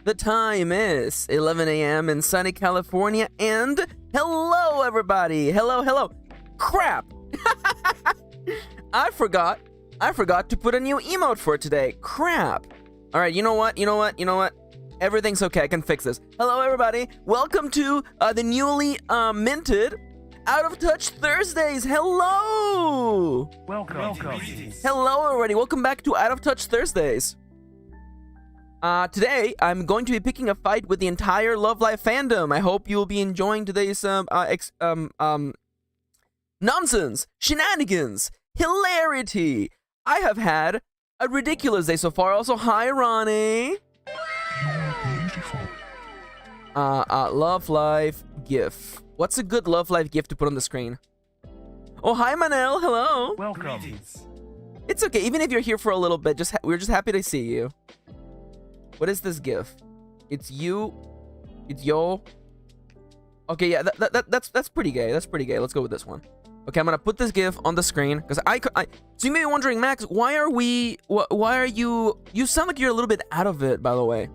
The time is 11 a.m. in sunny California, and hello, everybody. Hello. Crap. I forgot to put a new emote for today. Crap. All right, you know what? Everything's okay. I can fix this. Hello, everybody. Welcome to the newly minted Out of Touch Thursdays. Hello. Welcome. Hello, everybody. Welcome back to Out of Touch Thursdays. Today, I'm going to be picking a fight with the entire Love Live fandom. I hope you'll be enjoying today's, nonsense, shenanigans, hilarity. I have had a ridiculous day so far. Also, hi, Ronnie. Love Live GIF. What's a good Love Live GIF to put on the screen? Oh, hi, Manel. Hello. Welcome. It's okay. Even if you're here for a little bit, we're just happy to see you. What is this GIF? It's you. It's yo. Okay, yeah, that's pretty gay. That's pretty gay. Let's go with this one. Okay, I'm gonna put this GIF on the screen because so you may be wondering, Max, why are you? You sound like you're a little bit out of it, by the way.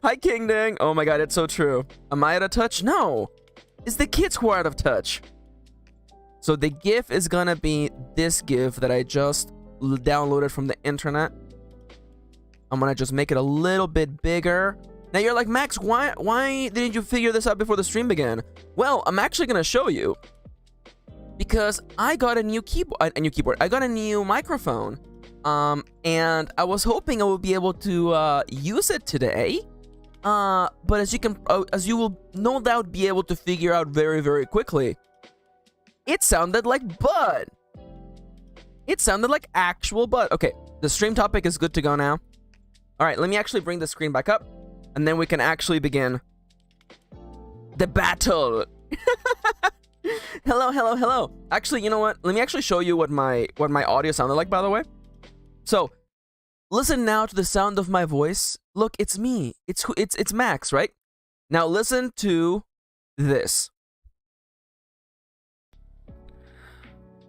Hi, King Ding. Oh my God, it's so true. Am I out of touch? No, it's the kids who are out of touch. So the GIF is gonna be this GIF that I just downloaded from the internet. I'm gonna just make it a little bit bigger. Now you're like, Max, why didn't you figure this out before the stream began? Well, I'm actually gonna show you because I got a new keyboard. I got a new microphone, and I was hoping I would be able to use it today. But as you will no doubt be able to figure out very, very quickly, it sounded like butt. It sounded like actual butt. Okay, the stream topic is good to go now. All right, let me actually bring the screen back up, and then we can actually begin the battle. Hello. Actually, you know what? Let me actually show you what my audio sounded like, by the way. So, listen now to the sound of my voice. Look, it's me. It's Max, right? Now listen to this.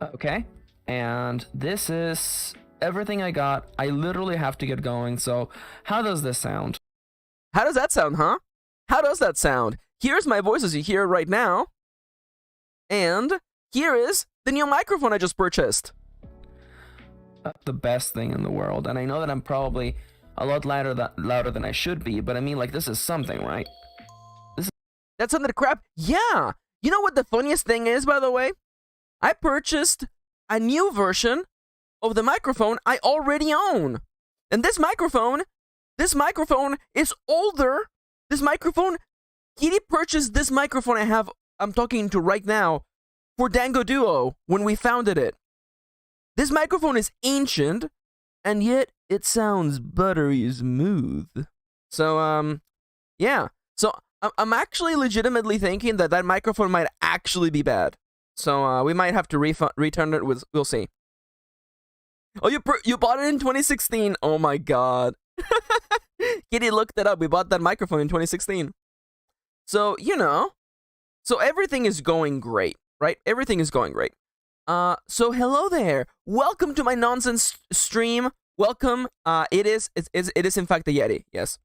Okay, and this is everything I got. I literally have to get going, so how does this sound? How does that sound, huh? How does that sound? Here's my voice as you hear it right now. And here is the new microphone I just purchased. The best thing in the world, and I know that I'm probably a lot louder than I should be, but I mean, like, this is something, right? That sounded crap. Yeah. You know what the funniest thing is, by the way? I purchased a new version of the microphone I already own. And this microphone is older. This microphone, he purchased this microphone I'm talking to right now for Dango Duo when we founded it. This microphone is ancient, and yet it sounds buttery smooth. So, yeah. So, I'm actually legitimately thinking that microphone might actually be bad. So, we might have to return it. We'll see. Oh, you bought it in 2016. Oh my God. Kitty looked it up. We bought that microphone in 2016. So, so everything is going great, right? Everything is going great. So hello there. Welcome to my nonsense stream. Welcome. It is in fact the Yeti. Yes.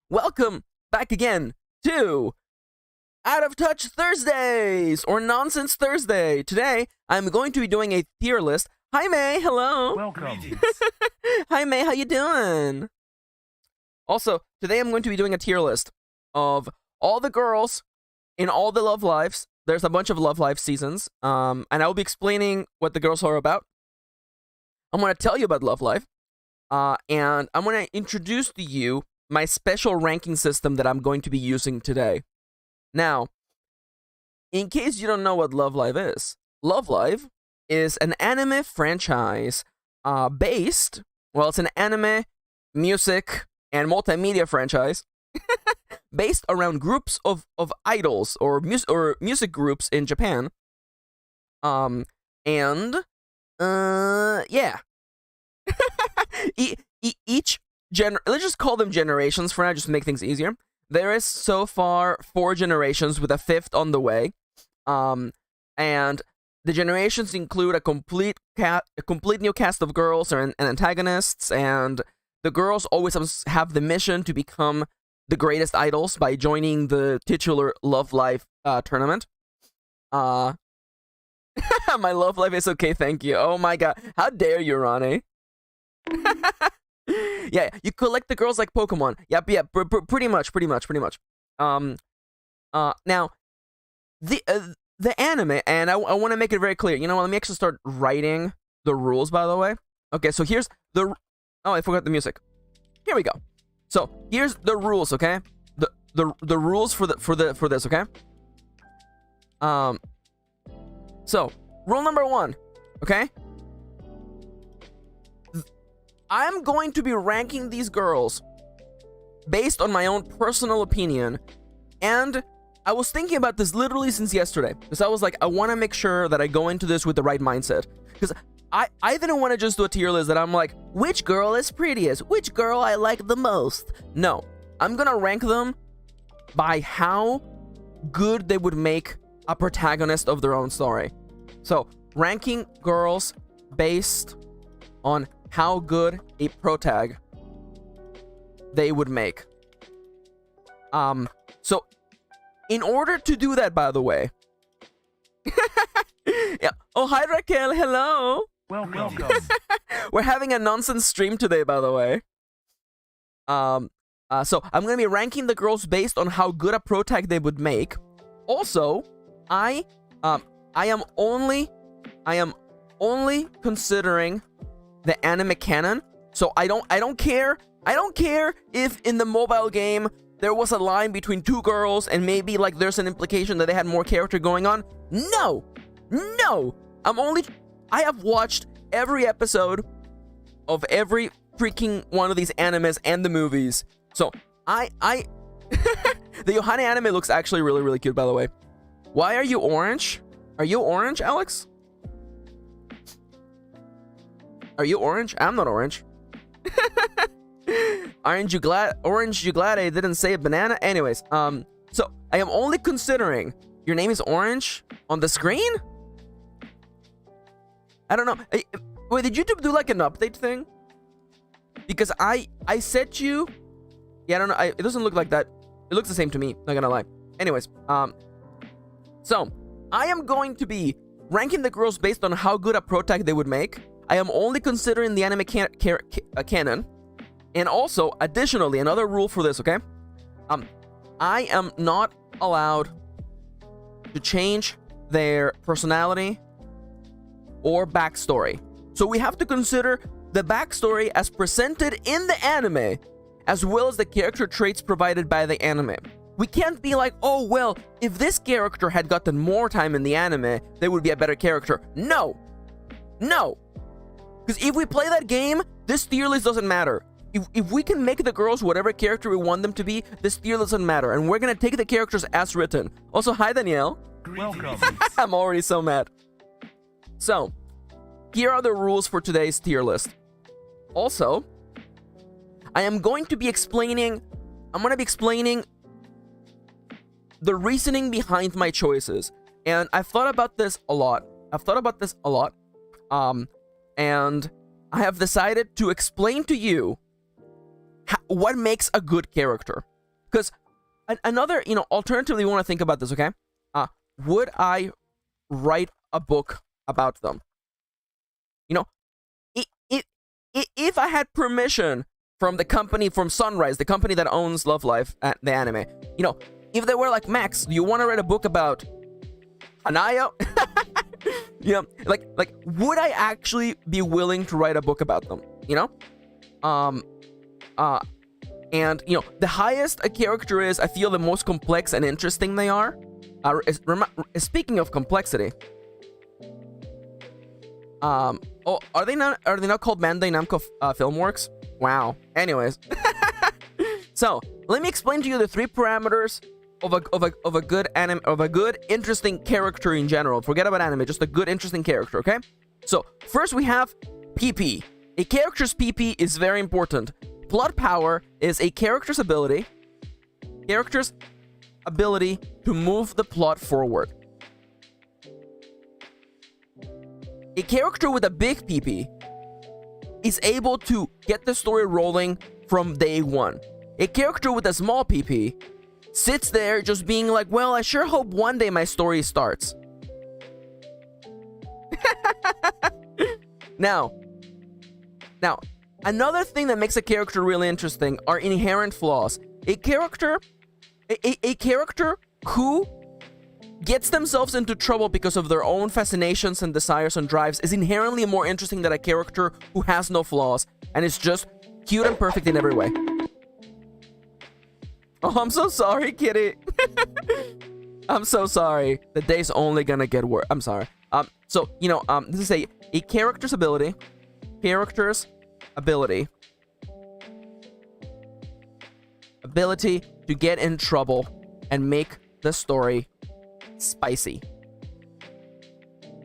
Welcome back again to Out of Touch Thursdays or Nonsense Thursday. Today, I'm going to be doing a tier list. Hi, May. Hello. Welcome. Hi, May. How you doing? Also, today I'm going to be doing a tier list of all the girls in all the Love Lives. There's a bunch of Love Live seasons, and I'll be explaining what the girls are about. I'm going to tell you about Love Live, and I'm going to introduce to you my special ranking system that I'm going to be using today. Now, in case you don't know what Love Live is an anime franchise it's an anime, music, and multimedia franchise based around groups of idols or music groups in Japan. Yeah. Let's just call them generations for now, just to make things easier. There is so far 4 generations with a 5th on the way. And the generations include a complete new cast of girls and antagonists, and the girls always have the mission to become the greatest idols by joining the titular Love Life tournament. My love life is okay, thank you. Oh my god, how dare you, Ronnie? Yeah, you collect the girls like Pokemon. Yep, pretty much. Now, the anime, and I want to make it very clear. You know what? Let me actually start writing the rules, by the way. Okay, so here's the... Oh, I forgot the music. Here we go. So, here's the rules, okay? The rules for this, okay? So, rule number 1, okay? I'm going to be ranking these girls based on my own personal opinion, and I was thinking about this literally since yesterday, because I was like, I want to make sure that I go into this with the right mindset, because I didn't want to just do a tier list that I'm like, which girl is prettiest, which girl I like the most. No, I'm gonna rank them by how good they would make a protagonist of their own story. So, ranking girls based on how good a protag they would make. So in order to do that, by the way, yeah. Oh, hi Raquel, hello. Welcome. We're having a nonsense stream today, by the way. So I'm gonna be ranking the girls based on how good a protag they would make. Also, I am only considering the anime canon. So I don't care if in the mobile game there was a line between two girls and maybe like there's an implication that they had more character going on. No. I have watched every episode of every freaking one of these animes and the movies. So the Yohane anime looks actually really, really cute, by the way. Why are you orange? Are you orange, Alex? Are you orange? I'm not orange. Orange, you glad I didn't say banana? Anyways, so I am only considering your name is orange on the screen? I don't know. Wait, did YouTube do like an update thing? Because I set you... Yeah, I don't know. It doesn't look like that. It looks the same to me, not gonna lie. Anyways, so I am going to be ranking the girls based on how good a protag they would make. I am only considering the anime canon. And also, additionally, another rule for this, okay? I am not allowed to change their personality or backstory. So we have to consider the backstory as presented in the anime, as well as the character traits provided by the anime. We can't be like, oh, well, if this character had gotten more time in the anime, they would be a better character. No. Because if we play that game, this tier list doesn't matter. If we can make the girls whatever character we want them to be, this tier list doesn't matter. And we're going to take the characters as written. Also, hi, Danielle. Welcome. I'm already so mad. So, here are the rules for today's tier list. Also, I am going to be explaining... the reasoning behind my choices. And I've thought about this a lot. And I have decided to explain to you what makes a good character. Because another, alternatively, you want to think about this, okay? Would I write a book about them? If I had permission from the company, from Sunrise, the company that owns Love Life, the anime, if they were like, Max, do you want to write a book about Anaya? like, would I actually be willing to write a book about them? And the highest a character is, I feel the most complex and interesting they are. Speaking of complexity, are they not called Bandai Namco Filmworks? Wow. Anyways, so let me explain to you the 3 parameters of a good interesting character in general. Forget about anime, just a good interesting character, okay? So first we have PP. A character's PP is very important. Plot power is a character's ability to move the plot forward. A character with a big PP is able to get the story rolling from day one. A character with a small PP sits there just being like, well, I sure hope one day my story starts. Now, another thing that makes a character really interesting are inherent flaws. A character who gets themselves into trouble because of their own fascinations and desires and drives is inherently more interesting than a character who has no flaws and is just cute and perfect in every way. Oh, I'm so sorry, kitty. I'm so sorry. The day's only gonna get worse. I'm sorry. So, you know, this is a character's ability. Ability to get in trouble and make the story spicy.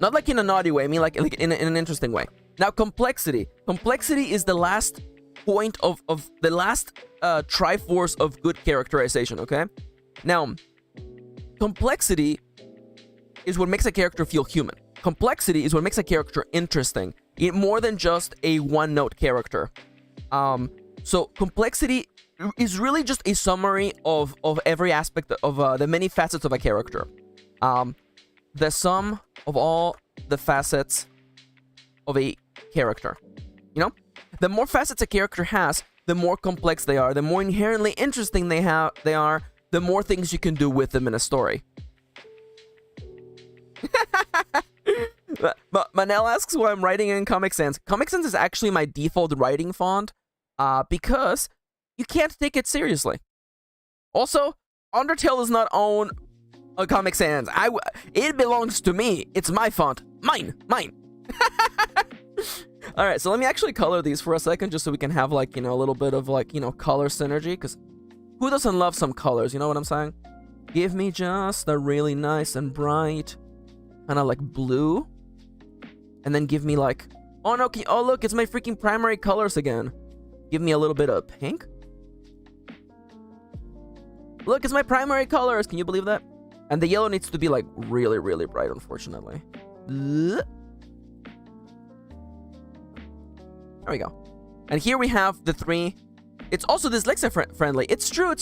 Not like in a naughty way, I mean like in an interesting way. Now, complexity. Complexity is the last point of the last triforce of good characterization, okay? Now, complexity is what makes a character feel human. Complexity is what makes a character interesting, more than just a one-note character. So complexity is really just a summary of every aspect of the many facets of a character. The sum of all the facets of a character. You know? The more facets a character has, the more complex they are, the more inherently interesting they are, the more things you can do with them in a story. Manel asks why I'm writing in Comic Sans. Comic Sans is actually my default writing font, because you can't take it seriously. Also, Undertale does not own a Comic Sans. It belongs to me. It's my font. Mine. Alright, so let me actually color these for a second, just so we can have, like, you know, a little bit of, like, you know, color synergy, because who doesn't love some colors, you know what I'm saying? Give me just a really nice and bright, kind of like blue, and then give me like, oh no, oh look, it's my freaking primary colors again. Give me a little bit of pink. Look, it's my primary colors, can you believe that? And the yellow needs to be like really, really bright, unfortunately. There we go. And here we have the three. It's also dyslexia friendly. It's true.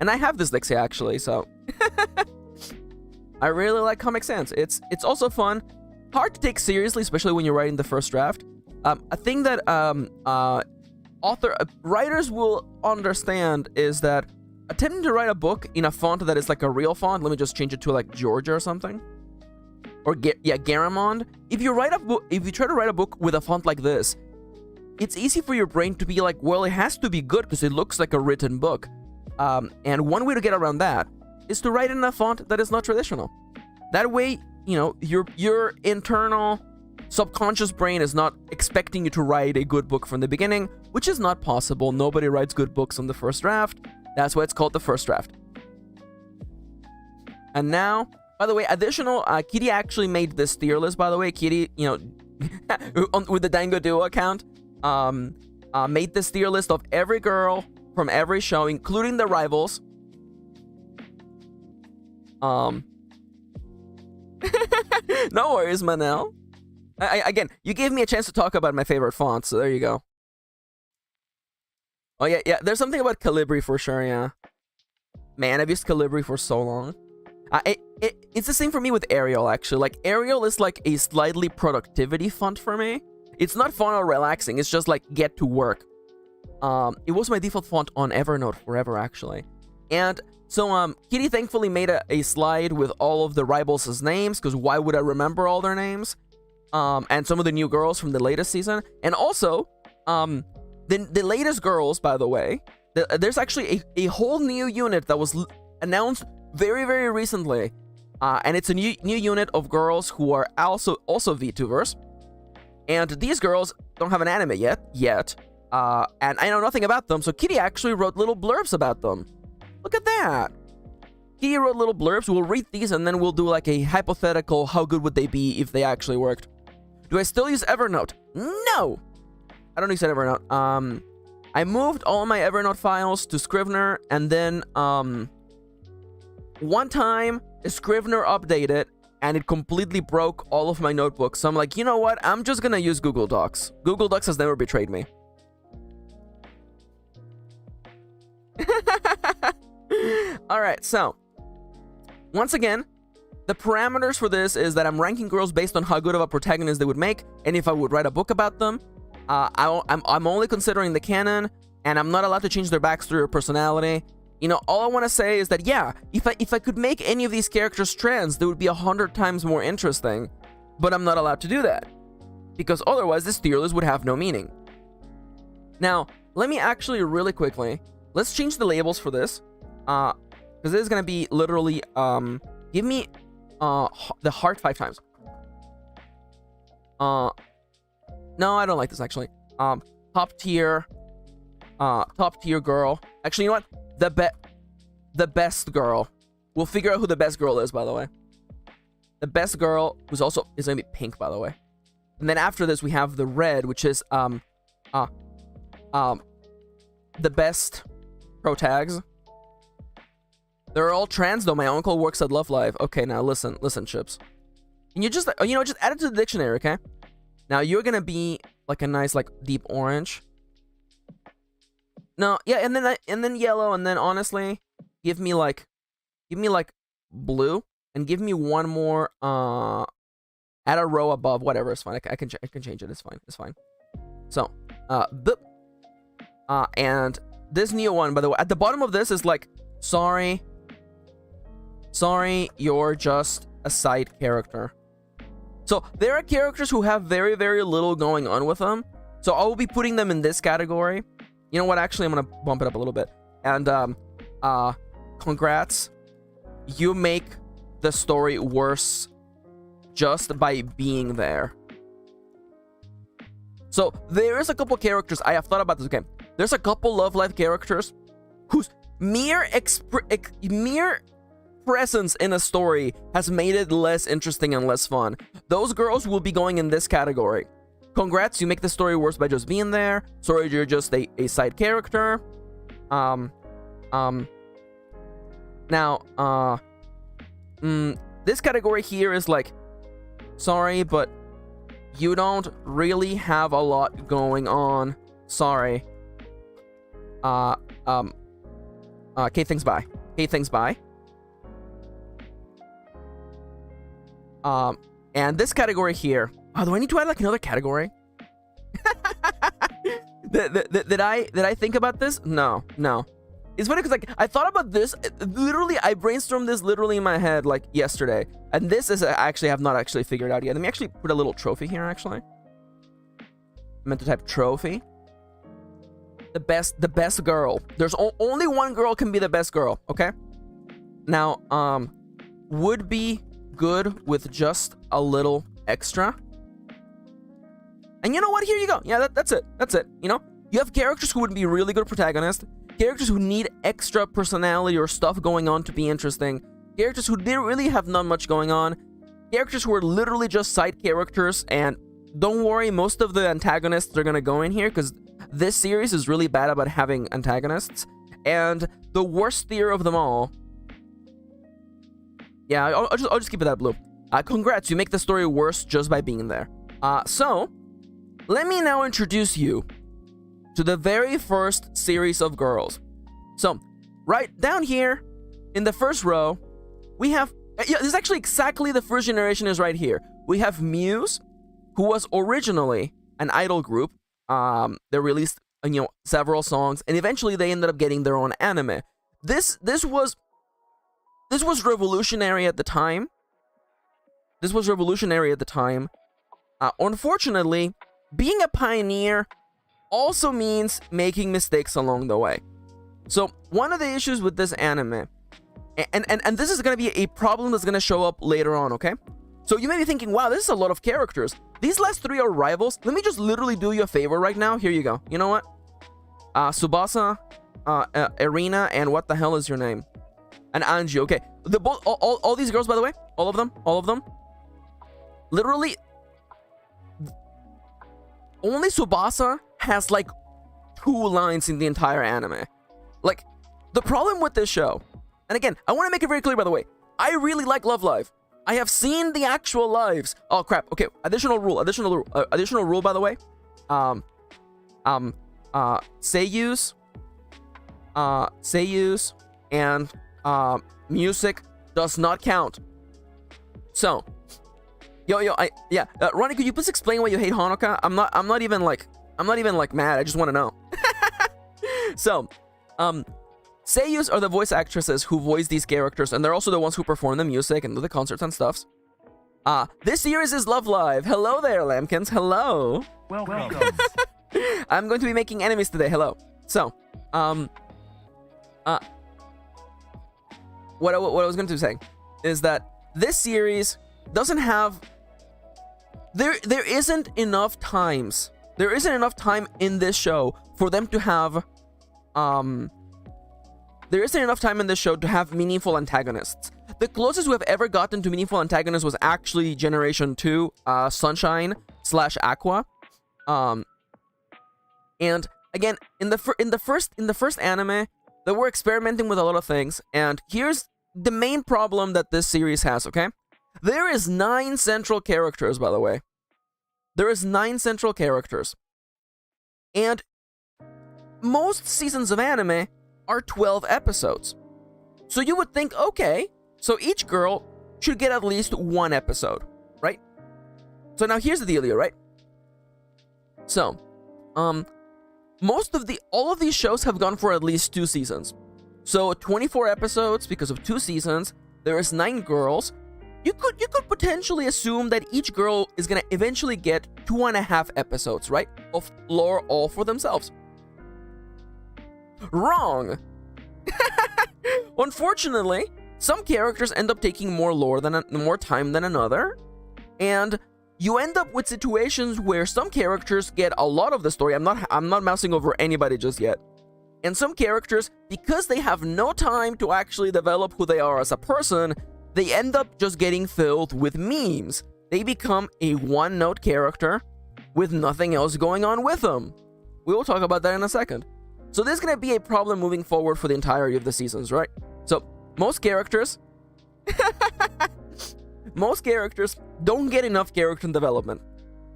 And I have dyslexia actually, so I really like Comic Sans. It's also fun. Hard to take seriously, especially when you're writing the first draft. A thing that writers will understand is that attempting to write a book in a font that is like a real font, let me just change it to like Georgia or something, or Garamond. If you try to write a book with a font like this, it's easy for your brain to be like, well, it has to be good because it looks like a written book. And one way to get around that is to write in a font that is not traditional. That way, you know, your internal subconscious brain is not expecting you to write a good book from the beginning, which is not possible. Nobody writes good books on the first draft. That's why it's called the first draft. And now, by the way, additional, Kitty actually made this tier list, by the way. Kitty, you know, with the Dango Duo account, made this tier list of every girl from every show, including the rivals. No worries, Manel. Again, you gave me a chance to talk about my favorite fonts, so there you go. Oh yeah, there's something about Calibri for sure, yeah. Man, I've used Calibri for so long. It's the same for me with Arial, actually. Like, Arial is like a slightly productivity font for me. It's not fun or relaxing, it's just like, get to work. It was my default font on Evernote forever, actually. And so, Kitty thankfully made a slide with all of the rivals' names, because why would I remember all their names? And some of the new girls from the latest season. And also, the latest girls, by the way, there's actually a whole new unit that was announced very, very recently. And it's a new unit of girls who are also VTubers. And these girls don't have an anime yet. And I know nothing about them, so Kitty actually wrote little blurbs about them. Look at that. Kitty wrote little blurbs. We'll read these and then we'll do like a hypothetical, how good would they be if they actually worked. Do I still use Evernote? No! I don't use Evernote. I moved all my Evernote files to Scrivener, and then one time Scrivener updated and it completely broke all of my notebooks. So I'm like, you know what? I'm just gonna use Google Docs. Google Docs has never betrayed me. Alright, so once again, the parameters for this is that I'm ranking girls based on how good of a protagonist they would make, and if I would write a book about them. I'm only considering the canon, and I'm not allowed to change their backstory or personality. You know, all I want to say is that, yeah, if I could make any of these characters trans, they would be 100 times more interesting, but I'm not allowed to do that, because otherwise this tier list would have no meaning. Now, let me actually really quickly, let's change the labels for this, because this is going to be literally, give me the heart 5 times. No, I don't like this, actually. Top tier girl. Actually, you know what? The best girl. We'll figure out who the best girl is, by the way. The best girl, who's also is gonna be pink, by the way. And then after this, we have the red, which is the best pro tags. They're all trans, though. My uncle works at Love Live. Okay, now listen, Chips. Can you just, just add it to the dictionary, okay? Now you're gonna be like a nice, like, deep orange. No, yeah, and then yellow, and then honestly, give me like blue, and give me one more add a row above, whatever, it's fine. I can change it. It's fine. So and this new one, by the way, at the bottom of this is like, sorry, you're just a side character. So there are characters who have very, very little going on with them, so I will be putting them in this category. You know what? Actually, I'm gonna bump it up a little bit. And congrats, you make the story worse just by being there. So there is a couple characters, I have thought about this. Okay, there's a couple Love Live characters whose mere presence in a story has made it less interesting and less fun. Those girls will be going in this category. Congrats, you make the story worse by just being there. Sorry, you're just a side character. This category here is like, sorry, but you don't really have a lot going on. Sorry. Okay, thanks, bye. And this category here. Oh, do I need to add like another category? Did I think about this? No. It's funny because like I thought about this. Literally, I brainstormed this literally in my head like yesterday, and this is actually I have not actually figured out yet. Let me actually put a little trophy here. Actually, I meant to type trophy. The best girl. There's only one girl can be the best girl. Okay. Now, would be good with just a little extra. And you know what? Here you go. Yeah, that's it. You know, you have characters who would be really good protagonists, characters who need extra personality or stuff going on to be interesting, characters who didn't really have not much going on, characters who are literally just side characters. And don't worry, most of the antagonists are gonna go in here because this series is really bad about having antagonists. And the worst tier of them all. Yeah, I'll just keep it that blue. Congrats, you make the story worse just by being there. So let me now introduce you to the very first series of girls. So, right down here in the first row, we have... Yeah, this is actually exactly the first generation is right here. We have Muse, who was originally an idol group. They released, several songs, and eventually they ended up getting their own anime. This was revolutionary at the time. Unfortunately, being a pioneer also means making mistakes along the way. So one of the issues with this anime, and this is going to be a problem that's going to show up later on, okay? So you may be thinking, wow, this is a lot of characters. These last 3 are rivals. Let me just literally do you a favor right now. Here you go. You know what? Tsubasa, Irina, and what the hell is your name? And Anji. Okay. All these girls, by the way, all of them. Literally, only Tsubasa has like 2 lines in the entire anime. Like, the problem with this show, and again, I want to make it very clear, by the way, I really like Love Live. I have seen the actual lives. Oh crap. Okay, additional rule, by the way. Seiyus and music does not count. So, Ronnie, could you please explain why you hate Honoka? I'm not even like mad. I just want to know. So, seiyus are the voice actresses who voice these characters, and they're also the ones who perform the music and do the concerts and stuffs. This series is Love Live. Hello there, Lambkins. Hello. Welcome. I'm going to be making enemies today. Hello. So, what I was going to say is that this series doesn't have there isn't enough time in this show for them to have there isn't enough time in this show to have meaningful antagonists. The closest we have ever gotten to meaningful antagonists was actually Generation 2, Sunshine / Aqua. And again, in the first anime, they were experimenting with a lot of things, and here's the main problem that this series has, okay? There is 9 central characters, by the way. There is 9 central characters. And most seasons of anime are 12 episodes. So you would think, okay, so each girl should get at least 1 episode, right? So now here's the deal here, right? So, all of these shows have gone for at least 2 seasons. So 24 episodes because of 2 seasons. There is 9 girls. You could potentially assume that each girl is gonna eventually get 2.5 episodes, right? Of lore all for themselves. Wrong. Unfortunately, some characters end up taking more time than another, and you end up with situations where some characters get a lot of the story. I'm not mousing over anybody just yet. And some characters, because they have no time to actually develop who they are as a person, they end up just getting filled with memes. They become a one-note character with nothing else going on with them. We will talk about that in a second. So this is going to be a problem moving forward for the entirety of the seasons, right? So most characters don't get enough character development.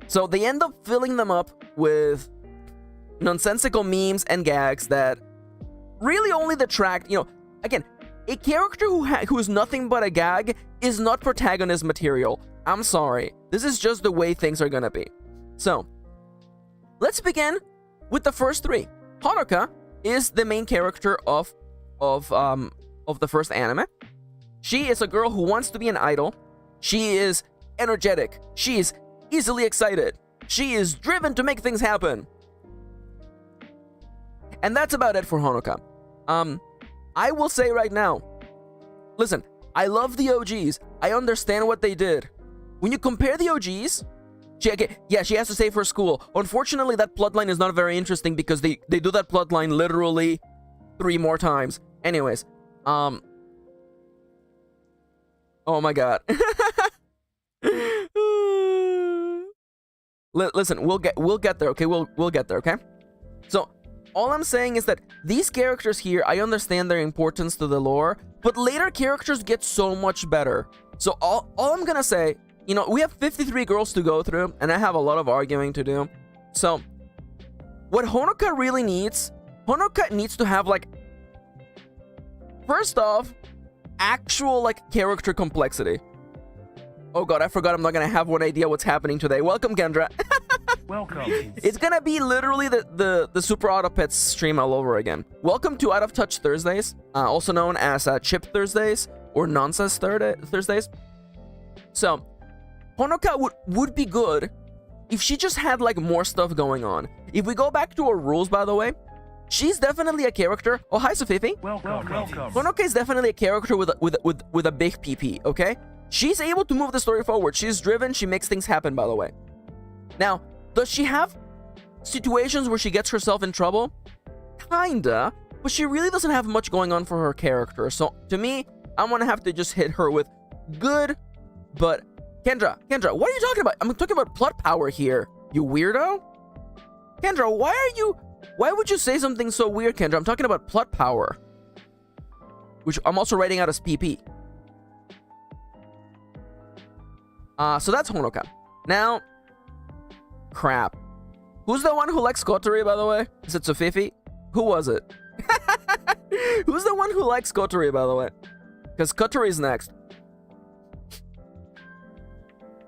So they end up filling them up with nonsensical memes and gags that really only detract, again, a character who is nothing but a gag is not protagonist material. I'm sorry. This is just the way things are gonna be. So, let's begin with the first 3. Honoka is the main character of the first anime. She is a girl who wants to be an idol. She is energetic. She is easily excited. She is driven to make things happen. And that's about it for Honoka. I will say right now, listen, I love the OGs. I understand what they did. When you compare the OGs, she has to save her school. Unfortunately, that plotline is not very interesting because they do that plotline literally 3 more times. Anyways, oh my god. Listen, we'll get there, okay? We'll get there, okay? So, all I'm saying is that these characters here, I understand their importance to the lore, but later characters get so much better. So all I'm gonna say, we have 53 girls to go through, and I have a lot of arguing to do. So, what Honoka really needs, to have, first off, actual, character complexity. Oh god, I forgot I'm not gonna have one idea what's happening today. Welcome, Kendra. Welcome. It's gonna be literally the Super Auto Pets stream all over again. Welcome to Out of Touch Thursdays, also known as Chip Thursdays or Nonsense Thursdays. So, Honoka would be good if she just had more stuff going on. If we go back to her rules, by the way, she's definitely a character. Oh, hi, Sofifi. Welcome. Honoka is definitely a character with a big PP. Okay, she's able to move the story forward. She's driven. She makes things happen. By the way, now. Does she have situations where she gets herself in trouble? Kinda, but she really doesn't have much going on for her character. So, to me, I'm gonna have to just hit her with good, but... Kendra, what are you talking about? I'm talking about plot power here, you weirdo. Kendra, why would you say something so weird, Kendra? I'm talking about plot power, which I'm also writing out as PP. So that's Honoka. Now, crap. Who's the one who likes Kotori, by the way? Is it Sofifi? Who was it? Who's the one who likes Kotori, by the way? Because Kotori is next.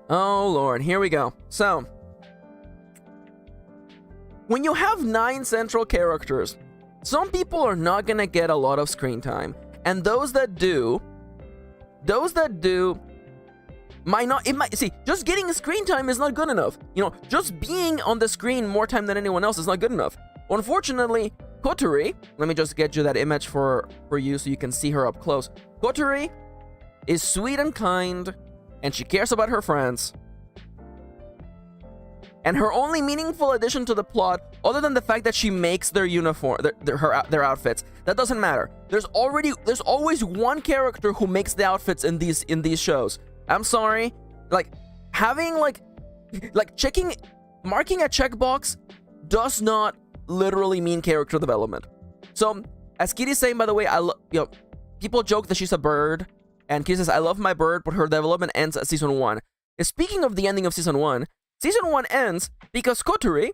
Oh, Lord. Here we go. So, when you have 9 central characters, some people are not going to get a lot of screen time. And those that do might not, see, just getting screen time is not good enough. You know, just being on the screen more time than anyone else is not good enough. Unfortunately, Kotori, let me just get you that image for you so you can see her up close. Kotori is sweet and kind, and she cares about her friends. And her only meaningful addition to the plot, other than the fact that she makes their uniform, their outfits, that doesn't matter. There's always one character who makes the outfits in these shows. I'm sorry, like having marking a checkbox does not literally mean character development. So, as Kitty's saying, by the way, people joke that she's a bird, and Kitty says, "I love my bird," but her development ends at season 1. And speaking of the ending of season 1 ends because Kotori,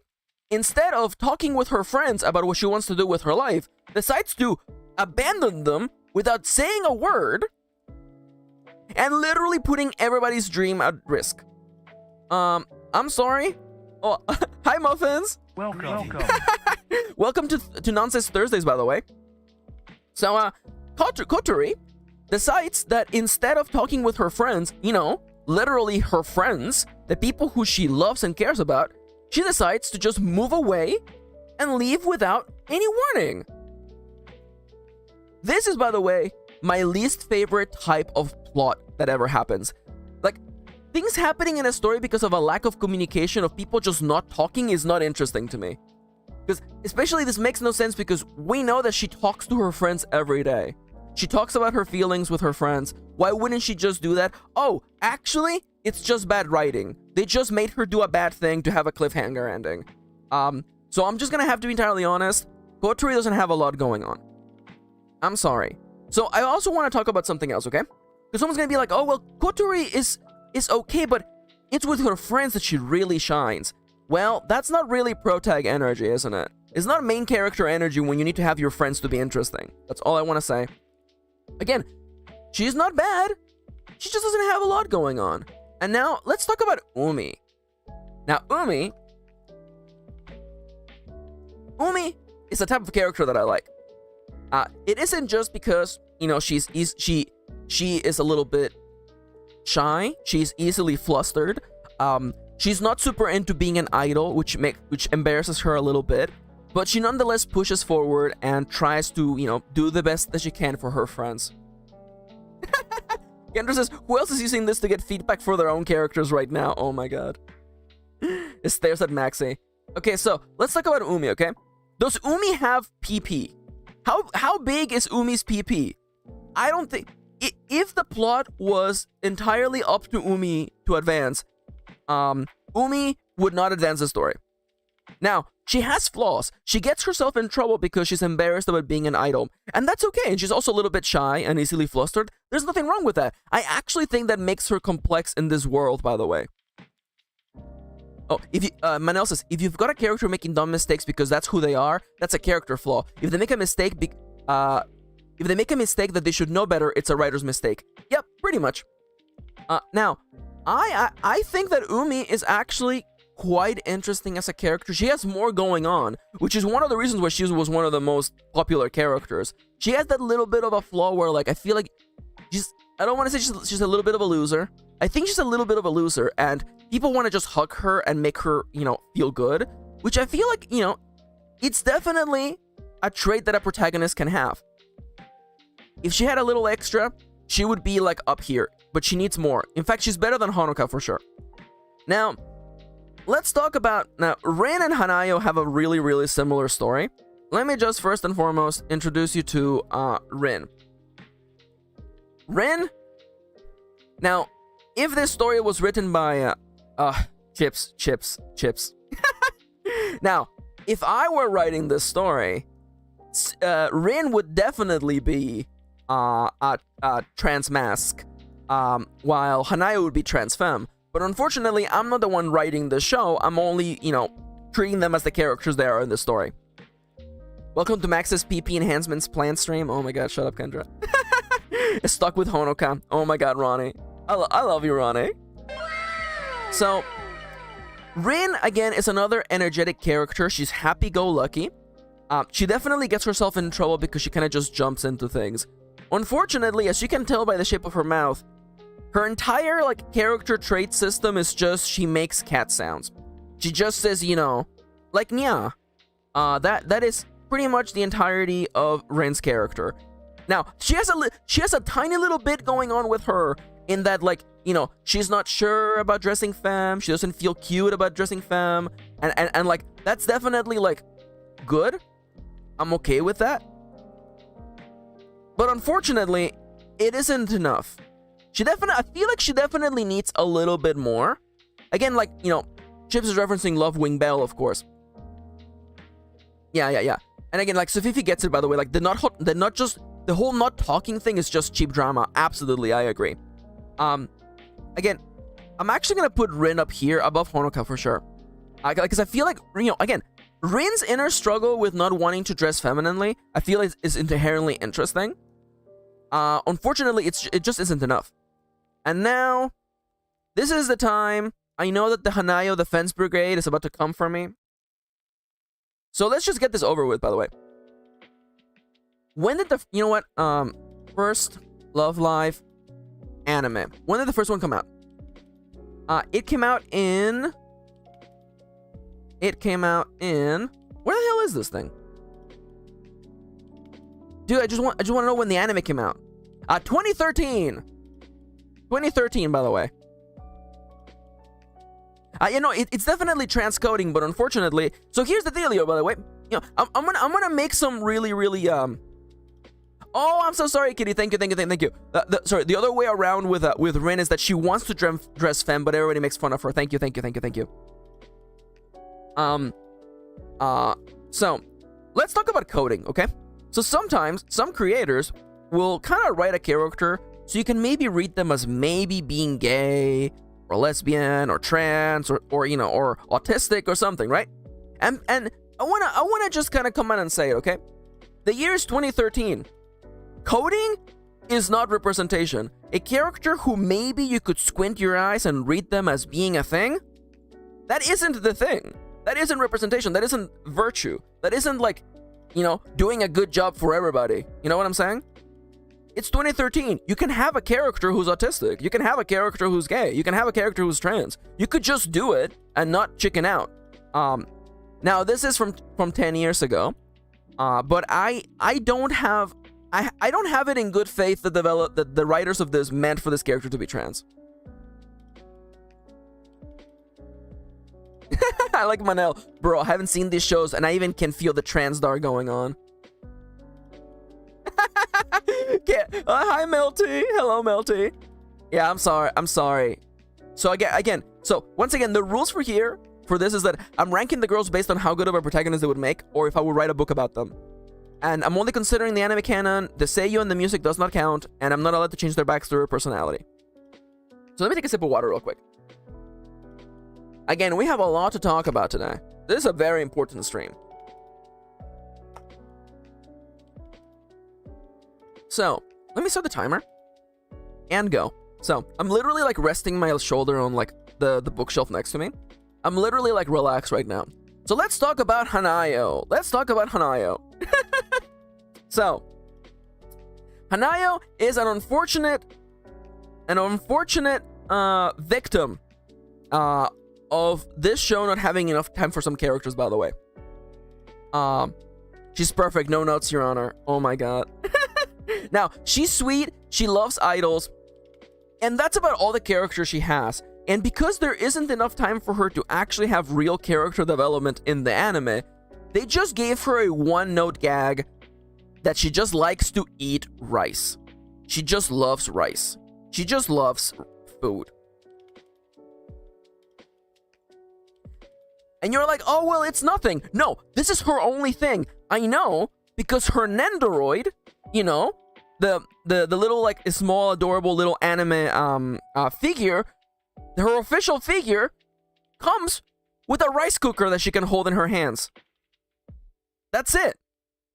instead of talking with her friends about what she wants to do with her life, decides to abandon them without saying a word, and literally putting everybody's dream at risk. I'm sorry. Oh, hi Muffins. Welcome. Welcome to Nonsense Thursdays, by the way. So, Kotori decides that instead of talking with her friends, literally her friends, the people who she loves and cares about, she decides to just move away and leave without any warning. This is, by the way, my least favorite type of plot that ever happens. Like, things happening in a story because of a lack of communication, of people just not talking, is not interesting to me. Because, especially, this makes no sense because we know that she talks to her friends every day. She talks about her feelings with her friends. Why wouldn't she just do that? Oh, actually, it's just bad writing. They just made her do a bad thing to have a cliffhanger ending. So I'm just gonna have to be entirely honest. Kotori doesn't have a lot going on. I'm sorry. So I also want to talk about something else, okay? Because someone's gonna be like, oh, well, Kotori is okay, but it's with her friends that she really shines. Well, that's not really protag energy, isn't it? It's not main character energy when you need to have your friends to be interesting. That's all I want to say. Again, she's not bad. She just doesn't have a lot going on. And now, let's talk about Umi. Now, Umi is a type of character that I like. It isn't just because, she is a little bit shy. She's easily flustered. She's not super into being an idol, which embarrasses her a little bit. But she nonetheless pushes forward and tries to, do the best that she can for her friends. Kendra says, who else is using this to get feedback for their own characters right now? Oh my god. It stares at Maxi. Okay, so let's talk about Umi, okay? Does Umi have PP? How big is Umi's PP? I don't think... If the plot was entirely up to Umi to advance, Umi would not advance the story. Now, she has flaws. She gets herself in trouble because she's embarrassed about being an idol. And that's okay. And she's also a little bit shy and easily flustered. There's nothing wrong with that. I actually think that makes her complex in this world, by the way. Oh, Manel says, if you've got a character making dumb mistakes because that's who they are, that's a character flaw. If they make a mistake, that they should know better, it's a writer's mistake. Yep, pretty much. Now, I think that Umi is actually quite interesting as a character. She has more going on, which is one of the reasons why she was one of the most popular characters. She has that little bit of a flaw where, like, I feel like I don't want to say she's a little bit of a loser. I think she's a little bit of a loser, and people want to just hug her and make her, feel good, which I feel like, it's definitely a trait that a protagonist can have. If she had a little extra, she would be, like, up here, but she needs more. In fact, she's better than Honoka for sure. Now, let's talk about... Now, Rin and Hanayo have a really, really similar story. Let me just first and foremost introduce you to Rin. Rin... Now, if this story was written by... Chips. Now, if I were writing this story, Rin would definitely be trans mask, while Hanayo would be trans femme. But unfortunately, I'm not the one writing the show. I'm only, you know, treating them as the characters they are in the story. Welcome to Max's PP Enhancements Plan stream. Oh my god, shut up, Kendra. Stuck with Honoka. Oh my god, Ronnie. I love you, Ronnie. So, Rin, again, is another energetic character. She's happy-go-lucky. She definitely gets herself in trouble because she kind of just jumps into things. Unfortunately, as you can tell by the shape of her mouth, her entire, like, character trait system is just she makes cat sounds. She just says, you know, like, nya. That is pretty much the entirety of Rin's character. Now, she has a tiny little bit going on with her in that, like, you know, she's not sure about dressing femme. She doesn't feel cute about dressing femme. And like, that's definitely, like, good. I'm okay with that. But unfortunately, it isn't enough. I feel like she definitely needs a little bit more. Again, like, you know, Chips is referencing Love Wing Bell, of course. Yeah. And again, like, Sofifi gets it, by the way. Like, the whole not talking thing is just cheap drama. Absolutely, I agree. Again, I'm actually gonna put Rin up here above Honoka for sure. Because I feel like, you know, again, Rin's inner struggle with not wanting to dress femininely, I feel is inherently interesting. Unfortunately, it just isn't enough. And now, this is the time. I know that the Hanayo Defense Brigade is about to come for me. So let's just get this over with, by the way. When did you know what? First Love Live anime. When did the first one come out? It came out in... Where the hell is this thing? Dude, I just want to know when the anime came out. 2013. 2013, by the way. You know, it's definitely transcoding, but unfortunately... So here's the dealio, by the way. You know, I'm gonna make some really... Oh, I'm so sorry, Kitty. Thank you. Sorry, the other way around with Rin is that she wants to dress femme, but everybody makes fun of her. Thank you. So, let's talk about coding, okay? So sometimes, some creators will kind of write a character so you can maybe read them as maybe being gay, or lesbian, or trans, or you know, or autistic, or something, right? And I wanna just kind of come out and say, okay? The year is 2013. Coding is not representation. A character who maybe you could squint your eyes and read them as being a thing, that isn't the thing. That isn't representation. That isn't virtue. That isn't, like, you know, doing a good job for everybody. You know what I'm saying? It's 2013. You can have a character who's autistic. You can have a character who's gay. You can have a character who's trans. You could just do it and not chicken out. Now, this is from 10 years ago. But I don't have it in good faith that the writers of this meant for this character to be trans. I like Manel. Bro, I haven't seen these shows, and I even can feel the transdar going on. Hi, Melty. Hello, Melty. Yeah, I'm sorry. So again, once again, the rules for this is that I'm ranking the girls based on how good of a protagonist they would make, or if I would write a book about them. And I'm only considering the anime canon, the seiyuu and the music does not count, and I'm not allowed to change their backstory or personality. So let me take a sip of water real quick. Again, we have a lot to talk about today. This is a very important stream. So, let me start the timer. And go. So, I'm literally, like, resting my shoulder on, like, the bookshelf next to me. I'm literally, like, relaxed right now. So, let's talk about Hanayo. So, Hanayo is an unfortunate victim of this show not having enough time for some characters, by the way. She's perfect, no notes, Your Honor. Oh my god. Now, she's sweet, she loves idols, and that's about all the characters she has. And because there isn't enough time for her to actually have real character development in the anime, they just gave her a one-note gag that she just likes to eat rice. She just loves rice. She just loves food. And you're like, oh, well, it's nothing. No, this is her only thing. I know, because her Nendoroid, you know, the little, like, small, adorable little anime figure, Her official figure comes with a rice cooker that she can hold in her hands. That's it.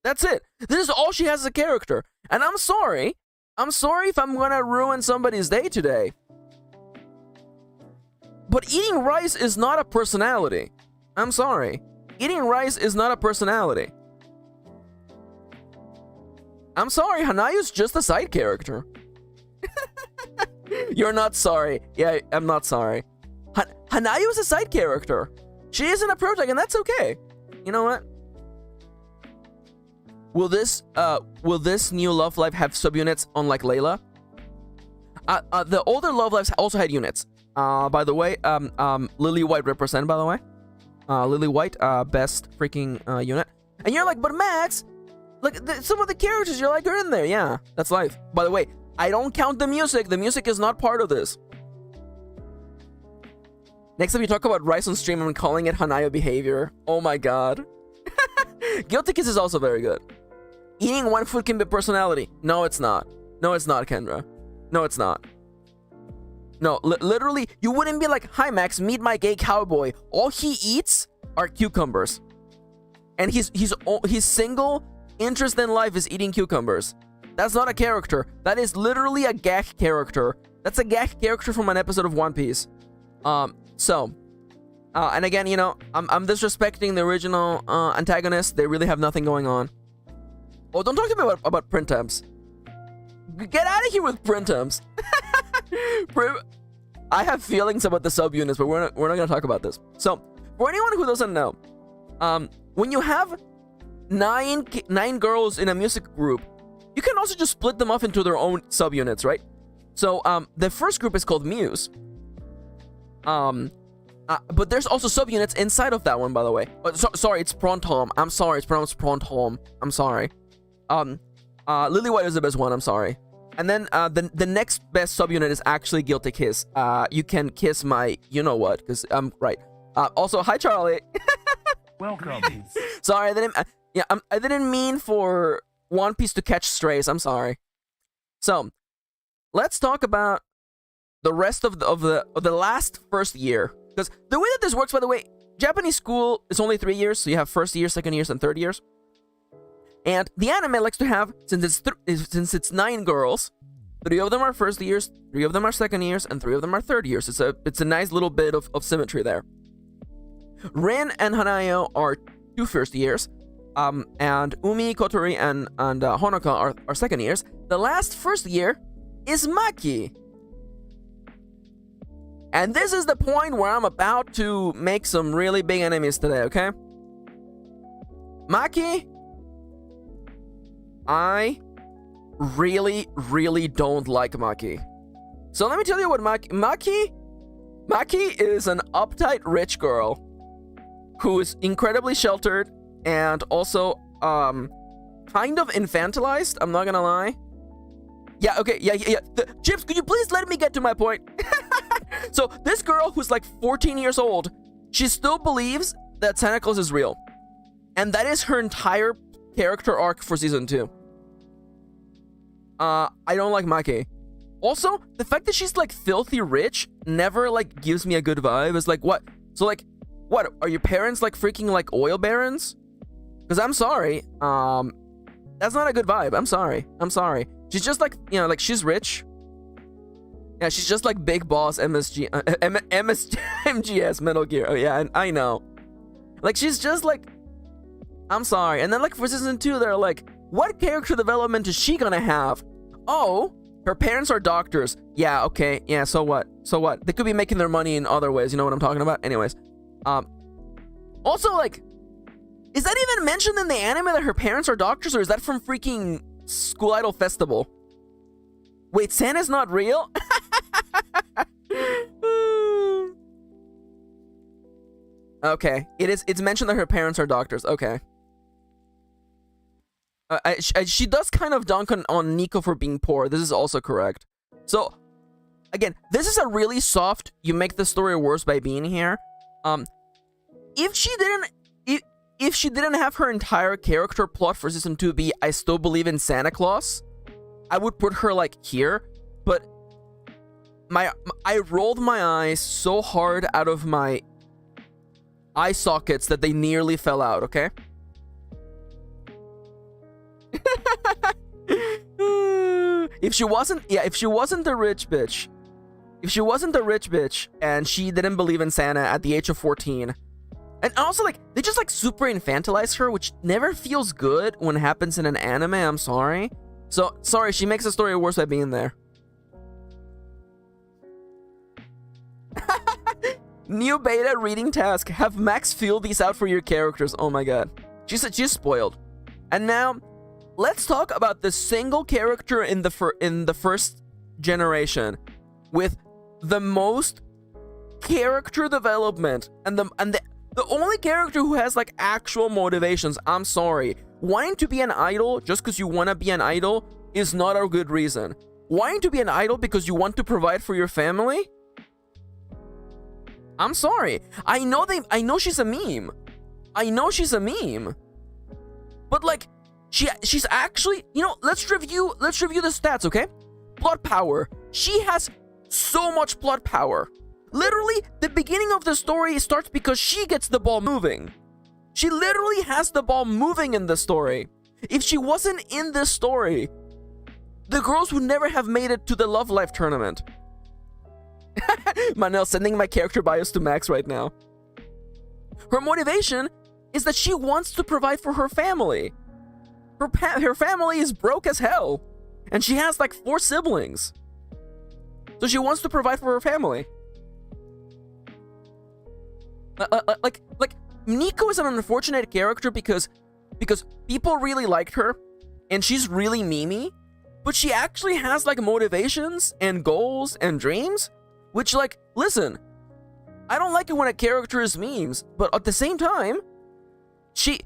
That's it. This is all she has as a character. And I'm sorry. I'm sorry if I'm gonna ruin somebody's day today. But eating rice is not a personality. I'm sorry. Eating rice is not a personality. I'm sorry, Hanayu's just a side character. You're not sorry. Yeah, I'm not sorry. Hanayu is a side character. She isn't a protagonist, and that's okay. You know what? Will this new Love Live have subunits unlike Layla? The older Love Lives also had units. By the way, Lily White represent, by the way. Lily White, best freaking unit. And you're like, but Max, like some of the characters you're like are in there. Yeah, that's life. By the way, I don't count the music. The music is not part of this. Next time you talk about rice on stream, I'm calling it Hanayo behavior. Oh my god. Guilty Kiss is also very good. Eating one food can be personality. No, it's not. No, it's not, Kendra. No, it's not. No, literally, you wouldn't be like, hi Max, meet my gay cowboy. All he eats are cucumbers. And his single interest in life is eating cucumbers. That's not a character. That is literally a gag character. That's a gag character from an episode of One Piece. And again, you know, I'm disrespecting the original antagonist. They really have nothing going on. Oh, don't talk to me about printemps. Get out of here with printemps. I have feelings about the subunits, but we're not gonna talk about this. So, for anyone who doesn't know, when you have nine girls in a music group, you can also just split them off into their own subunits, right? So, the first group is called Muse. But there's also subunits inside of that one, by the way. Sorry, it's Prontom. I'm sorry, it's pronounced Prontom. I'm sorry. Lily White is the best one. I'm sorry. And then the next best subunit is actually Guilty Kiss. You can kiss my you know what, because I'm right. Also, hi Charlie. Welcome. Sorry, I didn't mean for One Piece to catch strays. I'm sorry. So, let's talk about the rest of the last first year. Because the way that this works, by the way, Japanese school is only 3 years, so you have first year, second years, and third years. And the anime likes to have, since it's 9 girls, 3 of them are first years, 3 of them are second years, and 3 of them are third years. It's a nice little bit of symmetry there. Rin and Hanayo are 2 first years, and Umi, Kotori, and Honoka are second years. The last first year is Maki. And this is the point where I'm about to make some really big enemies today, okay? Maki, I really, really don't like Maki. So let me tell you what Maki is an uptight rich girl who is incredibly sheltered and also kind of infantilized, I'm not gonna lie. Yeah, okay, yeah. Chips, could you please let me get to my point? So, this girl who's like 14 years old, she still believes that Santa Claus is real. And that is her entire character arc for season 2. I don't like Maki. Also, the fact that she's like filthy rich never like gives me a good vibe. It's like, what? So like, what? Are your parents like freaking like oil barons? Because I'm sorry. That's not a good vibe. I'm sorry. She's just like, you know, like she's rich. Yeah, she's just like Big Boss MGS Metal Gear. Oh yeah, I know. Like she's just like, I'm sorry. And then like for season 2, they're like, what character development is she gonna have? Oh, her parents are doctors. Yeah, okay. Yeah, so what? They could be making their money in other ways. You know what I'm talking about? Anyways. Also like, is that even mentioned in the anime that her parents are doctors, or is that from freaking School Idol Festival? Wait, Santa's not real? Okay, it's mentioned that her parents are doctors. Okay. She does kind of dunk on Nico for being poor. This is also correct. So, again, this is a really soft, you make the story worse by being here. If she didn't have her entire character plot for season 2 be I still believe in Santa Claus, I would put her like here, but I rolled my eyes so hard out of my eye sockets that they nearly fell out, okay? If she wasn't the rich bitch, and she didn't believe in Santa at the age of 14, and also, like, they just, like, super infantilize her, which never feels good when it happens in an anime, I'm sorry. So, sorry, she makes the story worse by being there. New beta reading task. Have Max fill these out for your characters. Oh my god. She's spoiled. And now, let's talk about the single character in the first generation with the most character development and the only character who has, like, actual motivations. I'm sorry. Wanting to be an idol just because you want to be an idol is not a good reason. Wanting to be an idol because you want to provide for your family? I'm sorry. I know she's a meme. I know she's a meme. But, like, she's actually, you know, let's review the stats, okay? Plot power. She has so much plot power. Literally, the beginning of the story starts because she gets the ball moving. She literally has the ball moving in the story. If she wasn't in this story, the girls would never have made it to the Love Life tournament. Manel sending my character bios to Max right now. Her motivation is that she wants to provide for her family. Her family is broke as hell. And she has, like, 4 siblings. So she wants to provide for her family. Like Nico is an unfortunate character because people really liked her and she's really memey, but she actually has, like, motivations and goals and dreams, which, like, listen, I don't like it when a character is memes, but at the same time, she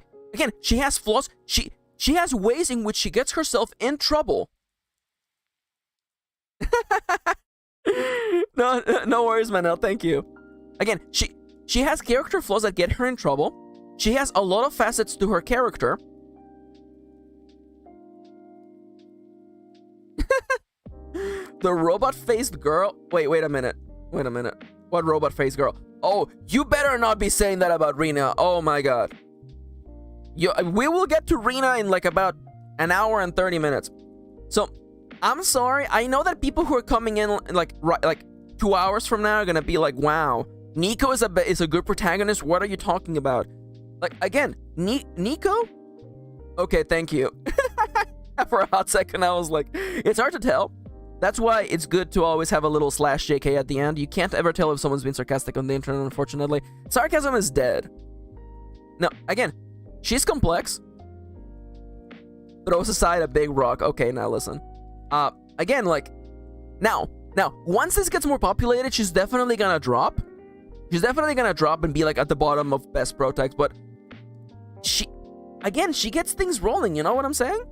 has flaws. She has ways in which she gets herself in trouble. No worries, Manel, thank you. Again, she has character flaws that get her in trouble. She has a lot of facets to her character. The robot-faced girl. Wait a minute. What robot-faced girl? Oh, you better not be saying that about Rina. Oh my god. We will get to Rina in, like, about an hour and 30 minutes. So, I'm sorry. I know that people who are coming in, like 2 hours from now are gonna be like, wow, Nico is a good protagonist. What are you talking about? Like, again, Nico? Okay, thank you. For a hot second, I was like, it's hard to tell. That's why it's good to always have a little /JK at the end. You can't ever tell if someone's being sarcastic on the internet, unfortunately. Sarcasm is dead. No, again, she's complex. Throws aside a big rock. Okay, now listen. Again, like, now, once this gets more populated, she's definitely gonna drop. She's definitely gonna drop and be, like, at the bottom of best pro tags, but she gets things rolling, you know what I'm saying?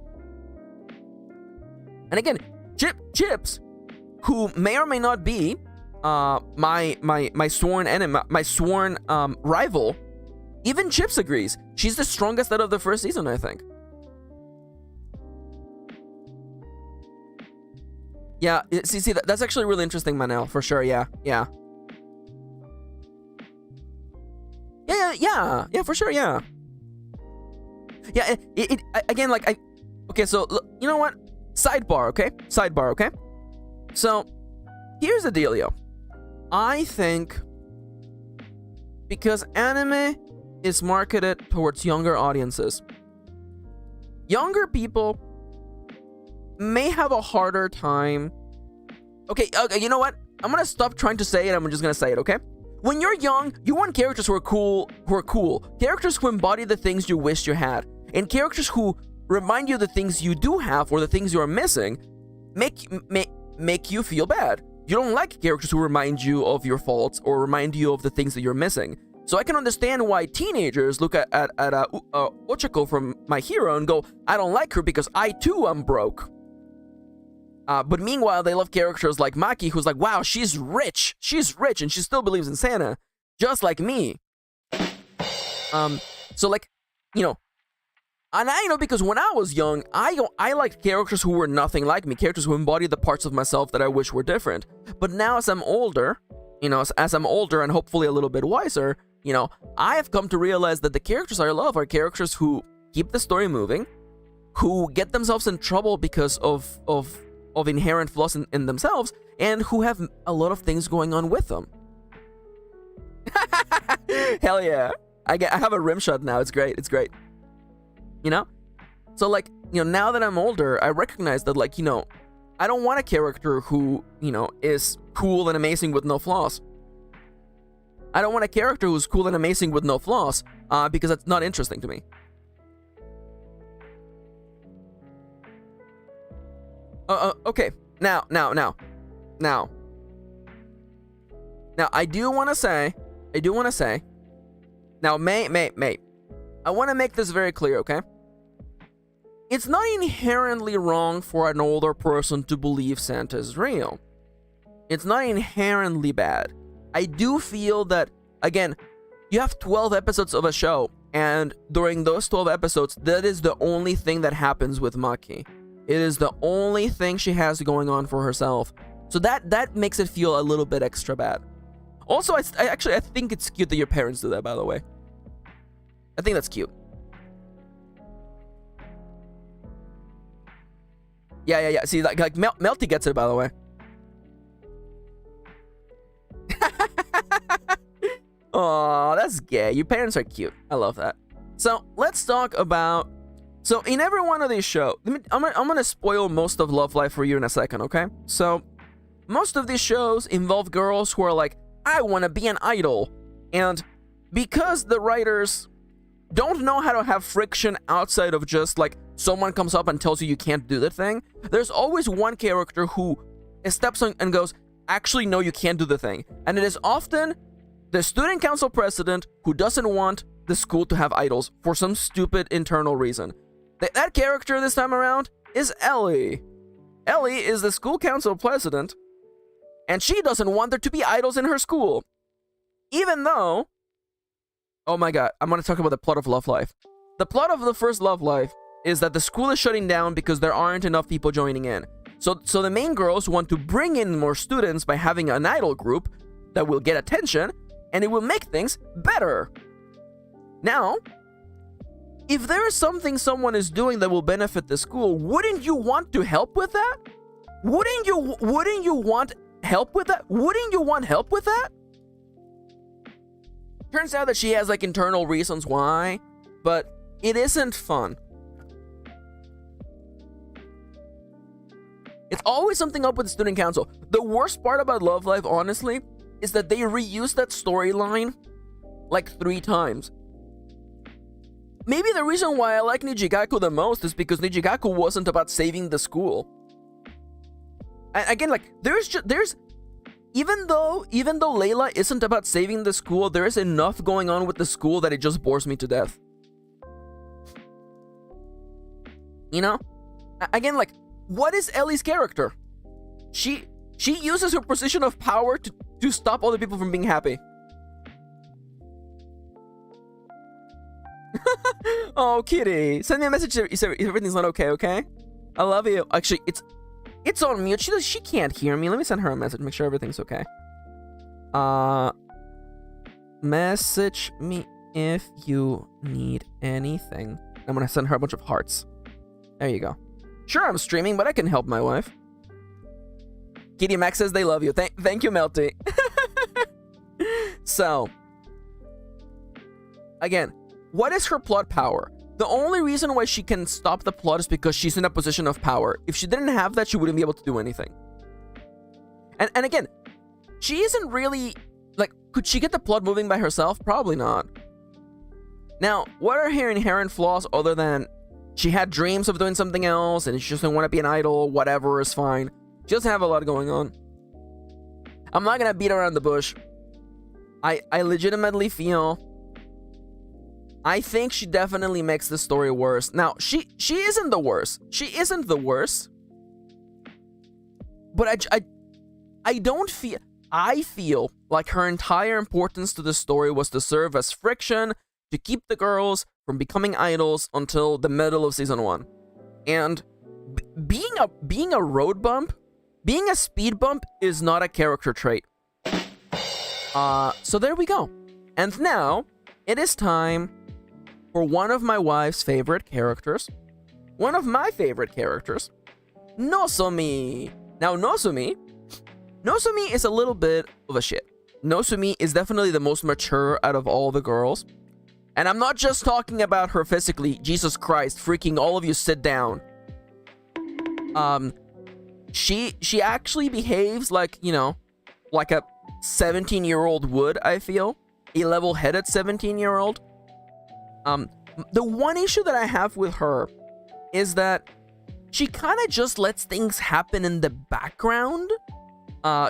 And again, Chips, who may or may not be my sworn enemy, my sworn rival, even Chips agrees. She's the strongest out of the first season, I think. Yeah, see, that's actually really interesting, Manel, for sure. Yeah, for sure. Yeah. It again, like, okay, so look, you know what? Sidebar, okay? So, here's the dealio. I think because anime is marketed towards younger audiences, younger people may have a harder time. Okay, you know what? I'm gonna stop trying to say it. I'm just gonna say it, okay? When you're young, you want characters who are cool. Characters who embody the things you wish you had. And characters who remind you of the things you do have or the things you are missing make you feel bad. You don't like characters who remind you of your faults or remind you of the things that you're missing. So I can understand why teenagers look at Ochako from My Hero and go, I don't like her because I too am broke. But meanwhile, they love characters like Maki, who's like, wow, she's rich and she still believes in Santa, just like me. So, like, you know, And I know because when I was young, I liked characters who were nothing like me, characters who embodied the parts of myself that I wish were different. But now as I'm older, as I'm older and hopefully a little bit wiser, I have come to realize that the characters I love are characters who keep the story moving, who get themselves in trouble because of inherent flaws in themselves, and who have a lot of things going on with them. Hell yeah. I have a rim shot now. It's great. So like, now that I'm older, I recognize that, like, I don't want a character who, is cool and amazing with no flaws. I don't want a character who's cool and amazing with no flaws, because that's not interesting to me. Okay. Now, I do want to say, now, mate, I want to make this very clear, okay? It's not inherently wrong for an older person to believe Santa is real. It's not inherently bad. I do feel that, again, you have 12 episodes of a show, and during those 12 episodes, that is the only thing that happens with Maki. It is the only thing she has going on for herself. So that makes it feel a little bit extra bad. Also, I think it's cute that your parents do that, by the way. I think that's cute. Yeah. See, like Melty gets it, by the way. Aw, that's gay. Your parents are cute. I love that. So, let's talk about... So, in every one of these shows... I'm gonna spoil most of Love Life for you in a second, okay? So, most of these shows involve girls who are like, I want to be an idol. And because the writers don't know how to have friction outside of just, like, someone comes up and tells you can't do the thing, there's always one character who steps on and goes, actually, no, you can't do the thing. And it is often the student council president who doesn't want the school to have idols for some stupid internal reason. That character this time around is Ellie. Ellie is the school council president, and she doesn't want there to be idols in her school. Even though... Oh my god, I'm going to talk about the plot of Love Life. The plot of the first Love Life is that the school is shutting down because there aren't enough people joining in. So the main girls want to bring in more students by having an idol group that will get attention, and it will make things better. Now, if there is something someone is doing that will benefit the school, wouldn't you want to help with that? Wouldn't you want help with that? Wouldn't you want help with that? Turns out that she has, like, internal reasons why, but it isn't fun. It's always something up with the student council. The worst part about Love Life, honestly, is that they reused that storyline like 3 times. Maybe the reason why I like Nijigaku the most is because Nijigaku wasn't about saving the school. And again, like, even though Layla isn't about saving the school, there is enough going on with the school that it just bores me to death. Again, like, what is Ellie's character? She uses her position of power to stop other people from being happy. Oh, kitty, send me a message if everything's not okay? I love you. Actually, it's on mute. She can't hear me. Let me send her a message, make sure everything's okay. Message me if you need anything. I'm gonna send her a bunch of hearts. There you go. Sure, I'm streaming, but I can help my wife. Kitty Max says they love you. Thank you, Melty. So, again, what is her plot power? The only reason why she can stop the plot is because she's in a position of power. If she didn't have that, she wouldn't be able to do anything. And again, she isn't really... Like, could she get the plot moving by herself? Probably not. Now, what are her inherent flaws other than she had dreams of doing something else and she just didn't want to be an idol? Whatever is fine. She doesn't have a lot going on. I'm not gonna beat around the bush. I legitimately feel... I think she definitely makes the story worse. Now, she isn't the worst. She isn't the worst. But I don't feel... I feel like her entire importance to the story was to serve as friction, to keep the girls from becoming idols until the middle of season 1. And being a road bump, being a speed bump is not a character trait. So there we go. And now it is time for one of my wife's favorite characters. One of my favorite characters, Nozomi. Now, Nozomi is a little bit of a shit. Nozomi is definitely the most mature out of all the girls. And I'm not just talking about her physically. Jesus Christ, freaking all of you sit down. She actually behaves like, you know, like a 17-year-old would, I feel. A level-headed 17-year-old. The one issue that I have with her is that she kind of just lets things happen in the background.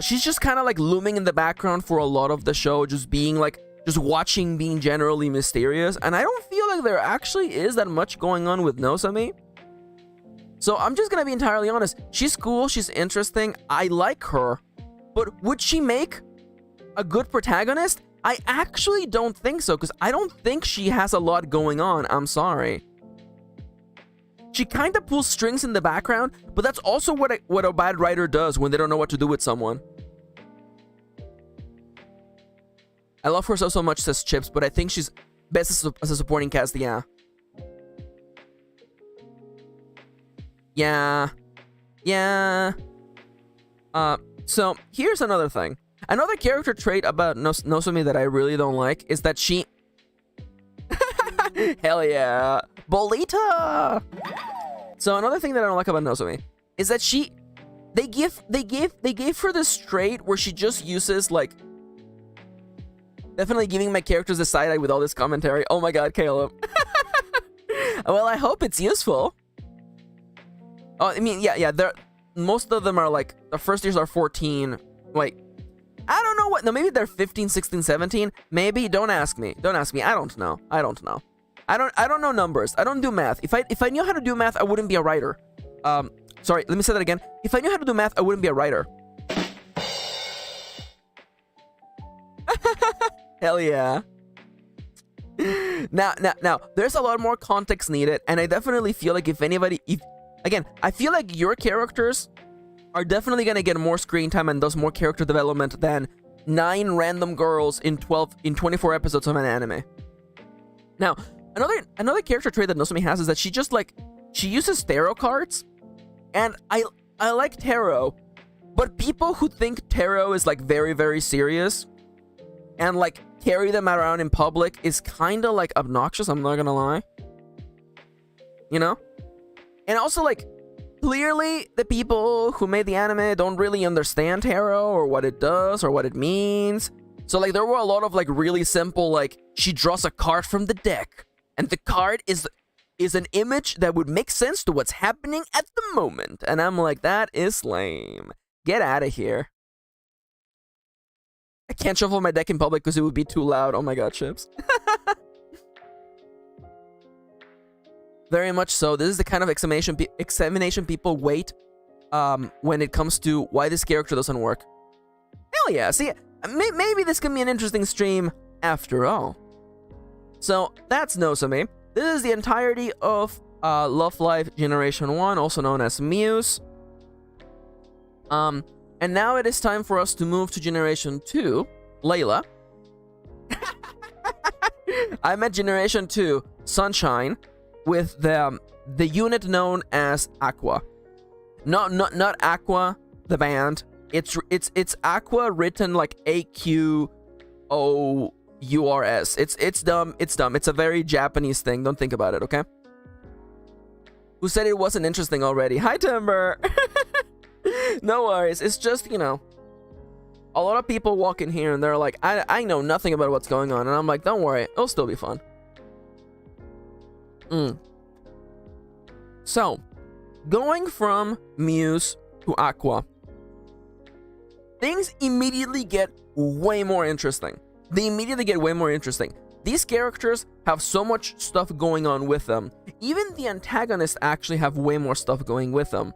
She's just kind of like looming in the background for a lot of the show, just being like, just watching, being generally mysterious. And I don't feel like there actually is that much going on with Nozomi. So I'm just gonna be entirely honest. She's cool, she's interesting, I like her. But would she make a good protagonist? I actually don't think so, because I don't think she has a lot going on. I'm sorry. She kind of pulls strings in the background, but that's also what a bad writer does when they don't know what to do with someone. I love her so much, says Chips, but I think she's best as a supporting cast, yeah. Yeah. So here's another thing. Another character trait about Nozomi that I really don't like is that she... Hell yeah. Bolita! So another thing that I don't like about Nozomi is that they gave her this trait where she just uses, like... Definitely giving my characters a side-eye with all this commentary. Oh my god, Caleb. Well, I hope it's useful. Oh, I mean, yeah, most of them are like, the first years are 14. Wait, I don't know what, no, maybe they're 15, 16, 17. Maybe, don't ask me. I don't know. I don't know numbers. I don't do math. If I knew how to do math, I wouldn't be a writer. Sorry, let me say that again. If I knew how to do math, I wouldn't be a writer. Hell yeah. Now, there's a lot more context needed, and I definitely feel like again, I feel like your characters are definitely gonna get more screen time and thus more character development than 9 random girls in 24 episodes of an anime. Now, another character trait that Nozomi has is that she uses tarot cards, and I like tarot, but people who think tarot is like very, very serious and like carry them around in public is kind of like obnoxious, I'm not gonna lie. You know? And also, like, clearly the people who made the anime don't really understand tarot or what it does or what it means. So, like, there were a lot of, like, really simple, like, she draws a card from the deck, and the card is an image that would make sense to what's happening at the moment. And I'm like, that is lame. Get out of here. I can't shuffle my deck in public because it would be too loud. Oh my god, Chips. Very much so. This is the kind of examination people wait when it comes to why this character doesn't work. Hell yeah. See, maybe this can be an interesting stream after all. So, that's Nozomi. This is the entirety of Love Live Generation 1, also known as Muse. And now it is time for us to move to Generation 2, Layla. I'm at Generation 2, Sunshine, with the unit known as Aqua. Not Aqua, the band. It's Aqua written like AQOURS. It's dumb. It's a very Japanese thing. Don't think about it, okay? Who said it wasn't interesting already? Hi, Timber. No worries. It's just, you know, a lot of people walk in here and they're like, I know nothing about what's going on. And I'm like, don't worry. It'll still be fun. So, going from Muse to Aqua, things immediately get way more interesting. These characters have so much stuff going on with them. Even the antagonists actually have way more stuff going with them.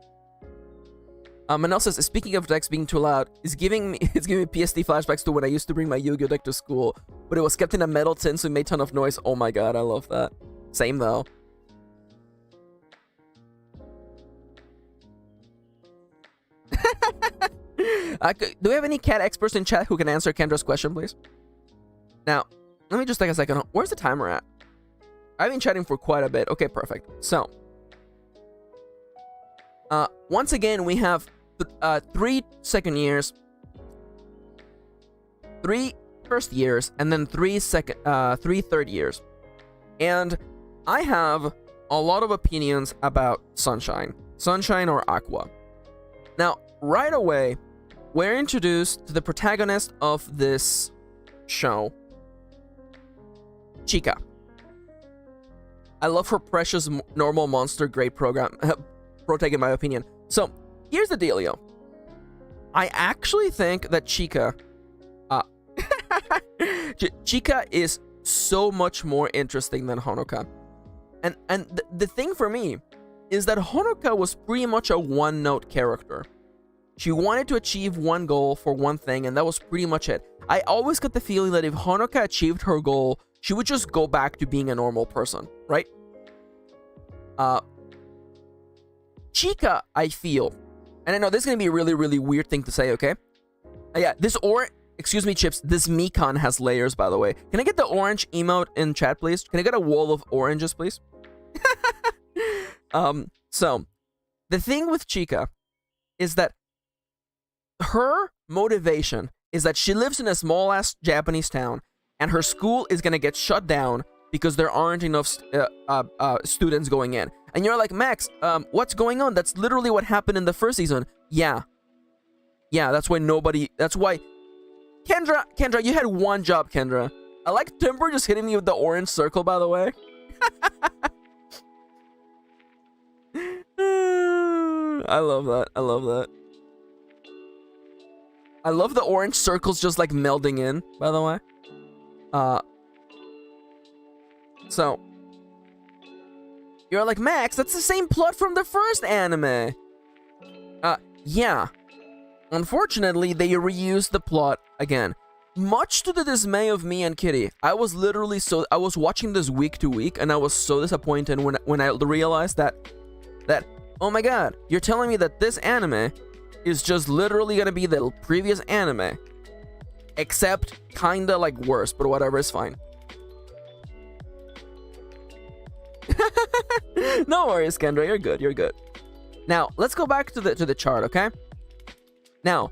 Manel says, speaking of decks being too loud, it's giving me PSD flashbacks to when I used to bring my Yu-Gi-Oh deck to school, but it was kept in a metal tin, so it made a ton of noise. Oh my god, I love that. Same though. Do we have any cat experts in chat who can answer Kendra's question, please? Now, let me just take a second. Where's the timer at? I've been chatting for quite a bit. Okay, perfect. So, once again, we have 3 second years, 3 first years, and then 3 third years. And I have a lot of opinions about Sunshine or Aqua. Now, right away, we're introduced to the protagonist of this show, Chica. I love her precious normal monster great protag in my opinion. So, here's the dealio. I actually think that Chica Chica is so much more interesting than Honoka. And the thing for me is that Honoka was pretty much a one-note character. She wanted to achieve one goal for one thing, and that was pretty much it. I always got the feeling that if Honoka achieved her goal, she would just go back to being a normal person, right? Chica, I feel, and I know this is gonna be a really, really weird thing to say, okay? Yeah, excuse me, Chips, this Mikan has layers, by the way. Can I get the orange emote in chat, please? Can I get a wall of oranges, please? So, the thing with Chica is that her motivation is that she lives in a small-ass Japanese town, and her school is gonna get shut down because there aren't enough students going in. And you're like, Max, what's going on? That's literally what happened in the first season. Yeah, that's why Kendra, you had one job, Kendra. I like Timber just hitting me with the orange circle, by the way. I love that. I love the orange circles just like melding in, by the way. So, you're like, Max, that's the same plot from the first anime. Yeah. Unfortunately, they reused the plot again. Much to the dismay of me and Kitty. I was watching this week to week, and I was so disappointed when I realized that oh my god, you're telling me that this anime is just literally gonna be the previous anime, except kinda like worse, but whatever, it's fine. No worries, Kendra, you're good. Now, let's go back to the chart, okay? Now,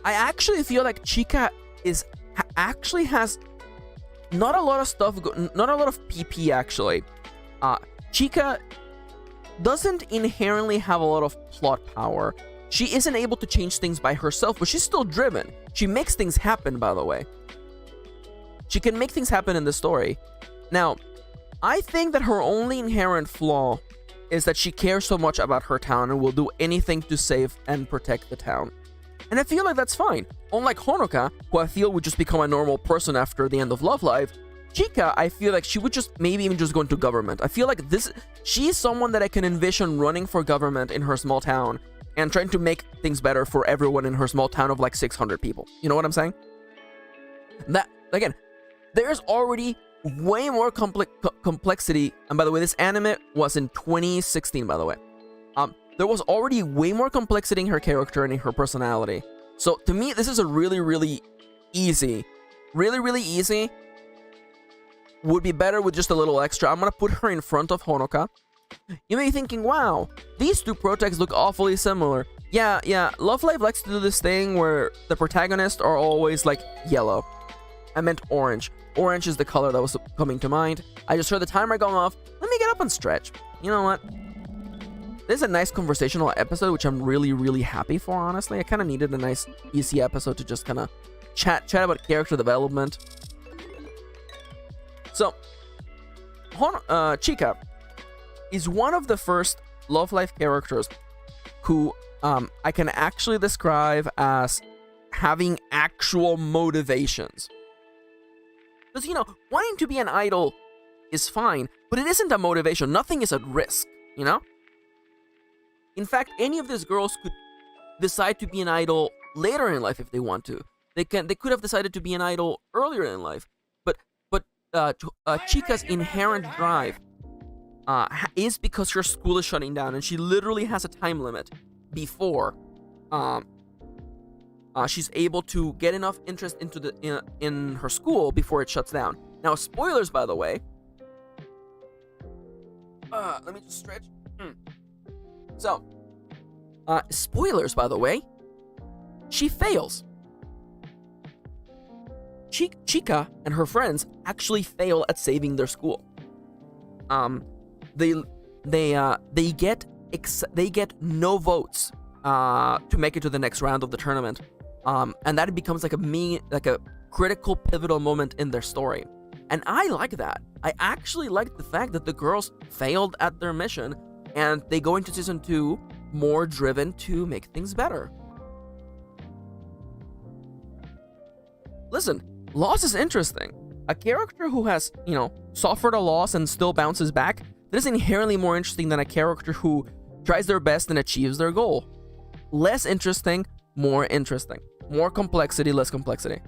I actually feel like Chica actually has not a lot of stuff, not a lot of PP actually. Chica doesn't inherently have a lot of plot power. She isn't able to change things by herself, but she's still driven. She makes things happen, by the way. She can make things happen in the story. Now, I think that her only inherent flaw is that she cares so much about her town and will do anything to save and protect the town. And I feel like that's fine. Unlike Honoka, who I feel would just become a normal person after the end of Love Live, Chica, I feel like she would just maybe even just go into government. I feel like she's someone that I can envision running for government in her small town and trying to make things better for everyone in her small town of like 600 people. You know what I'm saying? That, again, there's already way more complexity. And by the way, this anime was in 2016, by the way. There was already way more complexity in her character and in her personality. So to me, this is a really, really easy. Would be better with just a little extra. I'm gonna put her in front of Honoka. You may be thinking, wow, these two protags look awfully similar. Yeah, Love Live likes to do this thing where the protagonists are always like yellow. I meant orange. Orange is the color that was coming to mind. I just heard the timer going off. Let me get up and stretch. You know what? This is a nice conversational episode, which I'm really, really happy for, honestly. I kind of needed a nice, easy episode to just kind of chat about character development. So, Chica is one of the first Love Life characters who I can actually describe as having actual motivations. Because, you know, wanting to be an idol is fine, but it isn't a motivation. Nothing is at risk, you know? In fact, any of these girls could decide to be an idol later in life if they want to. They could have decided to be an idol earlier in life. But Chica's inherent drive is because her school is shutting down, and she literally has a time limit before she's able to get enough interest into in her school before it shuts down. Now, spoilers, by the way. Let me just stretch. So, spoilers, by the way. She fails. Chica and her friends actually fail at saving their school. They get no votes to make it to the next round of the tournament, and that becomes like a critical, pivotal moment in their story. And I like that. I actually like the fact that the girls failed at their mission, and they go into season 2 more driven to make things better. Listen, loss is interesting. A character who has, suffered a loss and still bounces back, that is inherently more interesting than a character who tries their best and achieves their goal. Less interesting, more interesting. More complexity, less complexity.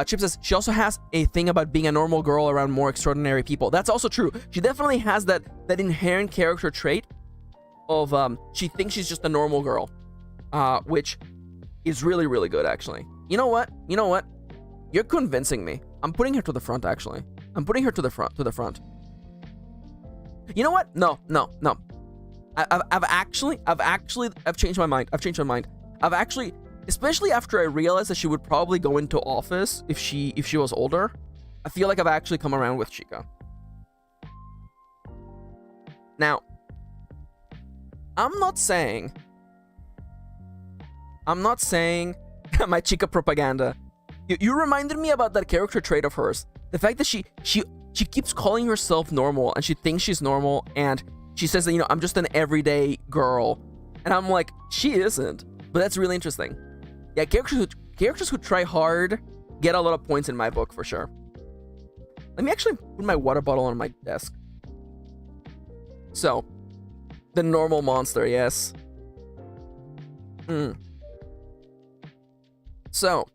Chip says she also has a thing about being a normal girl around more extraordinary people. That's also true. She definitely has that inherent character trait of she thinks she's just a normal girl, which is really, really good, actually. You know what? You're convincing me. I'm putting her to the front, actually. I'm putting her to the front. You know what? No. I've changed my mind. I've actually, especially after I realized that she would probably go into office if she was older, I feel like I've actually come around with Chica. Now, I'm not saying my Chica propaganda. You reminded me about that character trait of hers. The fact that she keeps calling herself normal, and she thinks she's normal, and she says that, I'm just an everyday girl. And I'm like, she isn't. But that's really interesting. Yeah, characters who try hard get a lot of points in my book, for sure. Let me actually put my water bottle on my desk. So, the normal monster, yes. So,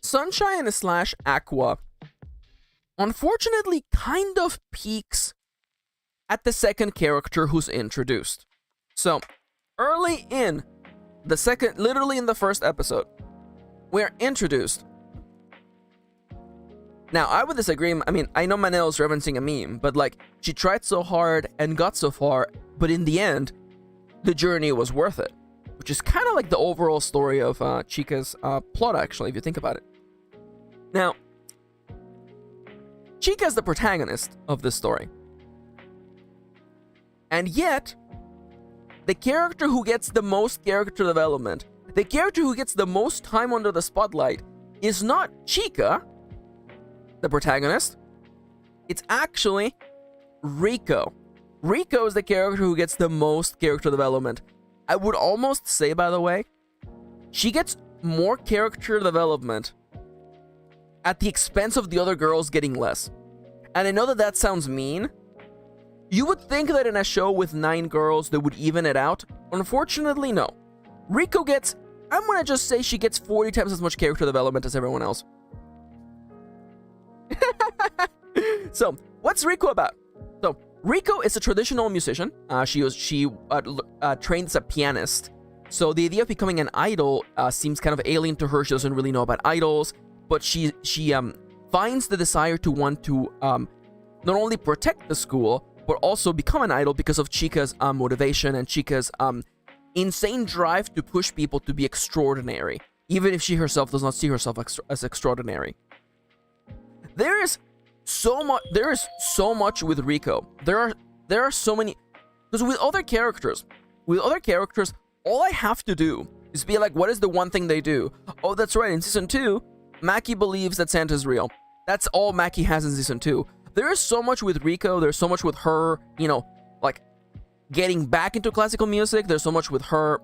Sunshine / Aqua, unfortunately, kind of peaks at the second character who's introduced. So, early in literally in the first episode, we're introduced. Now, I would disagree. I mean, I know Manel's referencing a meme, but she tried so hard and got so far, but in the end, the journey was worth it. Which is kind of like the overall story of Chica's plot, actually, if you think about it. Now, Chica is the protagonist of this story. And yet, the character who gets the most character development, the character who gets the most time under the spotlight, is not Chica, the protagonist. It's actually Rico. Rico is the character who gets the most character development. I would almost say, by the way, she gets more character development at the expense of the other girls getting less. And I know that sounds mean. You would think that in a show with 9 girls, they would even it out. Unfortunately, no. Rico gets, I'm gonna just say she gets 40 times as much character development as everyone else. So, what's Rico about? So, Rico is a traditional musician. She trained as a pianist. So the idea of becoming an idol seems kind of alien to her. She doesn't really know about idols, but she finds the desire to want to not only protect the school, but also become an idol because of Chica's motivation and Chica's insane drive to push people to be extraordinary, even if she herself does not see herself as extraordinary. There is so much with Rico. There are so many, because with other characters, all I have to do is be like, what is the one thing they do? Oh, that's right, in season 2, Maki believes that Santa's real. That's all Maki has in season 2. There is so much with Rico, there's so much with her, getting back into classical music. There's so much with her,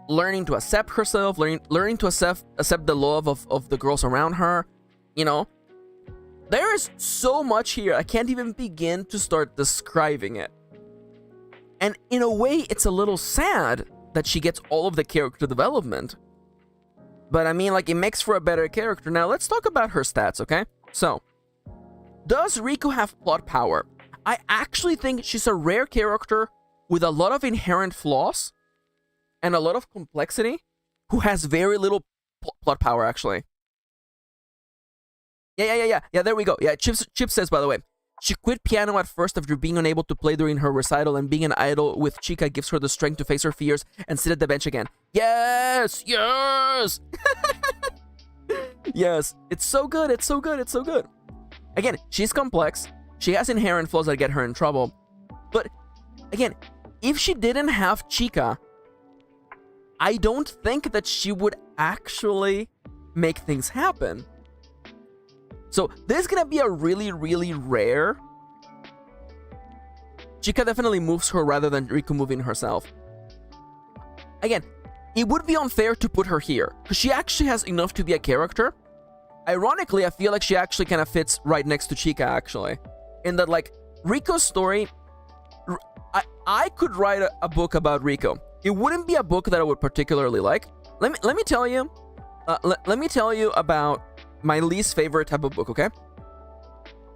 learning to accept herself, learning to accept the love of the girls around her, There is so much here, I can't even begin to start describing it. And in a way, it's a little sad that she gets all of the character development. But I mean, it makes for a better character. Now, let's talk about her stats, okay? So, Does Riku have plot power? I actually think she's a rare character with a lot of inherent flaws and a lot of complexity who has very little plot power, actually. Yeah, there we go. Yeah, Chip says, by the way, she quit piano at first after being unable to play during her recital, and being an idol with Chica gives her the strength to face her fears and sit at the bench again. Yes! Yes! Yes, it's so good, it's so good, it's so good. Again, she's complex. She has inherent flaws that get her in trouble. But, again, if she didn't have Chica, I don't think that she would actually make things happen. So, this is gonna be a really, really rare. Chica definitely moves her rather than Riku moving herself. Again, it would be unfair to put her here, because she actually has enough to be a character. Ironically, I feel like she actually kind of fits right next to Chica, actually. In that, like, Riko's story... I could write a book about Riko. It wouldn't be a book that I would particularly like. Let me tell you... let me tell you about my least favorite type of book, okay?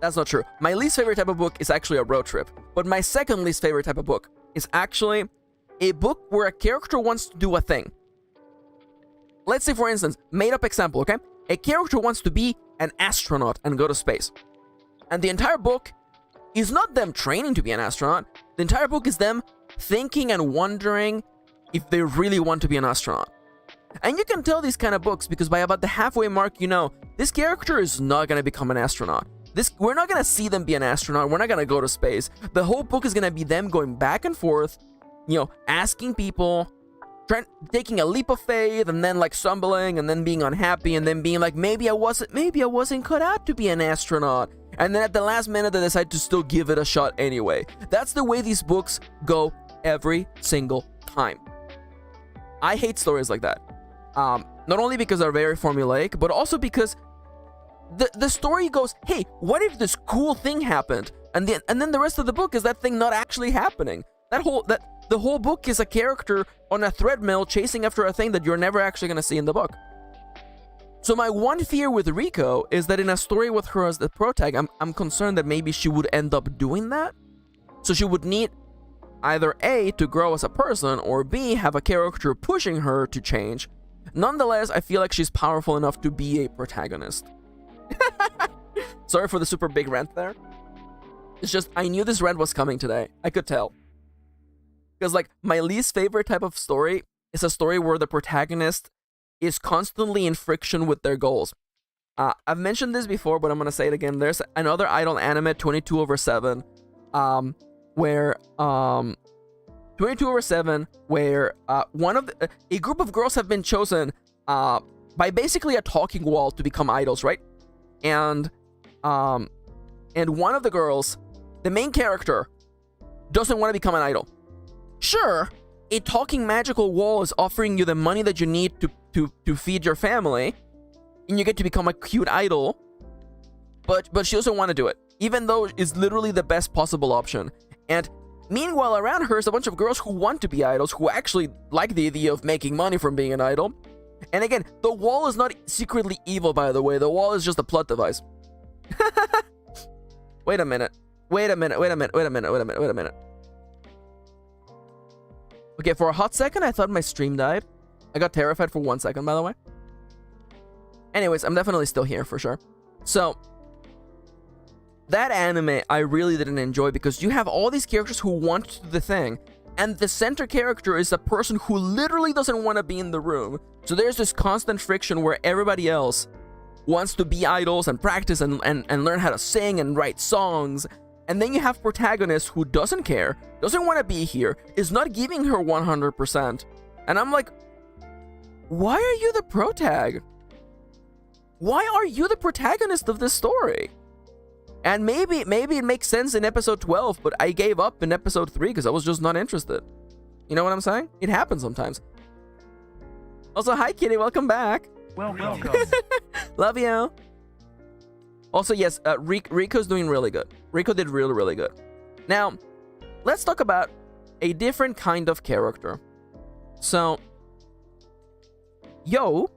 That's not true. My least favorite type of book is actually a road trip. But my second least favorite type of book is actually a book where a character wants to do a thing. Let's say, for instance, made up example, okay? A character wants to be an astronaut and go to space. And the entire book is not them training to be an astronaut. The entire book is them thinking and wondering if they really want to be an astronaut. And you can tell these kind of books because by about the halfway mark, you know, this character is not going to become an astronaut. We're not going to see them be an astronaut. We're not going to go to space. The whole book is going to be them going back and forth, you know, asking people, taking a leap of faith, and then like stumbling, and then being unhappy, and then being like, maybe I wasn't cut out to be an astronaut. And then at the last minute, they decide to still give it a shot anyway. That's the way these books go every single time. I hate stories like that. Not only because they're very formulaic, but also because the story goes, hey, what if this cool thing happened? And then the rest of the book is that thing not actually happening. The whole book is a character on a treadmill chasing after a thing that you're never actually going to see in the book. So my one fear with Riko is that in a story with her as the protag, I'm concerned that maybe she would end up doing that. So she would need either A, to grow as a person, or B, have a character pushing her to change. Nonetheless, I feel like she's powerful enough to be a protagonist. Sorry for the super big rant there. It's just, I knew this rant was coming today. I could tell. Because, like, my least favorite type of story is a story where the protagonist is constantly in friction with their goals. I've mentioned this before, but I'm going to say it again. There's another idol anime, 22/7, where 22/7, where a group of girls have been chosen by basically a talking wall to become idols, right? And one of the girls, the main character, doesn't want to become an idol. Sure, a talking magical wall is offering you the money that you need to feed your family, and you get to become a cute idol, but she doesn't want to do it, even though it's literally the best possible option. And meanwhile, around her is a bunch of girls who want to be idols, who actually like the idea of making money from being an idol. And again, the wall is not secretly evil, by the way. The wall is just a plot device. Wait a minute. Okay, for a hot second, I thought my stream died. I got terrified for 1 second, by the way. Anyways, I'm definitely still here, for sure. So, that anime, I really didn't enjoy because you have all these characters who want to do the thing, and the center character is a person who literally doesn't want to be in the room. So there's this constant friction where everybody else wants to be idols and practice and learn how to sing and write songs. And then you have protagonist who doesn't care, doesn't want to be here, is not giving her 100%. And I'm like, why are you the protag? Why are you the protagonist of this story? And maybe it makes sense in episode 12, but I gave up in episode 3 because I was just not interested. You know what I'm saying? It happens sometimes. Also, hi Kitty, welcome back. Welcome. Love you. Also, yes, Riko's doing really good. Riko did really, really good. Now, let's talk about a different kind of character. So, Yo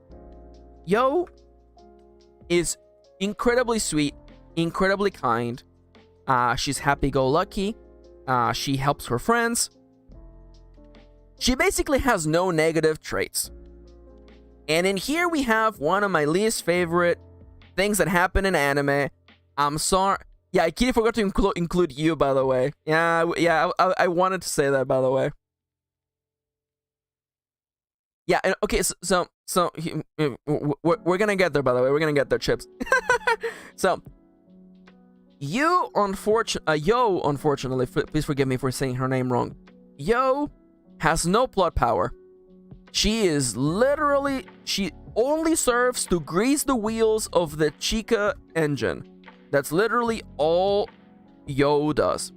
is incredibly sweet, incredibly kind. She's happy-go-lucky. She helps her friends. She basically has no negative traits. And in here we have one of my least favorite things that happen in anime. I'm sorry. Yeah, I kinda forgot to include you, by the way. Yeah, I wanted to say that, by the way. Yeah, okay, so we're gonna get there, by the way. We're gonna get there, Chips. So, Yo, unfortunately, please forgive me for saying her name wrong. Yo has no plot power. She only serves to grease the wheels of the Chica engine. That's literally all Yo does.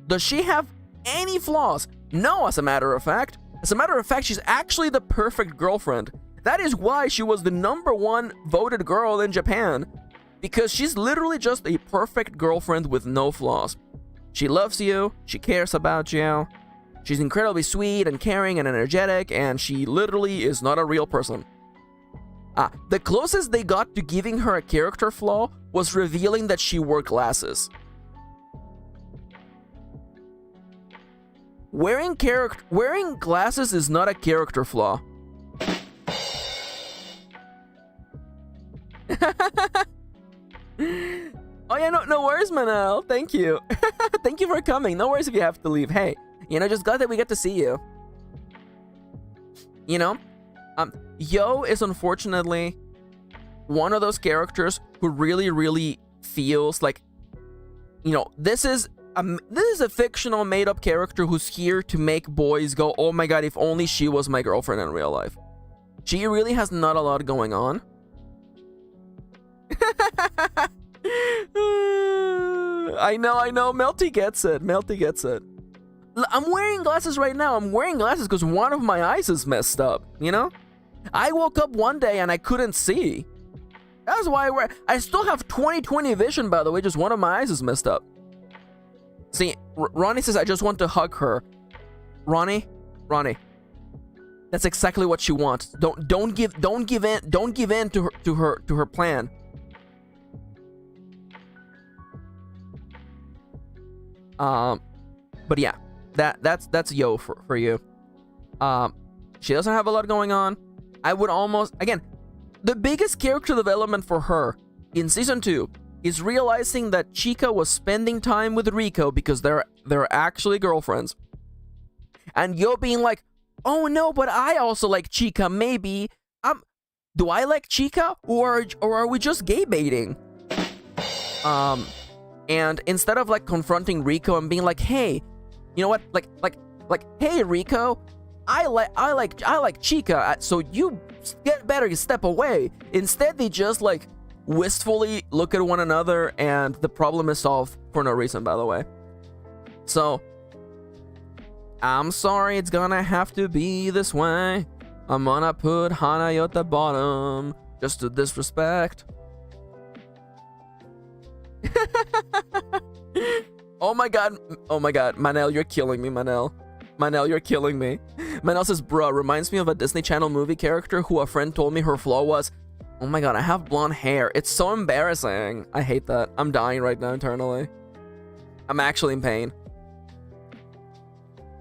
Does she have any flaws? No, as a matter of fact. As a matter of fact, she's actually the perfect girlfriend. That is why she was the #1 voted girl in Japan. Because she's literally just a perfect girlfriend with no flaws. She loves you, she cares about you, she's incredibly sweet and caring and energetic, and she literally is not a real person. The closest they got to giving her a character flaw was revealing that she wore glasses. Wearing glasses is not a character flaw. Oh yeah, no worries, Manel. Thank you. Thank you for coming. No worries if you have to leave. Hey, just glad that we get to see you. Yo is unfortunately one of those characters who really feels like, this is a fictional made-up character who's here to make boys go, oh my god, if only she was my girlfriend in real life. She really has not a lot going on. I know. Melty gets it. I'm wearing glasses right now. I'm wearing glasses because one of my eyes is messed up, I woke up one day and I couldn't see. That's why I still have 20/20 vision, by the way, just one of my eyes is messed up. See, Ronnie says, I just want to hug her. Ronnie. That's exactly what she wants. Don't give in to her plan. But yeah, that's Yo for you. She doesn't have a lot going on. I would almost, again, the biggest character development for her in season 2 is realizing that Chica was spending time with Rico because they're actually girlfriends. And Yo being like, oh no, but I also like Chica, maybe. Do I like Chica or are we just gay baiting? And instead of confronting Rico and being like, hey, you know what? Like, hey Rico, I like Chica, so you better step away. Instead, they just wistfully look at one another, and the problem is solved for no reason, by the way. So, I'm sorry, it's gonna have to be this way. I'm gonna put Hanayo at the bottom, just to disrespect. Oh my god, Manel, you're killing me, Manel, you're killing me. Manel says, bruh, reminds me of a Disney Channel movie character who a friend told me her flaw was, oh my god, I have blonde hair. It's so embarrassing. I hate that. I'm dying right now internally. I'm actually in pain.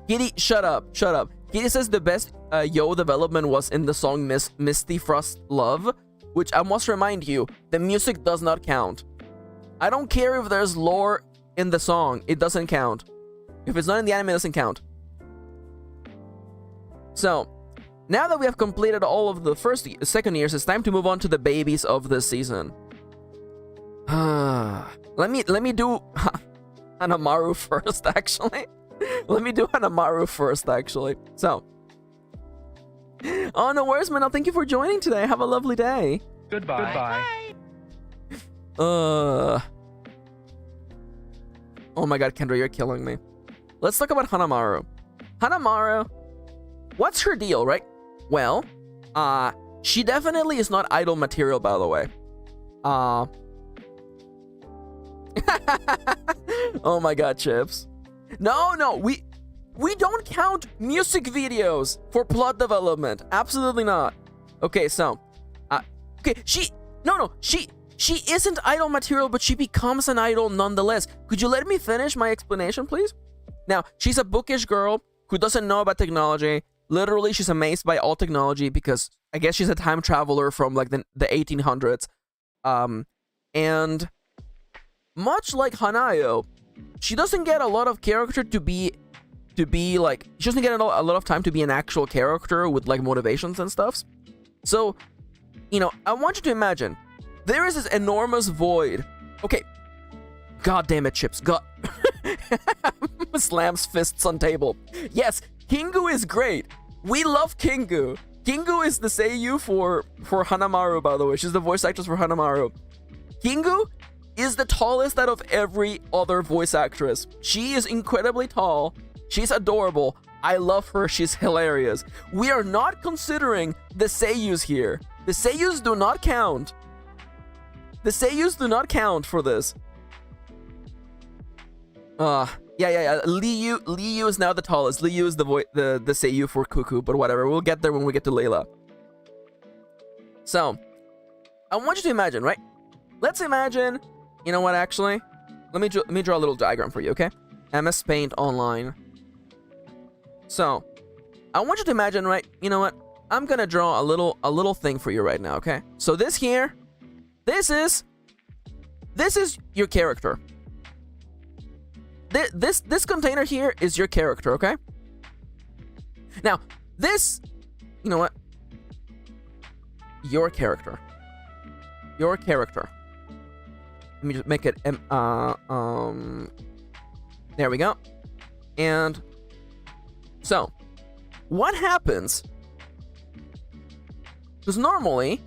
Kitty, shut up. Kitty says the best Yo development was in the song Misty Frost Love, which I must remind you, the music does not count. I don't care if there's lore in the song, it doesn't count. If it's not in the anime, it doesn't count. So, now that we have completed all of the second years, it's time to move on to the babies of this season. Let me do Hanamaru first, actually. So, oh no worries, Manel. Thank you for joining today. Have a lovely day. Goodbye. Oh my god, Kendra, you're killing me. Let's talk about Hanamaru. Hanamaru, what's her deal, right? Well, she definitely is not idol material, by the way. Oh my god, Chips. No, we don't count music videos for plot development. Absolutely not. Okay, so, okay, She isn't idol material, but she becomes an idol nonetheless. Could you let me finish my explanation, please? Now, she's a bookish girl who doesn't know about technology. Literally, she's amazed by all technology because I guess she's a time traveler from like the 1800s. And much like Hanayo, she doesn't get a lot of character to be like, she doesn't get a lot of time to be an actual character with like motivations and stuff. So, you know, I want you to imagine there is this enormous void. Okay, god damn it, Chips. God slams fists on table. Yes, Kingu is great. We love Kingu. Kingu is the seiyuu for Hanamaru, by the way. She's the voice actress for Hanamaru. Kingu is the tallest out of every other voice actress. She is incredibly tall. She's adorable. I love her. She's hilarious. We are not considering the seiyus here. The seiyus do not count. The seiyus do not count for this. Yeah. Liu is now the tallest. Liu is the seiyuu for Cuckoo, but whatever. We'll get there when we get to Layla. So, I want you to imagine, right? Let's imagine. You know what? Actually, let me draw a little diagram for you, okay? MS Paint Online. So, I want you to imagine, right? You know what? I'm gonna draw a little thing for you right now, okay? So this here, this is your character. This container here is your character, okay? Now, this, you know what? Your character. Your character. Let me just make it there we go. And so, what happens? Because normally,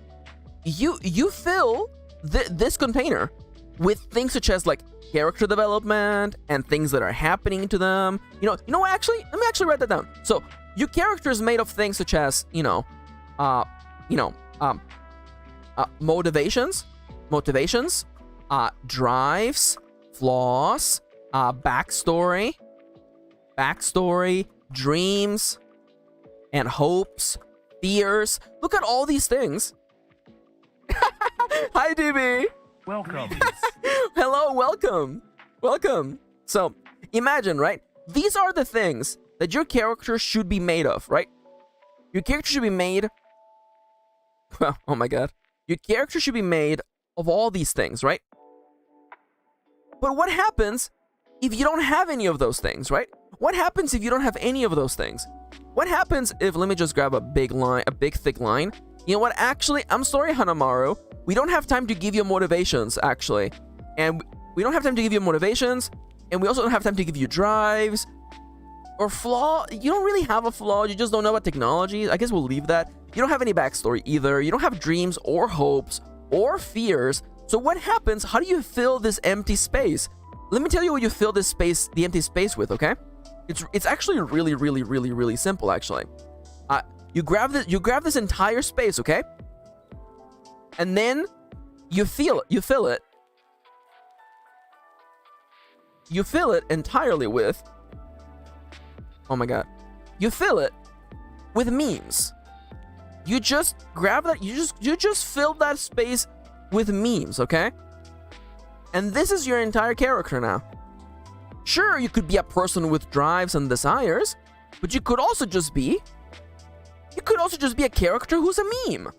you fill this container with things such as like character development and things that are happening to them. You know what? Actually, let me actually write that down. So your character is made of things such as motivations, drives, flaws, backstory, dreams, and hopes, fears. Look at all these things. Hi, DB. Welcome. Hello, welcome. So, imagine, right? These are the things that your character should be made of, right? Your character should be made... Well, oh my god. Your character should be made of all these things, right? But what happens if you don't have any of those things, right? What happens if you don't have any of those things? What happens if... Let me just grab a big line, a big thick line. You know what? Actually, I'm sorry, Hanamaru. We don't have time to give you motivations, actually. And we don't have time to give you motivations. And we also don't have time to give you drives. Or flaw. You don't really have a flaw. You just don't know about technology. I guess we'll leave that. You don't have any backstory either. You don't have dreams or hopes or fears. So what happens? How do you fill this empty space? Let me tell you what you fill this space, the empty space with, okay? It's actually really simple, actually. You grab this entire space, okay? And then you fill it entirely with... Oh my god. You fill it with memes. You just grab that, you just fill that space with memes, okay? And this is your entire character now. Sure, you could be a person with drives and desires, but you could also just be a character who's a meme.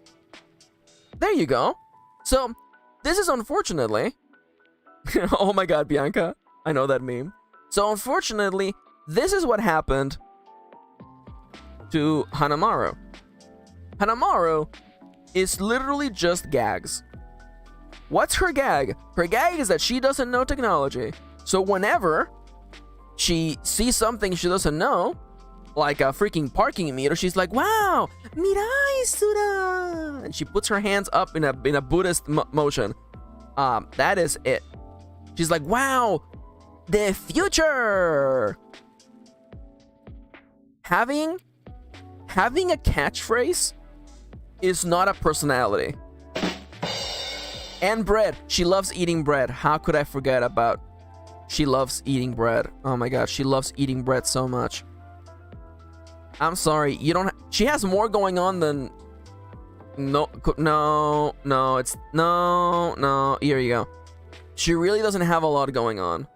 There you go. So, this is unfortunately... Oh my god, Bianca. I know that meme. So, unfortunately, this is what happened to Hanamaru. Hanamaru is literally just gags. What's her gag? Her gag is that she doesn't know technology. So whenever she sees something she doesn't know, like a freaking parking meter, she's like, wow, mirai sura! And she puts her hands up in a Buddhist motion. That is it. She's like, wow, the future! Having a catchphrase is not a personality. And bread. She loves eating bread. How could I forget about... She loves eating bread. Oh my god, she loves eating bread so much. I'm sorry, you don't... She has more going on than... No, no, it's no. Here you go. She really doesn't have a lot going on.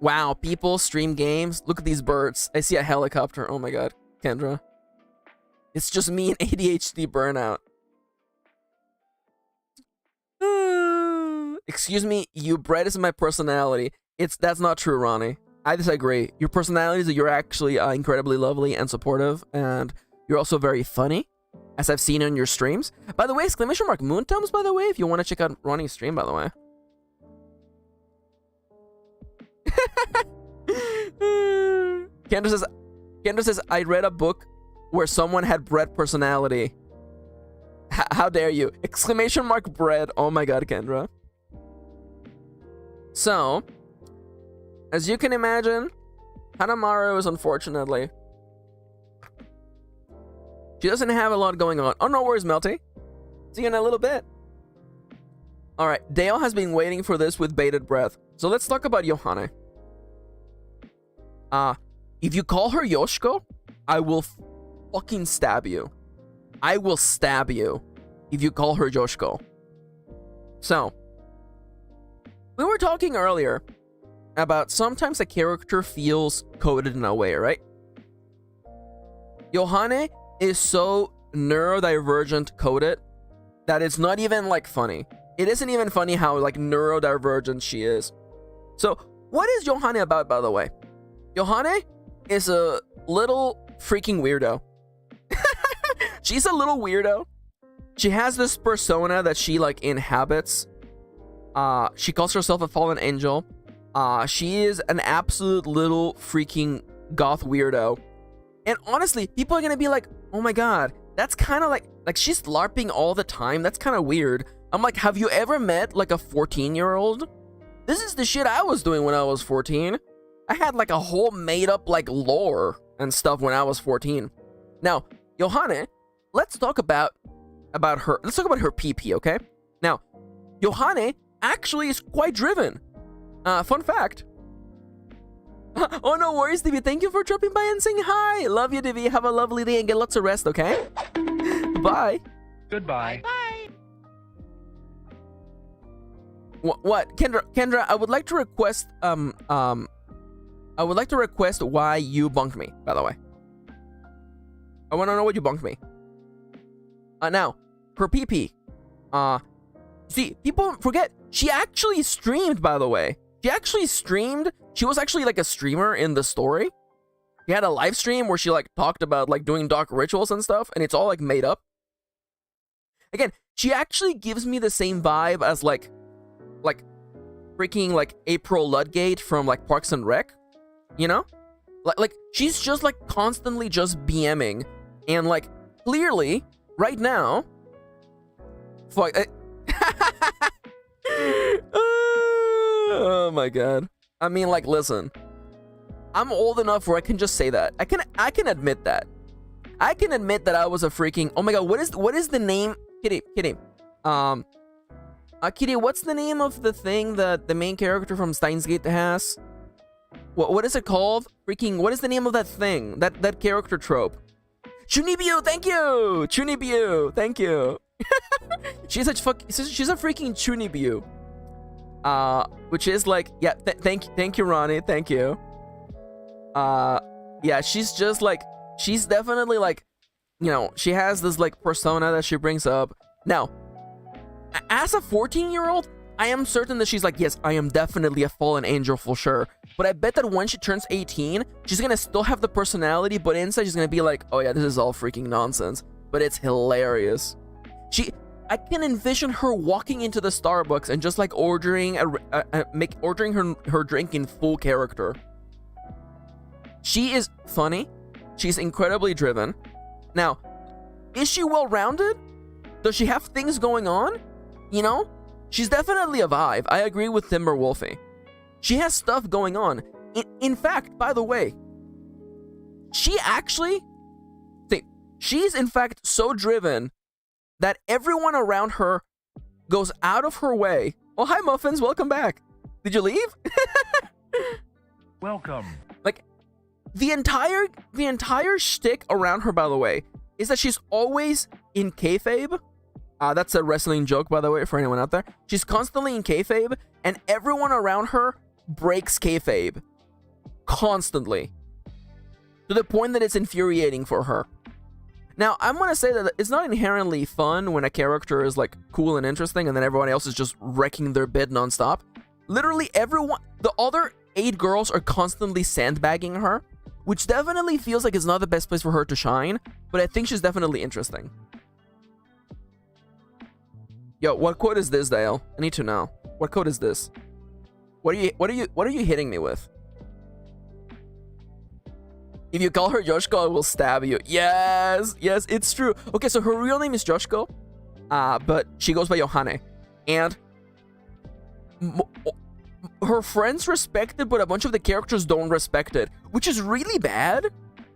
Wow, people stream games. Look at these birds. I see a helicopter. Oh my god, Kendra. It's just me and ADHD burnout. Excuse me, you bred is my personality. That's not true, Ronnie. I disagree. Your personality is that you're actually incredibly lovely and supportive, and you're also very funny, as I've seen on your streams. By the way, exclamation mark Moontoms, by the way, if you want to check out Ronnie's stream, by the way. Kendra says, I read a book where someone had bread personality. How dare you? Exclamation mark bread. Oh my god, Kendra. So, as you can imagine, Hanamaru is unfortunately... She doesn't have a lot going on. Oh, no worries, Melty. See you in a little bit. Alright, Dale has been waiting for this with bated breath. So let's talk about Yohane. If you call her Yoshiko, I will fucking stab you. I will stab you if you call her Yoshiko. So, we were talking earlier about sometimes a character feels coded in a way, right? Yohane is so neurodivergent coded that it's not even like funny. It isn't even funny how like neurodivergent she is. So, what is Yohane about, by the way? Yohane is a little freaking weirdo. She's a little weirdo. She has this persona that she like inhabits. She calls herself a fallen angel. She is an absolute little freaking goth weirdo. And honestly, people are gonna be like, oh my god, that's kind of like she's LARPing all the time. That's kind of weird. I'm like, have you ever met like a 14-year-old? This is the shit I was doing when I was 14. I had like a whole made up like lore and stuff when I was 14. Now, Yohane, let's talk about her. Let's talk about her PP, okay? Now, Yohane actually is quite driven. Fun fact. Oh, no worries, Divi. Thank you for dropping by and saying hi. Love you, Divi. Have a lovely day and get lots of rest, okay? Bye. Goodbye. Bye. What? Kendra, I would like to request, I would like to request why you bunked me, by the way. I want to know what you bunked me. Now, her PP. See, people forget, she actually streamed, by the way. She actually streamed. She was actually like a streamer in the story. She had a live stream where she like talked about like doing dark rituals and stuff, and it's all like made up. Again, she actually gives me the same vibe as like freaking like April Ludgate from like Parks and Rec, you know? Like she's just like constantly just BMing, and like clearly right now, fuck. Oh my god. I mean, like, listen. I'm old enough where I can just say that. I can admit that. I can admit that I was a freaking... Oh my god, what is the name? Kitty. Kitty, what's the name of the thing that the main character from Steins Gate has? What is it called? Freaking, what is the name of that thing? That character trope? Chunibyu, thank you! Chunibyu, thank you. She's a freaking Chunibyu. Which is like, yeah, thank you, Ronnie, thank you. Yeah, she's just like, she's definitely like, you know, she has this like persona that she brings up. Now, as a 14-year-old, I am certain that she's like, yes, I am definitely a fallen angel for sure. But I bet that when she turns 18, she's gonna still have the personality, but inside she's gonna be like, oh yeah, this is all freaking nonsense. But it's hilarious. I can envision her walking into the Starbucks and just like ordering her drink in full character. She is funny. She's incredibly driven. Now, is she well-rounded? Does she have things going on? You know? She's definitely a vibe. I agree with Timberwolfie. She has stuff going on. In fact, by the way, she's in fact so driven that everyone around her goes out of her way. Oh, hi, Muffins. Welcome back. Did you leave? Welcome. Like, the entire shtick around her, by the way, is that she's always in kayfabe. That's a wrestling joke, by the way, for anyone out there. She's constantly in kayfabe, and everyone around her breaks kayfabe. Constantly. To the point that it's infuriating for her. Now, I'm going to say that it's not inherently fun when a character is, like, cool and interesting, and then everyone else is just wrecking their bed nonstop. Literally everyone, the other 8 girls are constantly sandbagging her, which definitely feels like it's not the best place for her to shine, but I think she's definitely interesting. Yo, what quote is this, Dale? I need to know. What quote is this? What are you hitting me with? If you call her Yoshiko, I will stab you. Yes, yes, it's true. Okay, so her real name is Yoshiko, but she goes by Yohane. And her friends respect it, but a bunch of the characters don't respect it, which is really bad.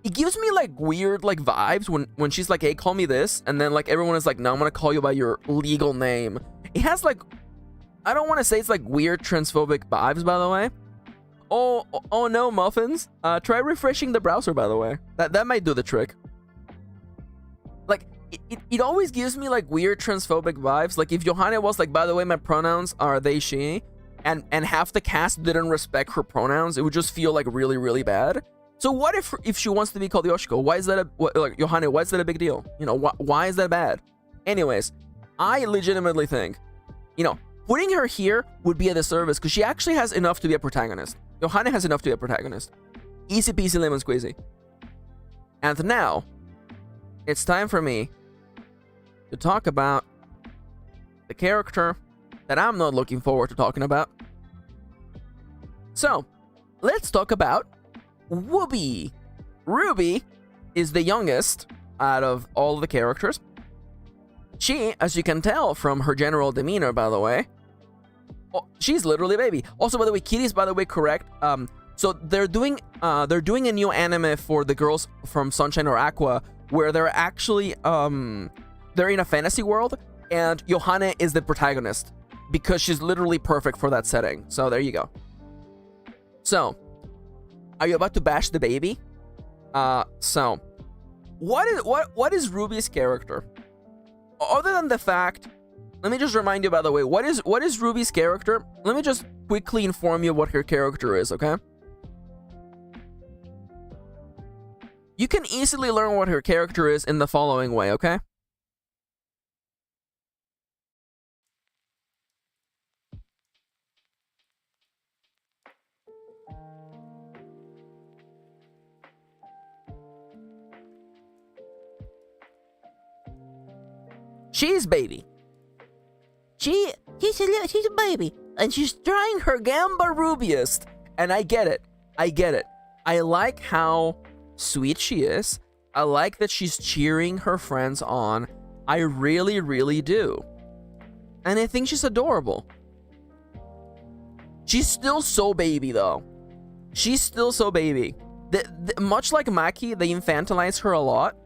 It gives me, like, weird, like, vibes when she's like, hey, call me this, and then, like, everyone is like, no, I'm gonna call you by your legal name. It has, like, I don't want to say it's, like, weird transphobic vibes, by the way. Oh no, muffins. Try refreshing the browser, by the way. That might do the trick. Like, it always gives me, like, weird transphobic vibes. Like, if Yohane was like, by the way, my pronouns are they, she, and half the cast didn't respect her pronouns, it would just feel, like, really, really bad. So what if she wants to be called Yoshiko? Why is that like, Yohane, why is that a big deal? You know, why is that bad? Anyways, I legitimately think, you know, putting her here would be a disservice because she actually has enough to be a protagonist. Yohane has enough to be a protagonist. Easy peasy lemon squeezy. And now, it's time for me to talk about the character that I'm not looking forward to talking about. So, let's talk about Ruby. Ruby is the youngest out of all the characters. She, as you can tell from her general demeanor, by the way, she's literally a baby. Also, by the way, Kitty's, by the way, correct. So they're doing a new anime for the girls from Sunshine or Aqua, where they're actually they're in a fantasy world, and Yohane is the protagonist because she's literally perfect for that setting. So there you go. So, are you about to bash the baby? So, what is Ruby's character? Other than the fact, let me just remind you, by the way, what is Ruby's character? Let me just quickly inform you what her character is, okay? You can easily learn what her character is in the following way, okay? She's baby. She's a baby, and she's trying her gamba rubiest. And I get it. I like how sweet she is. I like that she's cheering her friends on. I really, really do. And I think she's adorable. She's still so baby, though. She's still so baby. Much like Maki, they infantilize her a lot.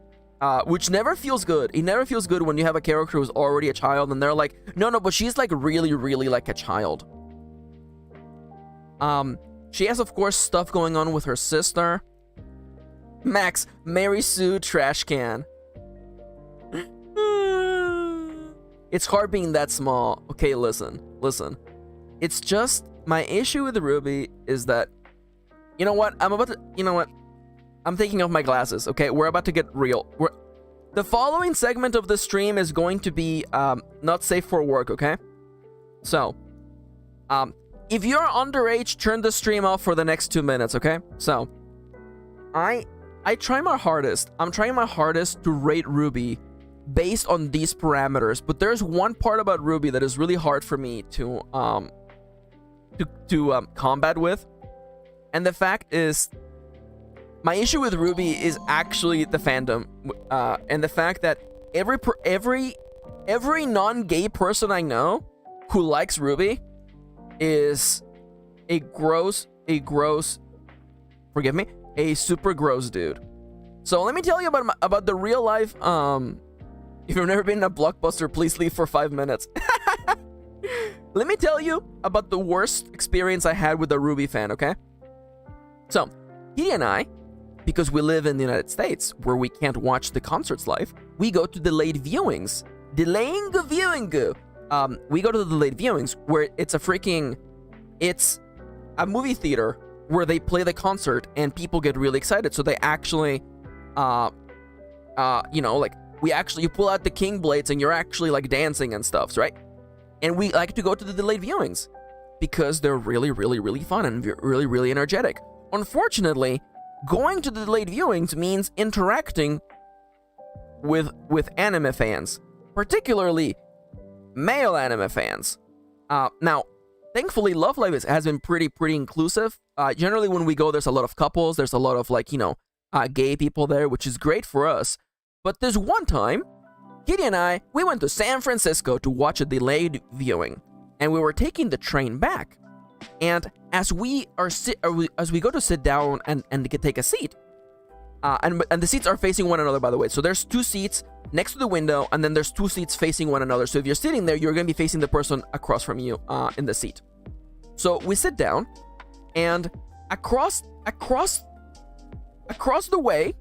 Which never feels good. It never feels good when you have a character who's already a child and they're like, no, but she's like really, really like a child. She has, of course, stuff going on with her sister. Max, Mary Sue, trash can. It's hard being that small. Okay, listen. It's just, my issue with Ruby is that, you know what? I'm taking off my glasses, okay? We're about to get real. The following segment of the stream is going to be not safe for work, okay? So, if you're underage, turn the stream off for the next 2 minutes, okay? So, I try my hardest. I'm trying my hardest to rate Ruby based on these parameters, but there's one part about Ruby that is really hard for me to combat with, and the fact is, my issue with Ruby is actually the fandom, and the fact that every non-gay person I know who likes Ruby is a super gross dude. So let me tell you about the real life. If you've never been in a Blockbuster, please leave for 5 minutes. Let me tell you about the worst experience I had with a Ruby fan, okay? So, he and I, because we live in the United States, where we can't watch the concerts live, we go to delayed viewings delaying the viewing. We go to the delayed viewings where it's a movie theater where they play the concert and people get really excited. So they actually, you pull out the King Blades and you're actually like dancing and stuff, right? And we like to go to the delayed viewings because they're really, really, really fun and really, really energetic. Unfortunately, going to the delayed viewings means interacting with anime fans, particularly male anime fans. Now, thankfully, Love Live has been pretty inclusive. Generally, when we go, there's a lot of couples. There's a lot of gay people there, which is great for us. But there's one time, Kitty and I, we went to San Francisco to watch a delayed viewing, and we were taking the train back. And as we go to sit down and take a seat, and the seats are facing one another, by the way. So there's 2 seats next to the window, and then there's 2 seats facing one another. So if you're sitting there, you're going to be facing the person across from you in the seat. So we sit down, and across the way,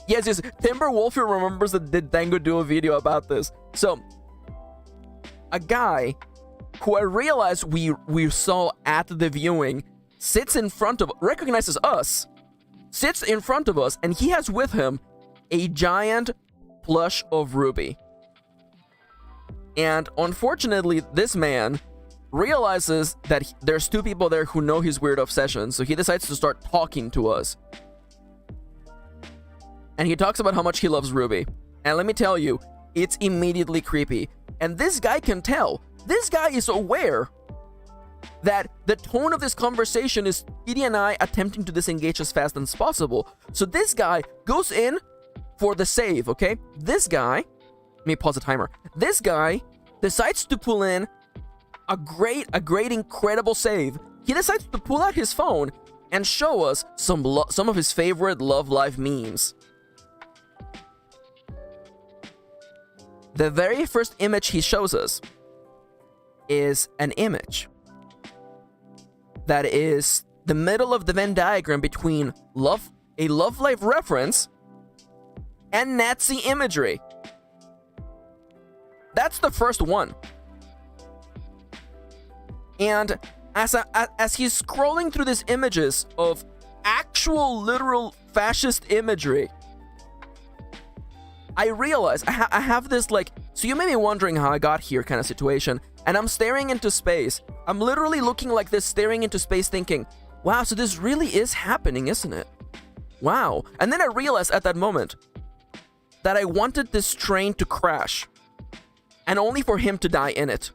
yes, Timber Wolfie remembers that did Dango do a video about this. So a guy who I realized we saw at the viewing recognizes us, sits in front of us, and he has with him a giant plush of Ruby. And unfortunately, this man realizes that there's 2 people there who know his weird obsession, so he decides to start talking to us. And he talks about how much he loves Ruby. And let me tell you, it's immediately creepy. And this guy can tell. This guy is aware that the tone of this conversation is Kitty and I attempting to disengage as fast as possible. So this guy goes in for the save, okay? This guy, let me pause the timer. This guy decides to pull in a great, incredible save. He decides to pull out his phone and show us some of his favorite Love Live memes. The very first image he shows us is an image that is the middle of the Venn diagram between a Love Live reference and Nazi imagery. That's the first one. And as he's scrolling through these images of actual literal fascist imagery, I realize I have this so you may be wondering how I got here kind of situation, and I'm staring into space. I'm literally looking like this, staring into space thinking, wow, so this really is happening, isn't it? Wow. And then I realized at that moment that I wanted this train to crash, and only for him to die in it.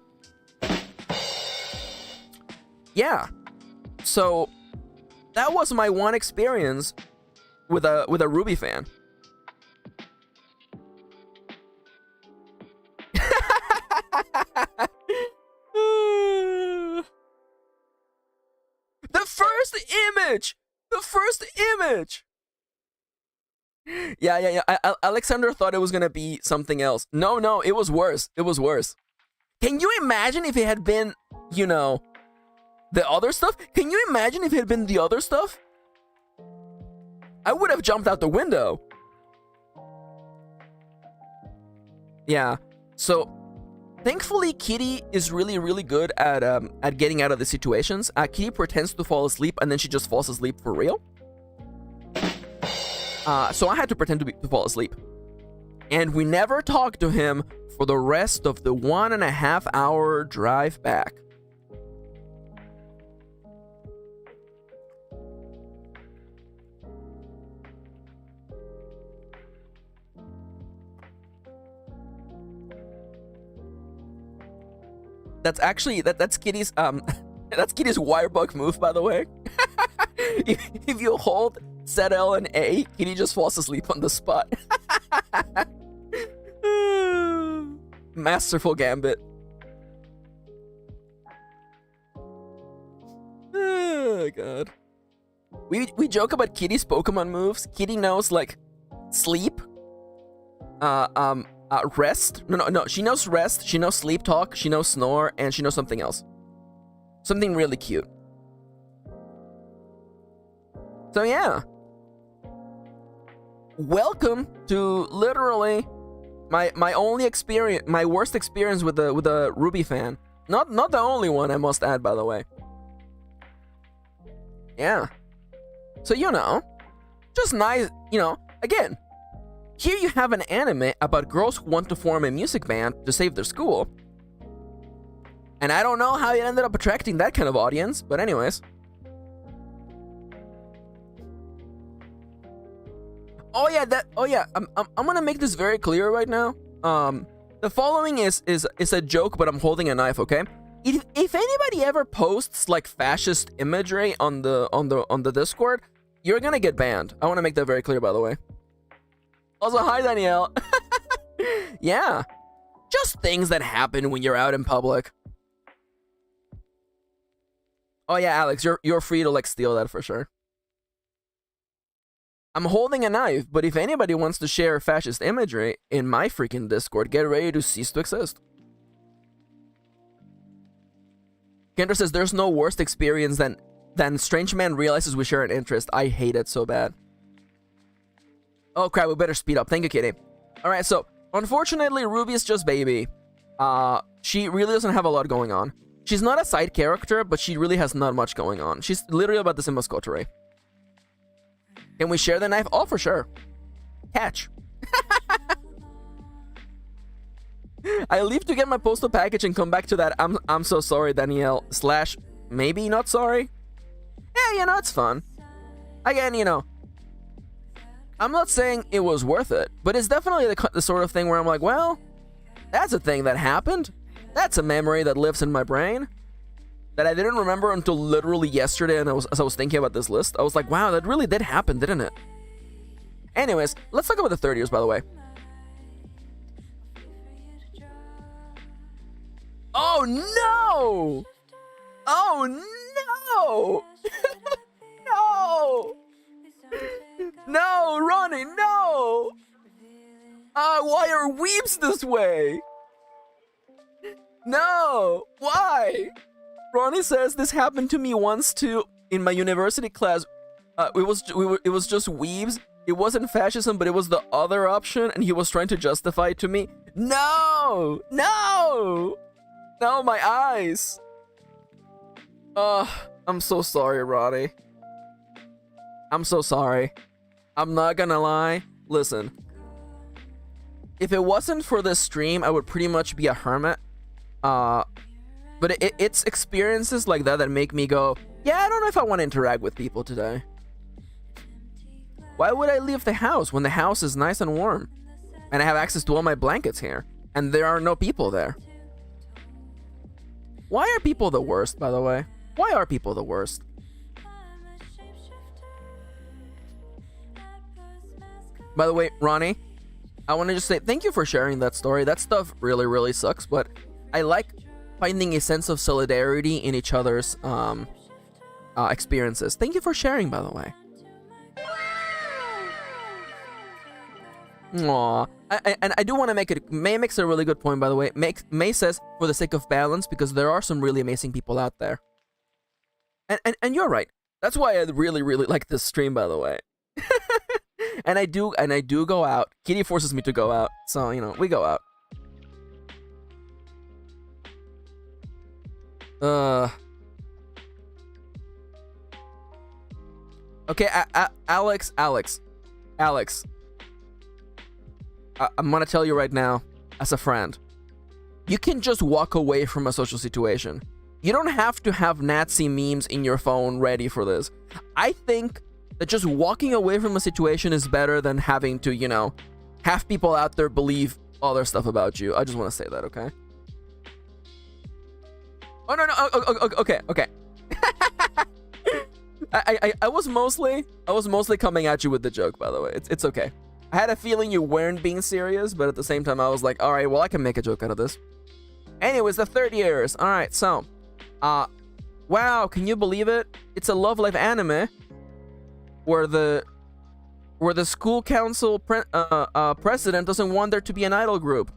Yeah. So that was my one experience with a Ruby fan. The first image. Yeah. Alexander thought it was gonna be something else. No, it was worse. Can you imagine if it had been, the other stuff? Can you imagine if it had been the other stuff? I would have jumped out the window. Yeah. So, thankfully, Kitty is really, really good at getting out of the situations. Kitty pretends to fall asleep, and then she just falls asleep for real. So I had to pretend to fall asleep. And we never talked to him for the rest of the 1.5 hour drive back. That's actually that's Kitty's that's Kitty's wirebug move, by the way. if you hold set L and A, Kitty just falls asleep on the spot. Masterful gambit. Oh god. We joke about Kitty's Pokemon moves. Kitty knows sleep, rest. No. She knows rest. She knows sleep talk. She knows snore, and she knows something else. Something really cute. So yeah. Welcome to literally My only experience, my worst experience with the Ruby fan. Not the only one, I must add, by the way. Yeah. So, you know, just nice, you know, again, here you have an anime about girls who want to form a music band to save their school. And I don't know how it ended up attracting that kind of audience, but anyways. Oh yeah, I'm gonna make this very clear right now. The following is a joke, but I'm holding a knife, okay? If anybody ever posts like fascist imagery on the Discord, you're gonna get banned. I want to make that very clear, by the way. Also, hi Danielle. Yeah, just things that happen when you're out in public. Oh yeah, Alex, you're free to like steal that for sure. I'm holding a knife, but if anybody wants to share fascist imagery in my freaking Discord, get ready to cease to exist. Kendra says there's no worse experience than strange man realizes we share an interest. I hate it so bad. Oh crap, we better speed up. Thank you, Kitty. Alright, so unfortunately Ruby is just baby. She really doesn't have a lot going on. She's not a side character, but she really has not much going on. She's literally about the same as Kotori. Can we share the knife? Oh, for sure. Catch. I leave to get my postal package and come back to that. I'm so sorry, Danielle. / maybe not sorry. Yeah, you know, it's fun. Again, you know, I'm not saying it was worth it, but it's definitely the sort of thing where I'm like, well, that's a thing that happened. That's a memory that lives in my brain that I didn't remember until literally yesterday, and as I was thinking about this list, I was like, wow, that really did happen, didn't it? Anyways, let's talk about the third years, by the way. Oh no! Oh no! No! No, Ronnie, no! Why are weebs this way? No! Why? Ronnie says this happened to me once too in my university class. It was just weebs. It wasn't fascism, but it was the other option, and he was trying to justify it to me. No! No! No, my eyes. I'm so sorry, Ronnie. I'm so sorry. I'm not gonna lie. Listen. If it wasn't for this stream, I would pretty much be a hermit. But it's experiences like that make me go, yeah, I don't know if I want to interact with people today. Why would I leave the house when the house is nice and warm? And I have access to all my blankets here. And there are no people there. Why are people the worst, by the way? Why are people the worst? By the way, Ronnie, I want to just say thank you for sharing that story. That stuff really, really sucks, but I like finding a sense of solidarity in each other's experiences. Thank you for sharing, by the way. Aww. And I do want to make it... May makes a really good point, by the way. May says, for the sake of balance, because there are some really amazing people out there. And you're right. That's why I really, really like this stream, by the way. and I do go out. Kitty forces me to go out. So, you know, we go out. Okay, Alex. I'm gonna tell you right now, as a friend, you can just walk away from a social situation. You don't have to have Nazi memes in your phone ready for this. I think that just walking away from a situation is better than having to, you know, have people out there believe other stuff about you. I just want to say that, okay? Oh, no. Okay. I was mostly coming at you with the joke, by the way. It's okay. I had a feeling you weren't being serious, but at the same time, I was like, all right, well, I can make a joke out of this. Anyways, the third years. All right, so, wow, can you believe it? It's a Love Live anime where the school council president doesn't want there to be an idol group.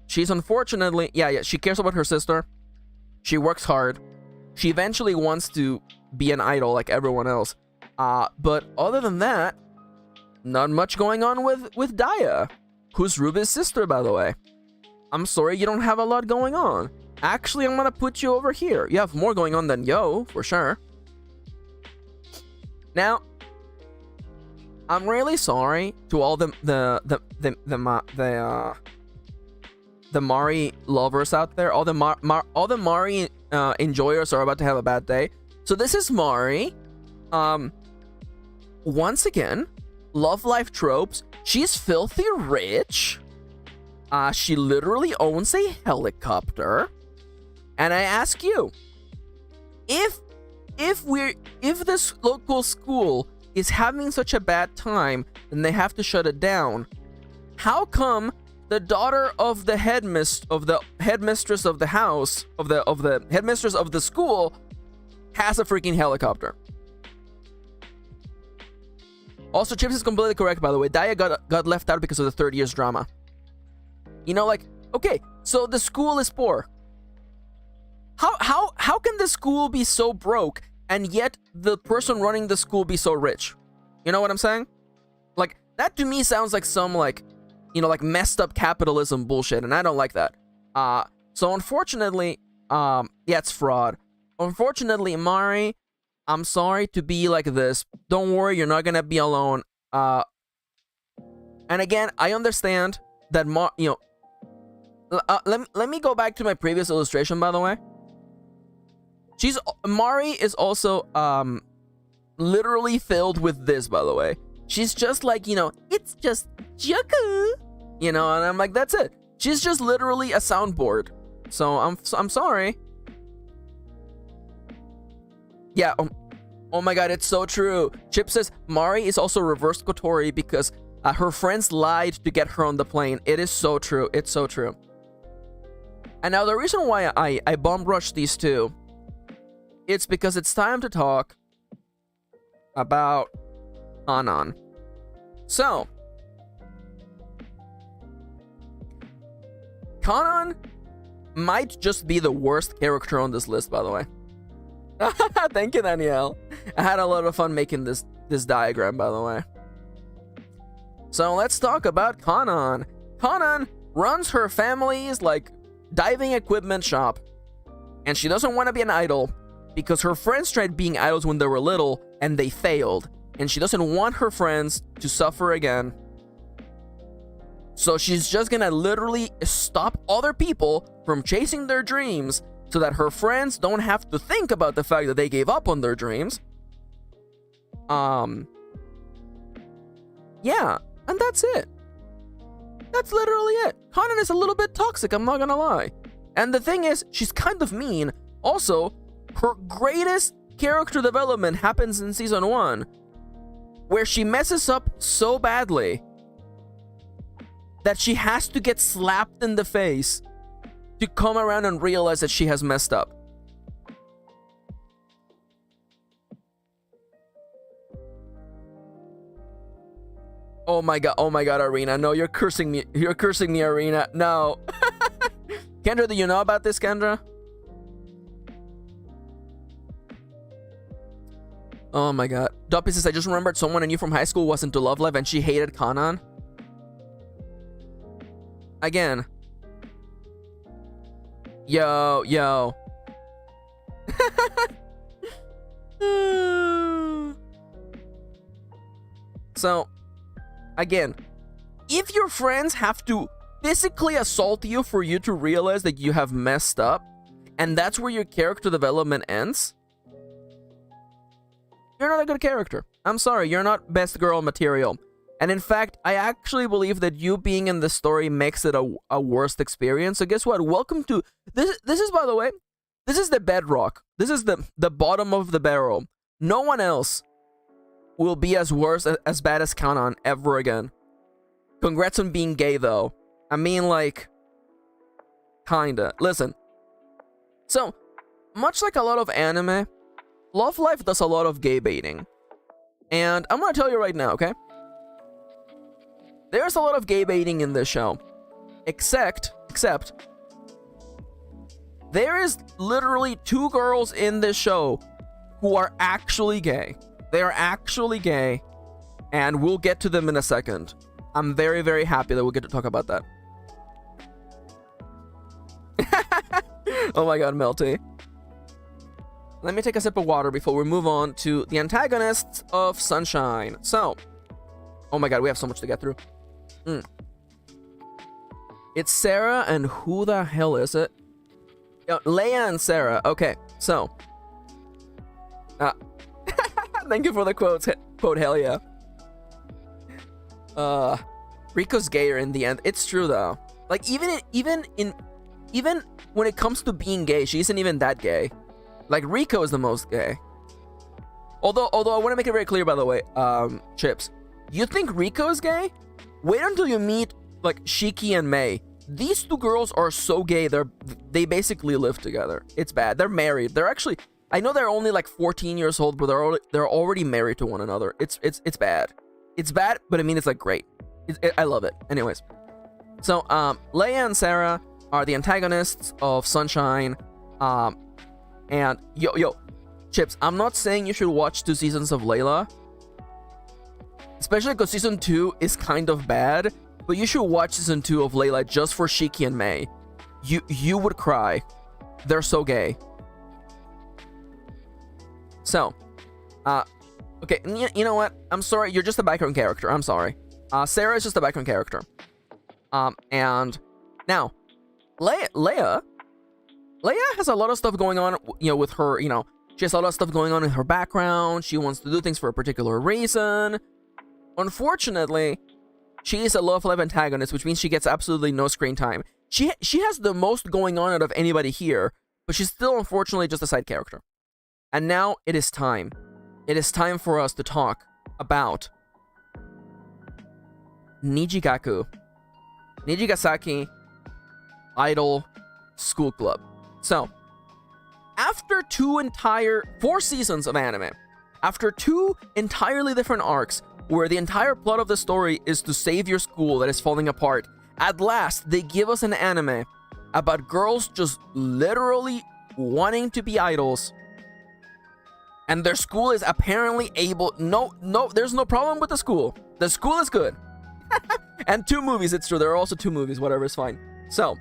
She's unfortunately, yeah, she cares about her sister. She works hard. She eventually wants to be an idol like everyone else. But other than that, not much going on with Daya. who's Ruby's sister, by the way. I'm sorry you don't have a lot going on. Actually, I'm gonna put you over here. You have more going on than Yo, for sure. Now, I'm really sorry to all the Mari lovers out there. All the Mari enjoyers are about to have a bad day. So this is Mari. Once again, love life tropes. She's filthy rich. She literally owns a helicopter. And I ask you, if this local school is having such a bad time and they have to shut it down, how come the daughter of the headmistress of the headmistress of the house of the headmistress of the school has a freaking helicopter? Also, Chips is completely correct, by the way. Daya got left out because of the third year's drama. You know, like, okay, so the school is poor. How can the school be so broke and yet the person running the school be so rich? You know what I'm saying? Like, that to me sounds like some, like, you know, like messed up capitalism bullshit, and I don't like that. So unfortunately, yeah, it's fraud. Unfortunately, Mari, I'm sorry to be like this. Don't worry, you're not gonna be alone. And again, I understand that you know. Let me go back to my previous illustration, by the way. Mari is also literally filled with this, by the way. She's just like, you know, it's just Joku, you know, and I'm like, that's it. She's just literally a soundboard. So I'm sorry. Yeah. Oh my god, it's so true. Chip says Mari is also reverse Kotori because her friends lied to get her on the plane. It is so true. It's so true. And now the reason why I bomb rushed these two, it's because it's time to talk about Anan. So, Kanan might just be the worst character on this list, by the way. Thank you, Danielle. I had a lot of fun making this diagram, by the way. So let's talk about Kanan. Kanan runs her family's, like, diving equipment shop. And she doesn't want to be an idol because her friends tried being idols when they were little and they failed. And she doesn't want her friends to suffer again. So she's just gonna literally stop other people from chasing their dreams so that her friends don't have to think about the fact that they gave up on their dreams. Yeah, and that's it. That's literally it. Kanan is a little bit toxic, I'm not gonna lie. And the thing is, she's kind of mean. Also, her greatest character development happens in Season 1, where she messes up so badly that she has to get slapped in the face to come around and realize that she has messed up. Oh my god, Arena. No, you're cursing me. You're cursing me, Arena. No. Kendra, do you know about this, Kendra? Oh my god. Duppy says, I just remembered someone I knew from high school was into Love Live and she hated Kanan. Again. Yo. So, again, if your friends have to physically assault you for you to realize that you have messed up, and that's where your character development ends, you're not a good character. I'm sorry, you're not best girl material. And in fact, I actually believe that you being in the story makes it a worst experience. So guess what? Welcome to... This is, by the way, this is the bedrock. This is the bottom of the barrel. No one else will be as bad as Kanan ever again. Congrats on being gay, though. I mean, like... Kinda. Listen. So, much like a lot of anime, Love Life does a lot of gay baiting. And I'm gonna tell you right now, okay? There's a lot of gay baiting in this show. Except, there is literally 2 girls in this show who are actually gay. They are actually gay, and we'll get to them in a second. I'm very, very happy that we get to talk about that. Oh my god, Melty. Let me take a sip of water before we move on to the antagonists of Sunshine. So, oh my god, we have so much to get through. It's Sarah, and who the hell is it? Leia and Sarah. Okay, so. Thank you for the quote, hell yeah. Rico's gayer in the end. It's true though. Like even when it comes to being gay, she isn't even that gay. Like Rico is the most gay. Although I want to make it very clear, by the way, Chips, you think Rico is gay? Wait until you meet like Shiki and Mei. These two girls are so gay. They basically live together. It's bad. They're married. They're actually, I know they're only like 14 years old, but they're already married to one another. It's bad. It's bad, but I mean it's like great. I love it. Anyways, so Leia and Sarah are the antagonists of Sunshine. And yo, Chips, I'm not saying you should watch 2 seasons of Layla, especially because season 2 is kind of bad. But you should watch season 2 of Layla just for Shiki and Mei. You would cry. They're so gay. So, okay, you know what? I'm sorry, you're just a background character. I'm sorry. Sarah is just a background character. And now, Leia has a lot of stuff going on, with her, she has a lot of stuff going on in her background. She wants to do things for a particular reason. Unfortunately, she is a Love Live antagonist, which means she gets absolutely no screen time. She has the most going on out of anybody here, but she's still, unfortunately, just a side character. And now it is time. It is time for us to talk about Nijigasaki Idol School Club. So, after 4 seasons of anime, after 2 entirely different arcs, where the entire plot of the story is to save your school that is falling apart, at last they give us an anime about girls just literally wanting to be idols, and their school is apparently able. No, there's no problem with the school. The school is good. And 2 movies, it's true. There are also 2 movies, whatever is fine. So,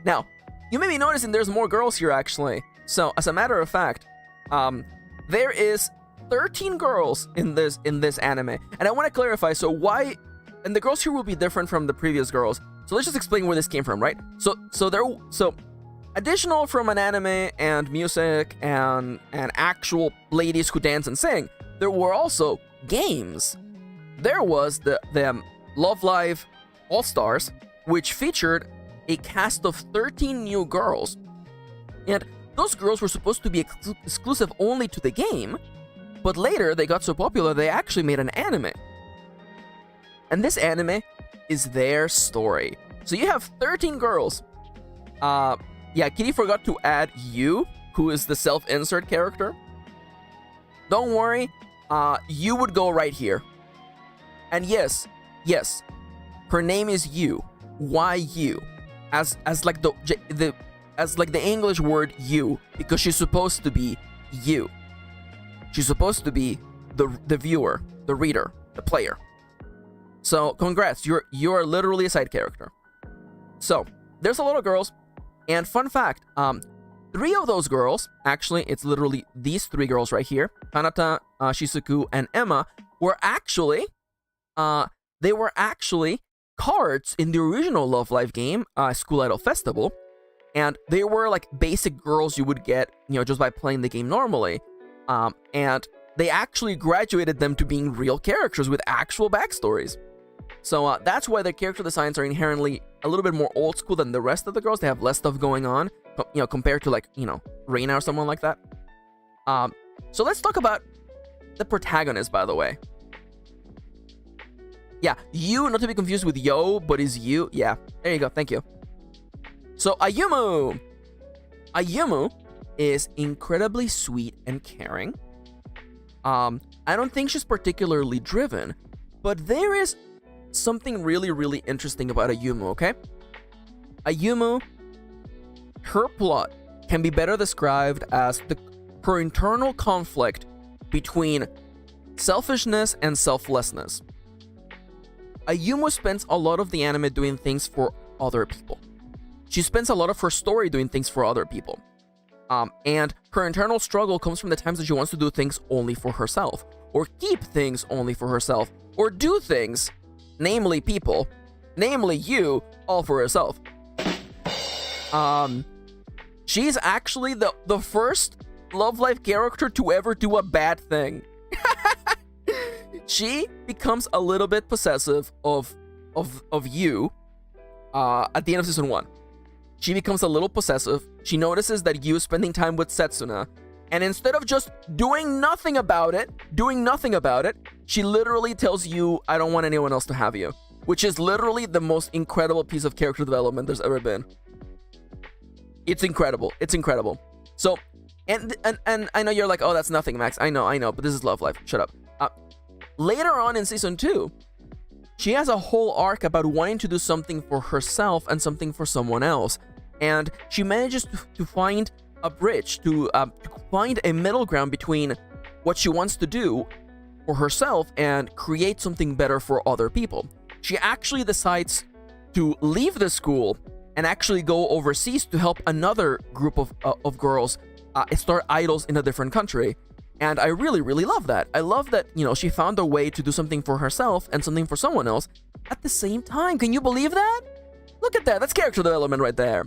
now, you may be noticing there's more girls here, actually. So, as a matter of fact, there is 13 girls in this anime. And I want to clarify, so why... And the girls here will be different from the previous girls. So let's just explain where this came from, right? So additional from an anime and music and actual ladies who dance and sing, there were also games. There was the Love Live All-Stars, which featured a cast of 13 new girls. And those girls were supposed to be exclusive only to the game, but later they got so popular they actually made an anime. And this anime is their story. So you have 13 girls. Yeah, Kitty forgot to add you, who is the self-insert character. Don't worry, you would go right here. And yes, her name is you. Why you? As like the English word you, because she's supposed to be you. She's supposed to be the viewer, the reader, the player. So congrats, you're literally a side character. So there's a lot of girls, and fun fact, 3 of those girls, actually it's literally these 3 girls right here, Kanata, Shizuku, and Emma, were actually cards in the original Love Live game, School Idol Festival, and they were like basic girls you would get, just by playing the game normally. And they actually graduated them to being real characters with actual backstories. So that's why their character designs are inherently a little bit more old school than the rest of the girls. They have less stuff going on, compared to like, Reina or someone like that. So let's talk about the protagonist, by the way. Yeah, you, not to be confused with yo, but is you. Yeah, there you go. Thank you. So Ayumu is incredibly sweet and caring. I don't think she's particularly driven, but there is something really, really interesting about Ayumu, okay? Ayumu, her plot can be better described as her internal conflict between selfishness and selflessness. Ayumu spends a lot of the anime doing things for other people. She spends a lot of her story doing things for other people. And her internal struggle comes from the times that she wants to do things only for herself, or keep things only for herself, or do things, namely people, namely you, all for herself. She's actually the first Love Life character to ever do a bad thing. She becomes a little bit possessive of you at the end of season 1. She becomes a little possessive. She notices that you is spending time with Setsuna, and instead of just doing nothing about it, she literally tells you, I don't want anyone else to have you, which is literally the most incredible piece of character development there's ever been. It's incredible. It's incredible. So, and I know you're like, oh, that's nothing, Max. I know, but this is Love Life. Shut up. Later on in season 2, she has a whole arc about wanting to do something for herself and something for someone else. And she manages to find a bridge, to find a middle ground between what she wants to do for herself and create something better for other people. She actually decides to leave the school and actually go overseas to help another group of girls start idols in a different country. And I really, really love that. I love that, you know, she found a way to do something for herself and something for someone else at the same time. Can you believe that? Look at that. That's character development right there.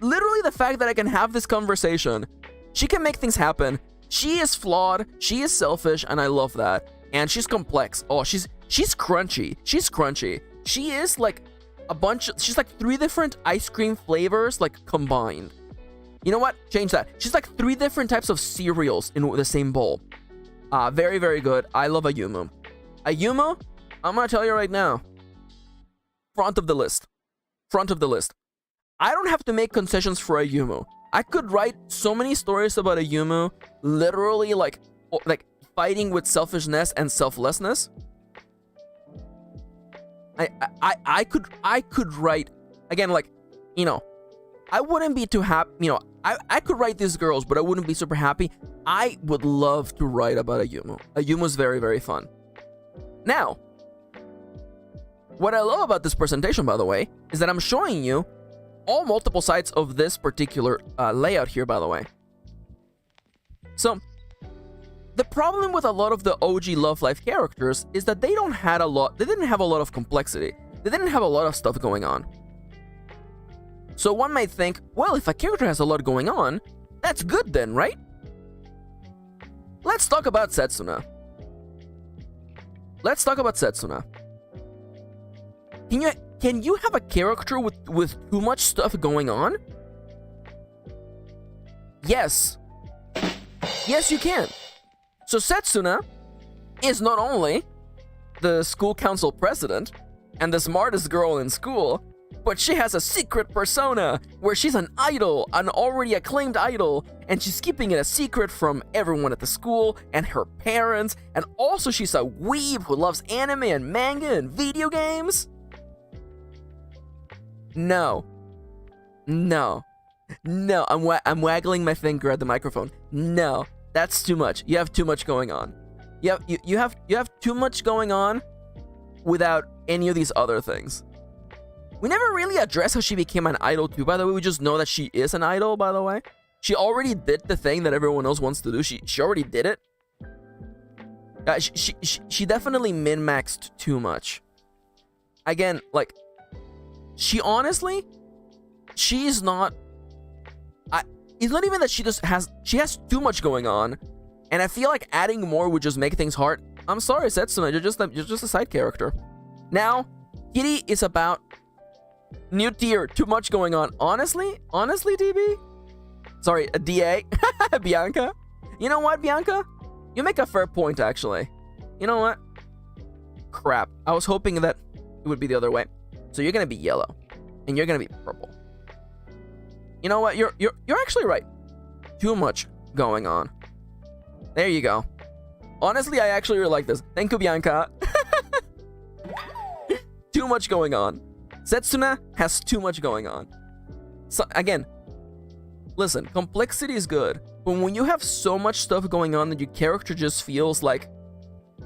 Literally the fact that I can have this conversation. She can make things happen. She is flawed. She is selfish, and I love that. And she's complex. Oh, she's crunchy. She's crunchy. She is like she's like 3 different ice cream flavors, like, combined. You know what? Change that. She's like 3 different types of cereals in the same bowl. Very, very good. I love Ayumu. Ayumu, I'm gonna tell you right now. Front of the list. Front of the list. I don't have to make concessions for Ayumu. I could write so many stories about Ayumu, literally like fighting with selfishness and selflessness. I could write, again, like, you know, I wouldn't be too happy, you know, I could write these girls, but I wouldn't be super happy. I would love to write about Ayumu. Ayumu's very, very fun. Now, what I love about this presentation, by the way, is that I'm showing you all multiple sides of this particular layout here, by the way. So, the problem with a lot of the OG Love Life characters is that they didn't have a lot of complexity. They didn't have a lot of stuff going on. So one might think, well, if a character has a lot going on, that's good then, right? Let's talk about Setsuna. Let's talk about Setsuna. Can you have a character with too much stuff going on? Yes. Yes, you can. So Setsuna is not only the school council president and the smartest girl in school, but she has a secret persona where she's an idol, an already acclaimed idol, and she's keeping it a secret from everyone at the school and her parents, and also she's a weeb who loves anime and manga and video games. No, I'm waggling my finger at the microphone. No, that's too much. You have too much going on. You have too much going on without any of these other things. We never really address how she became an idol too, by the way. We just know that she is an idol, by the way. She already did the thing that everyone else wants to do. She already did it. She definitely min-maxed too much. Again, like, she's not... it's not even that she has too much going on, and I feel like adding more would just make things hard. I'm sorry, Setsuna, you're just a side character. Now, Kitty is about... new tier, too much going on. Honestly, DB? Sorry, DA? Bianca? You know what, Bianca? You make a fair point, actually. You know what? Crap. I was hoping that it would be the other way. So you're gonna be yellow. And you're gonna be purple. You know what? You're actually right. Too much going on. There you go. Honestly, I actually really like this. Thank you, Bianca. Too much going on. Setsuna has too much going on. So, again, listen, complexity is good, but when you have so much stuff going on that your character just feels like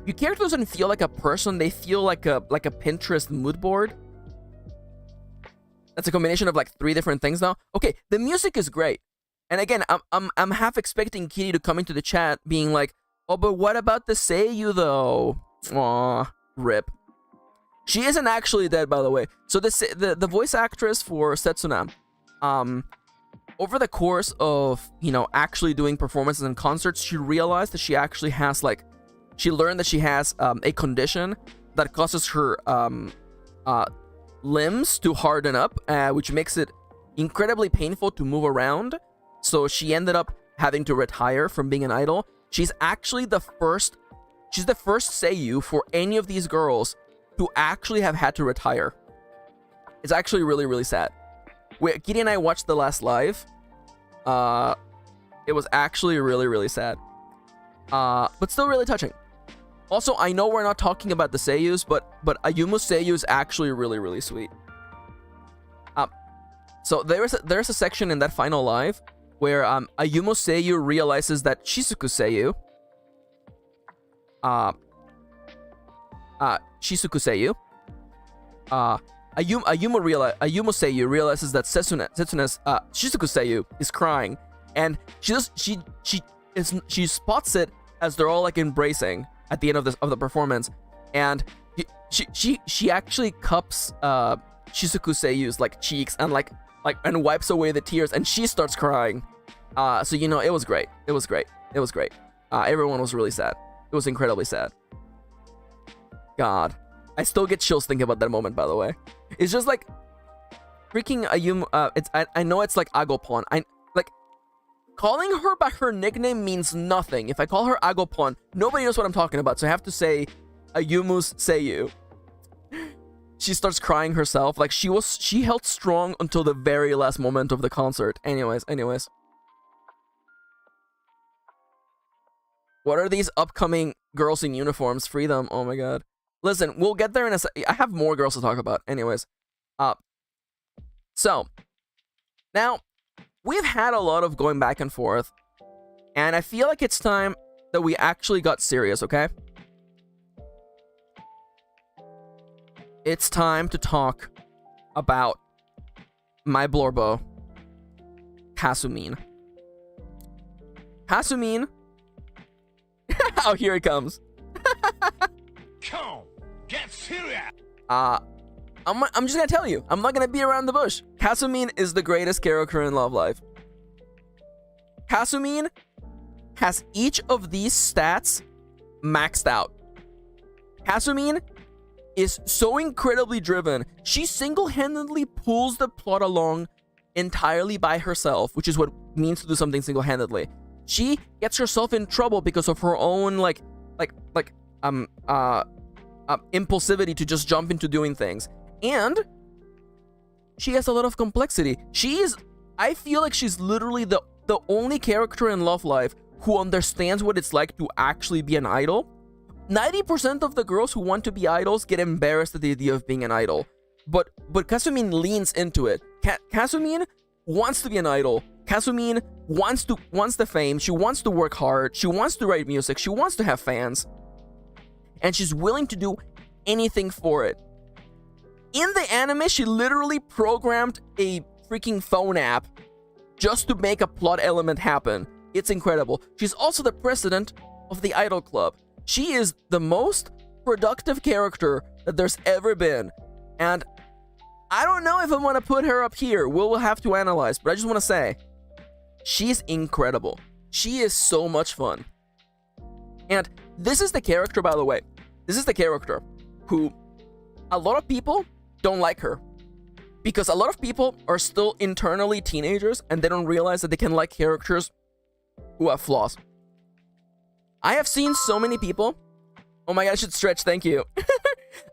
your character doesn't feel like a person, they feel like a Pinterest mood board. That's a combination of like 3 different things now. Okay, the music is great. And again, I'm half expecting Kitty to come into the chat being like, "Oh, but what about the Seiyu though?" Aw, rip. She isn't actually dead, by the way. So the voice actress for Setsuna, over the course of, you know, actually doing performances and concerts, she realized that she actually has like, she learned that she has a condition that causes her limbs to harden up, which makes it incredibly painful to move around. So she ended up having to retire from being an idol. She's actually the first Seiyu for any of these girls to actually have had to retire. It's actually really, really sad. Kitty and I watched the last live. It was actually really, really sad. But still really touching. Also, I know we're not talking about the Seiyus, but Ayumu's Seiyu is actually really, really sweet. So there's a section in that final live where Ayumu Seiyu realizes that Shizuku Seiyu, Ayumu Seiyu realizes that Setsuna's Shizuku Seiyu is crying, and she spots it as they're all like embracing at the end of the performance, and she actually cups Shizuku Seiyu's like cheeks and and wipes away the tears, and she starts crying. So you know, it was great. It was great. It was great. Everyone was really sad. It was incredibly sad. God, I still get chills thinking about that moment. By the way, it's just like freaking Ayumu. I know it's like Agopon. Calling her by her nickname means nothing. If I call her Agopon, nobody knows what I'm talking about. So I have to say Ayumu's Seiyu. She starts crying herself. Like she held strong until the very last moment of the concert. Anyways. What are these upcoming girls in uniforms? Free them. Oh my god. Listen, we'll get there in a I have more girls to talk about. Anyways. So now we've had a lot of going back and forth, and I feel like it's time that we actually got serious, okay? It's time to talk about my Blorbo, Kasumine. Kasumine. Oh, here it comes. Come, get serious. I'm just gonna tell you. I'm not gonna beat around the bush. Kasumine is the greatest character in Love Live. Kasumine has each of these stats maxed out. Kasumine is so incredibly driven. She single-handedly pulls the plot along entirely by herself, which is what it means to do something single-handedly. She gets herself in trouble because of her own impulsivity to just jump into doing things. And she has a lot of complexity. I feel like she's literally the only character in Love Live who understands what it's like to actually be an idol. 90% of the girls who want to be idols get embarrassed at the idea of being an idol. But Kasumine leans into it. Kasumine wants to be an idol. Kasumine wants the fame. She wants to work hard. She wants to write music. She wants to have fans. And she's willing to do anything for it. In the anime, she literally programmed a freaking phone app just to make a plot element happen. It's incredible. She's also the president of the Idol Club. She is the most productive character that there's ever been. And I don't know if I want to put her up here. We'll have to analyze. But I just want to say, she's incredible. She is so much fun. And this is the character, by the way. This is the character who a lot of people don't like her. Because a lot of people are still internally teenagers and they don't realize that they can like characters who have flaws. I have seen so many people... Oh my god, I should stretch, thank you.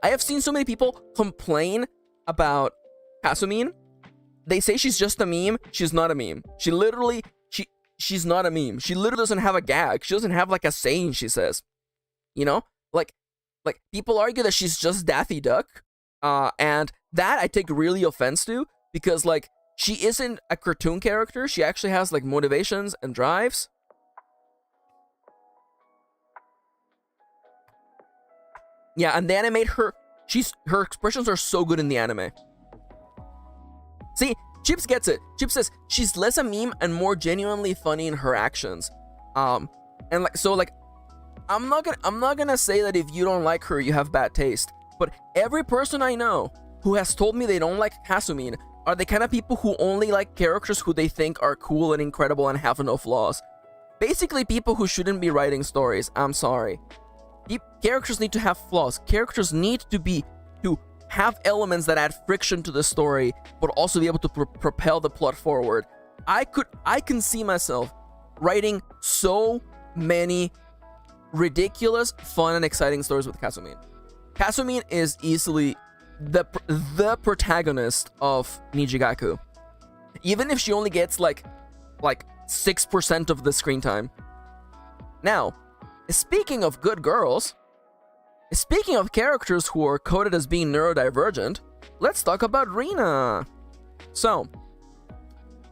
I have seen so many people complain about Kasumine. They say she's just a meme. She's not a meme. She's not a meme. She literally doesn't have a gag. She doesn't have like a saying she says. You know? Like people argue that she's just Daffy Duck. And that I take really offense to, because like she isn't a cartoon character. She actually has like motivations and drives. Yeah, and they animate her. Her expressions are so good in the anime. See, Chips gets it. Chips says she's less a meme and more genuinely funny in her actions. And like so like I'm not gonna say that if you don't like her you have bad taste. But every person I know who has told me they don't like Kasumi are the kind of people who only like characters who they think are cool and incredible and have no flaws. Basically people who shouldn't be writing stories. I'm sorry. Characters need to have flaws. Characters need to have elements that add friction to the story, but also be able to propel the plot forward. I can see myself writing so many ridiculous, fun, and exciting stories with Kasumi. Kasumi is easily the protagonist of Nijigaku. Even if she only gets like 6% of the screen time. Now, speaking of good girls, speaking of characters who are coded as being neurodivergent, let's talk about Rina. So,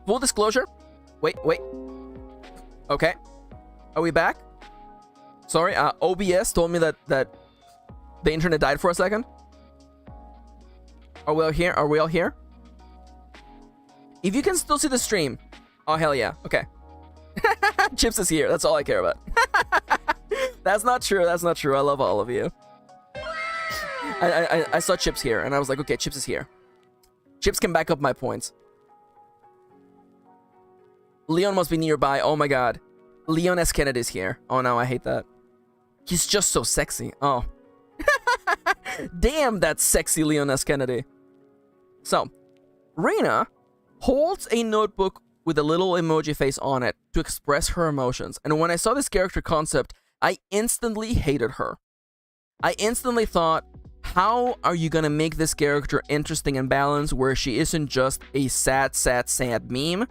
full disclosure. Wait. Okay. Are we back? Sorry, OBS told me that the internet died for a second. Are we all here? Are we all here? If you can still see the stream. Oh, hell yeah. Okay. Chips is here. That's all I care about. That's not true. That's not true. I love all of you. I saw Chips here, and I was like, okay, Chips is here. Chips can back up my points. Leon must be nearby. Oh my god. Leon S. Kennedy's here. Oh no, I hate that. He's just so sexy. Oh. Damn, that's sexy Leon S. Kennedy. So, Rina holds a notebook with a little emoji face on it to express her emotions. And when I saw this character concept, I instantly hated her. I instantly thought, how are you gonna make this character interesting and balanced where she isn't just a sad meme?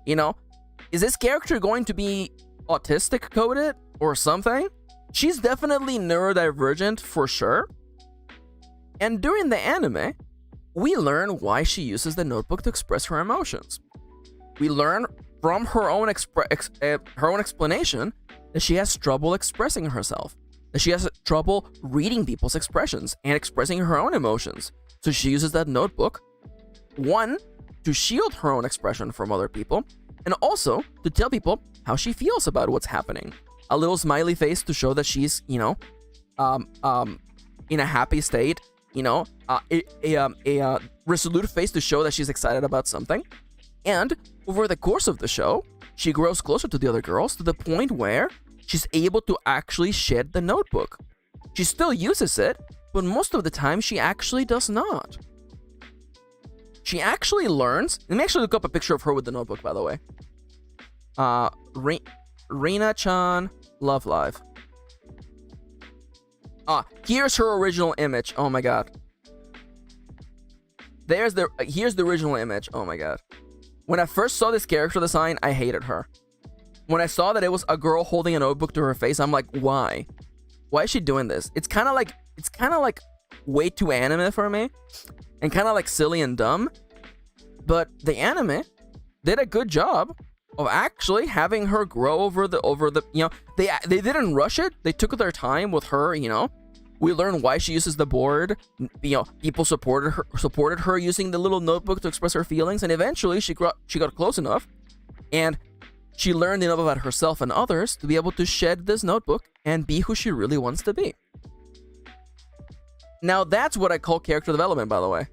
You know? Is this character going to be autistic coded or something? She's definitely neurodivergent for sure. And during the anime, we learn why she uses the notebook to express her emotions. We learn from her own explanation that she has trouble expressing herself. That she has trouble reading people's expressions and expressing her own emotions. So she uses that notebook, one, to shield her own expression from other people, and also to tell people how she feels about what's happening. A little smiley face to show that she's, you know, in a happy state, you know, a resolute face to show that she's excited about something. And over the course of the show, she grows closer to the other girls to the point where she's able to actually shed the notebook. She still uses it, but most of the time she actually does not. She actually learns. Let me actually look up a picture of her with the notebook, by the way. Rina-chan Love Live. Here's her original image. Oh my god. Here's the original image. Oh my god. When I first saw this character design, I hated her. When I saw that it was a girl holding a notebook to her face, I'm like, why? Why is she doing this? It's kind of like way too anime for me, and kind of like silly and dumb. But the anime did a good job of actually having her grow over the you know, they didn't rush it. They took their time with her, you know. We learned why she uses the board. You know, people supported her using the little notebook to express her feelings, and eventually she got close enough, and she learned enough about herself and others to be able to shed this notebook and be who she really wants to be. Now that's what I call character development, by the way.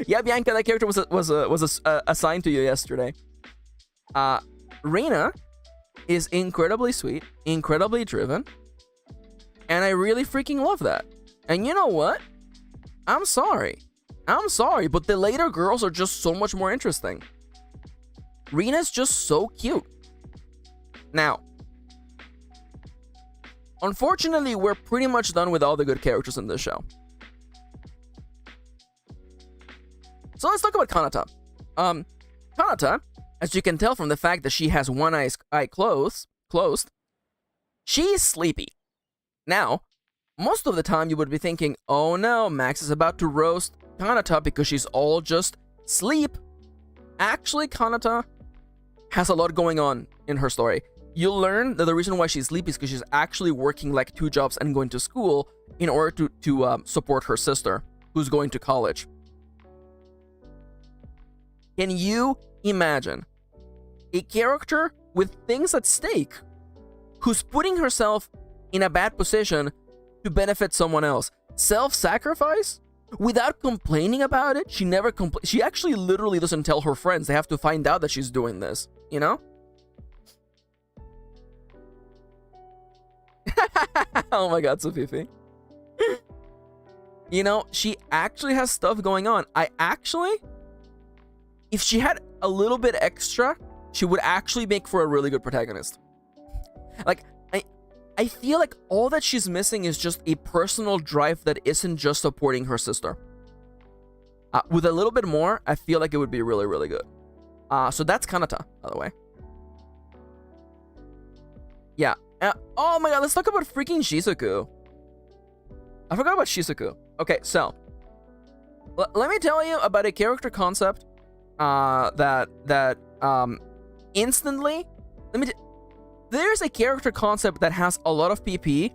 Yeah, Bianca, that character was assigned to you yesterday. Rina is incredibly sweet, incredibly driven, and I really freaking love that. And you know what? I'm sorry, but the later girls are just so much more interesting. Rina's just so cute. Now, unfortunately, we're pretty much done with all the good characters in this show. So let's talk about Kanata. Kanata, as you can tell from the fact that she has one eye closed, she's sleepy. Now, most of the time you would be thinking, oh no, Max is about to roast Kanata because she's all just sleep. Actually, Kanata has a lot going on in her story. you'll learn that the reason why she's sleepy is because she's actually working like 2 jobs and going to school in order to support her sister, who's going to college. Can you imagine a character with things at stake who's putting herself in a bad position to benefit someone else? Self-sacrifice? Without complaining about it? She never she actually literally doesn't tell her friends. They have to find out that she's doing this, you know? Oh my god, so Fifi. You know, she actually has stuff going on. If she had a little bit extra, she would actually make for a really good protagonist. Like, I feel like all that she's missing is just a personal drive that isn't just supporting her sister. With a little bit more, I feel like it would be really, really good. So that's Kanata, by the way. Yeah. Oh my god, let's talk about freaking Shizuku. I forgot about Shizuku. Okay, so let me tell you about a character concept that instantly, there's a character concept that has a lot of PP,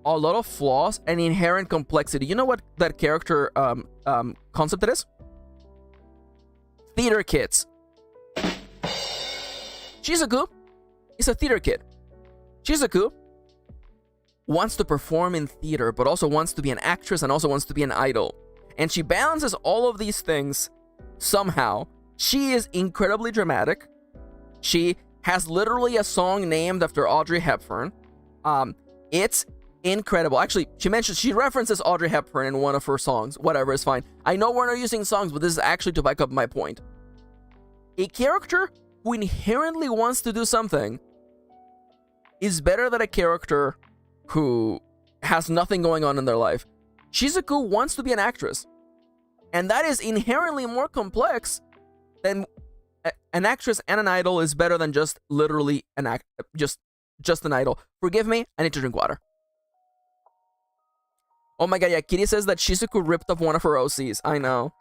a lot of flaws, and inherent complexity. You know what that character concept it is? Theater kids. Shizuku is a theater kid. Shizuku wants to perform in theater, but also wants to be an actress and also wants to be an idol. And she balances all of these things somehow. She is incredibly dramatic. She has literally a song named after Audrey Hepburn. It's incredible. Actually, she references Audrey Hepburn in one of her songs. Whatever, it's fine. I know we're not using songs, but this is actually to back up my point. A character who inherently wants to do something is better than a character who has nothing going on in their life. Shizuku wants to be an actress, and that is inherently more complex than an actress, and an idol is better than just literally just an idol. Forgive me, I need to drink water. Oh my god, yeah, Kitty says that Shizuku ripped off one of her OCs. I know.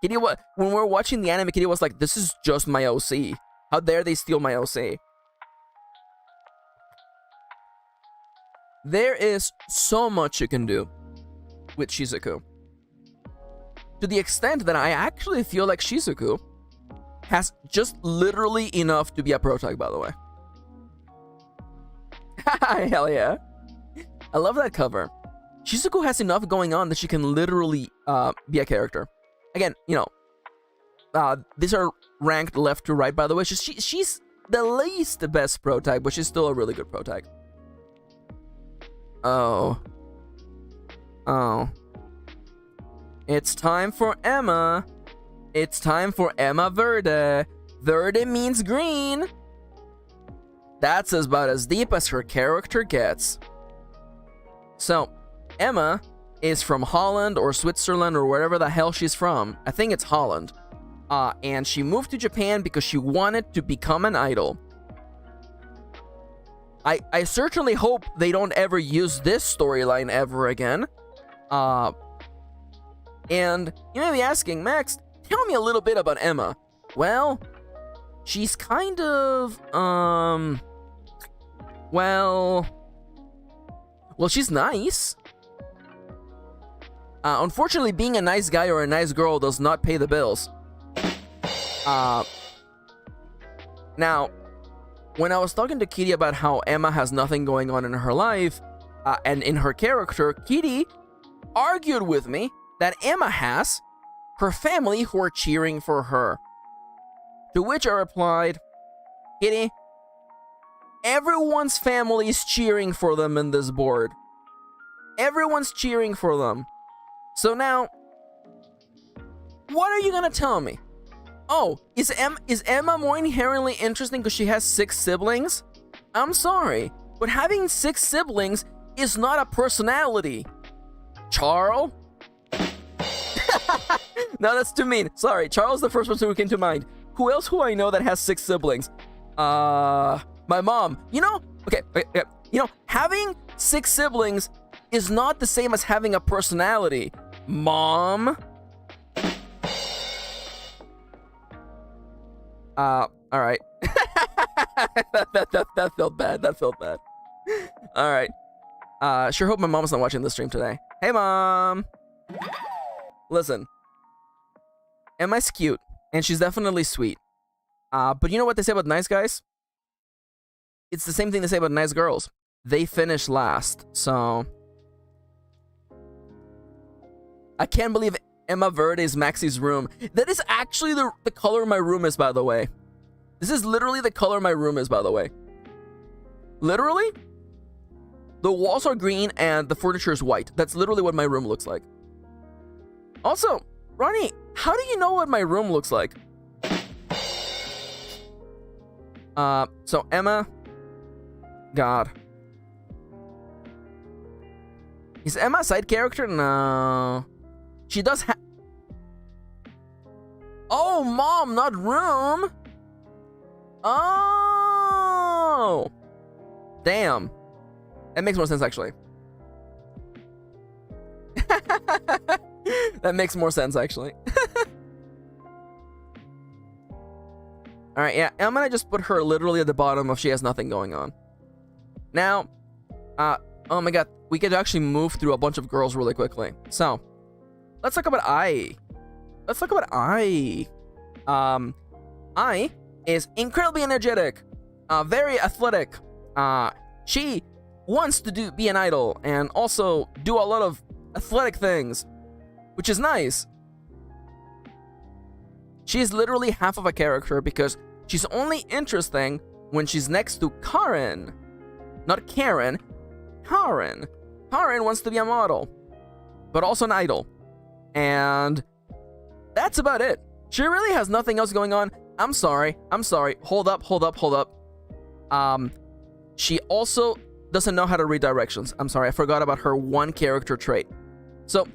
Kitty, when we were watching the anime, Kitty was like, this is just my OC. How dare they steal my OC? There is so much you can do with Shizuku. To the extent that I actually feel like Shizuku has just literally enough to be a protag, by the way. Hell yeah. I love that cover. Shizuku has enough going on that she can literally be a character. Again, you know, these are ranked left to right, by the way. She's the least best protag, but she's still a really good protag. Oh. It's time for Emma. It's time for Emma Verde. Verde means green. That's about as deep as her character gets. So, Emma is from Holland or Switzerland or wherever the hell she's from. I think it's Holland. And she moved to Japan because she wanted to become an idol. I certainly hope they don't ever use this storyline ever again. And you may be asking, Max, tell me a little bit about Emma. Well, she's kind of, well, she's nice. Unfortunately, being a nice guy or a nice girl does not pay the bills. Now, when I was talking to Kitty about how Emma has nothing going on in her life, and in her character, Kitty argued with me that Emma has her family who are cheering for her. To which I replied, Kitty, everyone's family is cheering for them in this board. Everyone's cheering for them. So now, what are you gonna tell me? Oh, is Emma more inherently interesting because she has 6 siblings? I'm sorry, but having 6 siblings is not a personality. Charles? No, that's too mean. Sorry, Charles is the first person who came to mind. Who else who I know that has 6 siblings? My mom. You know, okay, you know, having 6 siblings is not the same as having a personality. Mom? Alright. That felt bad. That felt bad. All right. Sure hope my mom's not watching the stream today. Hey, Mom. Listen. Emma's cute, and she's definitely sweet. But you know what they say about nice guys? It's the same thing they say about nice girls. They finish last, so... I can't believe Emma Verde is Maxi's room. That is actually the color my room is, by the way. This is literally the color my room is, by the way. Literally? The walls are green and the furniture is white. That's literally what my room looks like. Also, Ronnie, how do you know what my room looks like? So Emma... God. Is Emma a side character? No. She does have... Oh, Mom, not room. Oh. Damn. That makes more sense, actually. That makes more sense, actually. Alright, yeah, I'm gonna just put her literally at the bottom if she has nothing going on. Now, oh my god, we could actually move through a bunch of girls really quickly. So, let's talk about Ai. Let's talk about Ai. Ai is incredibly energetic, very athletic. She wants to be an idol and also do a lot of athletic things, which is nice. She's literally half of a character because she's only interesting when she's next to Kirin. Not Karen, Kirin. Kirin wants to be a model, but also an idol. And that's about it. She really has nothing else going on. I'm sorry. Hold up. She also doesn't know how to read directions. I'm sorry, I forgot about her one character trait. So,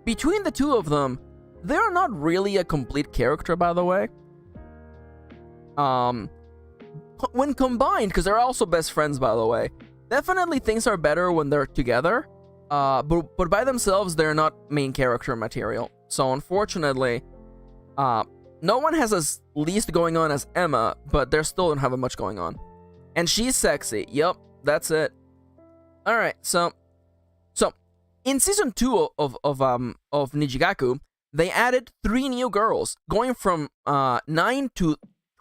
between the two of them, they're not really a complete character, by the way. When combined, because they're also best friends, by the way, definitely things are better when they're together. But by themselves, they're not main character material. So, unfortunately, no one has as least going on as Emma, but they still don't have much going on. And she's sexy. Yup, that's it. All right, so in season 2 of Nijigaku, they added 3 new girls, going from 9 to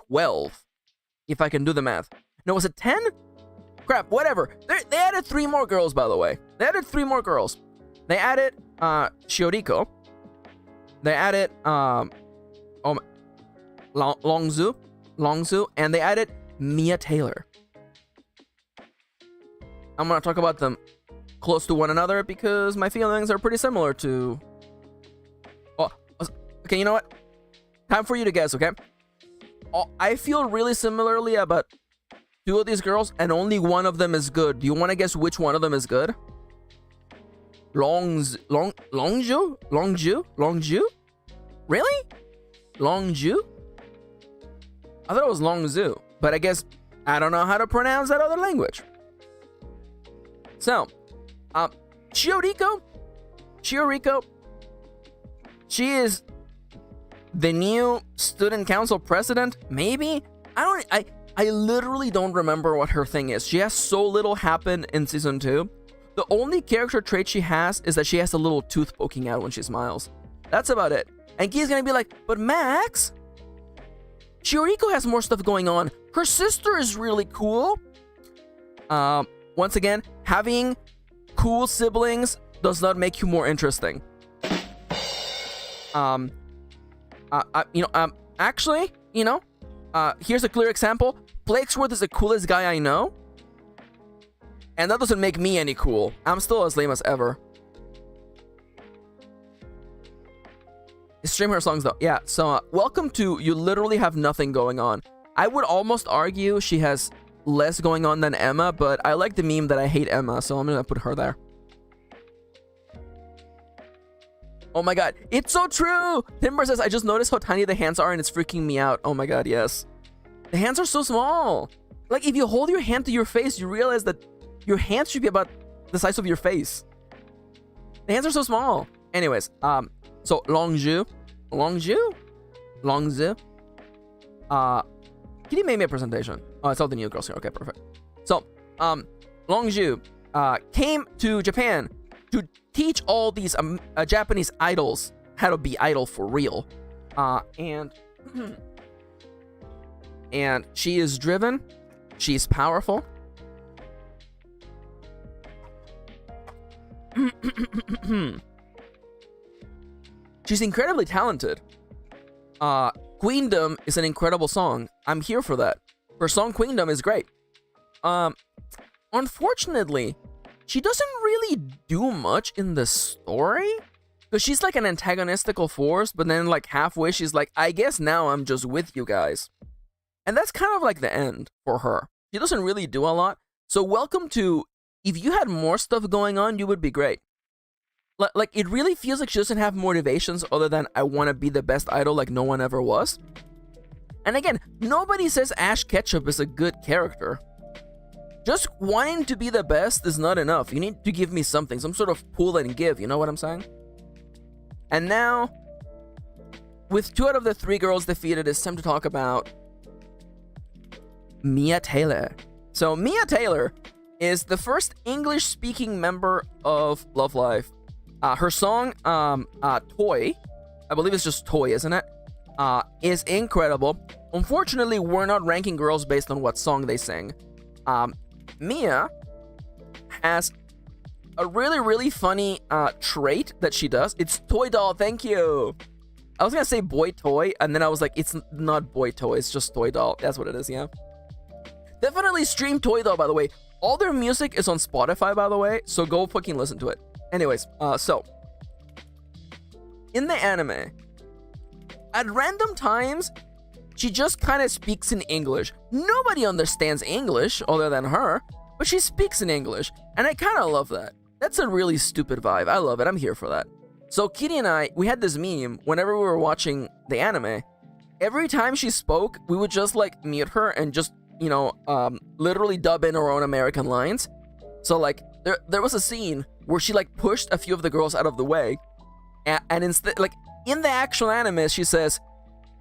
12, if I can do the math. No, was it 10? Crap, whatever. They added 3 more girls, by the way. They added 3 more girls. They added Shioriko. They added Longzu, and they added Mia Taylor. I'm gonna talk about them close to one another because my feelings are pretty similar to... Oh, okay, you know what? Time for you to guess, okay? Oh, I feel really similarly about 2 of these girls, and only one of them is good. Do you want to guess which one of them is good? Longju? Really? Longju? I thought it was Longzu, but I guess I don't know how to pronounce that other language. So, Shioriko, she is the new student council president, maybe? I literally don't remember what her thing is. She has so little happen in season 2. The only character trait she has is that she has a little tooth poking out when she smiles. That's about it. And Key's gonna be like, but Max, Shioriko has more stuff going on. Her sister is really cool. Once again, having cool siblings does not make you more interesting. Actually, here's a clear example. Plaguesworth is the coolest guy I know, and that doesn't make me any cool. I'm still as lame as ever. Stream her songs though. Yeah, so welcome to You Literally Have Nothing Going On. I would almost argue she has less going on than Emma, but I like the meme that I hate Emma, so I'm gonna put her there. Oh my god, it's so true! Timber says, I just noticed how tiny the hands are and it's freaking me out. Oh my god, yes. The hands are so small. Like, if you hold your hand to your face, you realize that your hands should be about the size of your face. The hands are so small. Anyways, so Longzu. Can you make me a presentation? Oh, it's all the new girls here. Okay, perfect. So, Longju came to Japan to teach all these Japanese idols how to be idol for real. And she is driven. She's powerful. She's incredibly talented. Queendom is an incredible song. I'm here for that. Her song Queendom is great. Unfortunately, she doesn't really do much in the story. Because she's like an antagonistical force, but then like halfway she's like, I guess now I'm just with you guys. And that's kind of like the end for her. She doesn't really do a lot. So welcome to, if you had more stuff going on, you would be great. Like, it really feels like she doesn't have motivations other than I want to be the best idol like no one ever was. And again, nobody says Ash Ketchum is a good character. Just wanting to be the best is not enough. You need to give me something, some sort of pull and give, you know what I'm saying? And now, with 2 out of the 3 girls defeated, it's time to talk about Mia Taylor. So Mia Taylor is the first English-speaking member of Love Live. Her song, Toy, I believe it's just Toy, isn't it? Is incredible. Unfortunately, we're not ranking girls based on what song they sing. Mia has a really, really funny trait that she does. It's Toy Doll, thank you. I was gonna say Boy Toy, and then I was like, it's not Boy Toy, it's just Toy Doll. That's what it is, yeah. Definitely stream Toy Doll, by the way. All their music is on Spotify, by the way, so go fucking listen to it. Anyways, so in the anime, at random times, she just kind of speaks in English. Nobody understands English other than her, but she speaks in English, and I kind of love that. That's a really stupid vibe. I love it. I'm here for that. So Kitty and I, we had this meme whenever we were watching the anime. Every time she spoke, we would just like mute her and just, you know, literally dub in our own American lines. So like there was a scene where she like pushed a few of the girls out of the way, and instead, like in the actual anime, she says,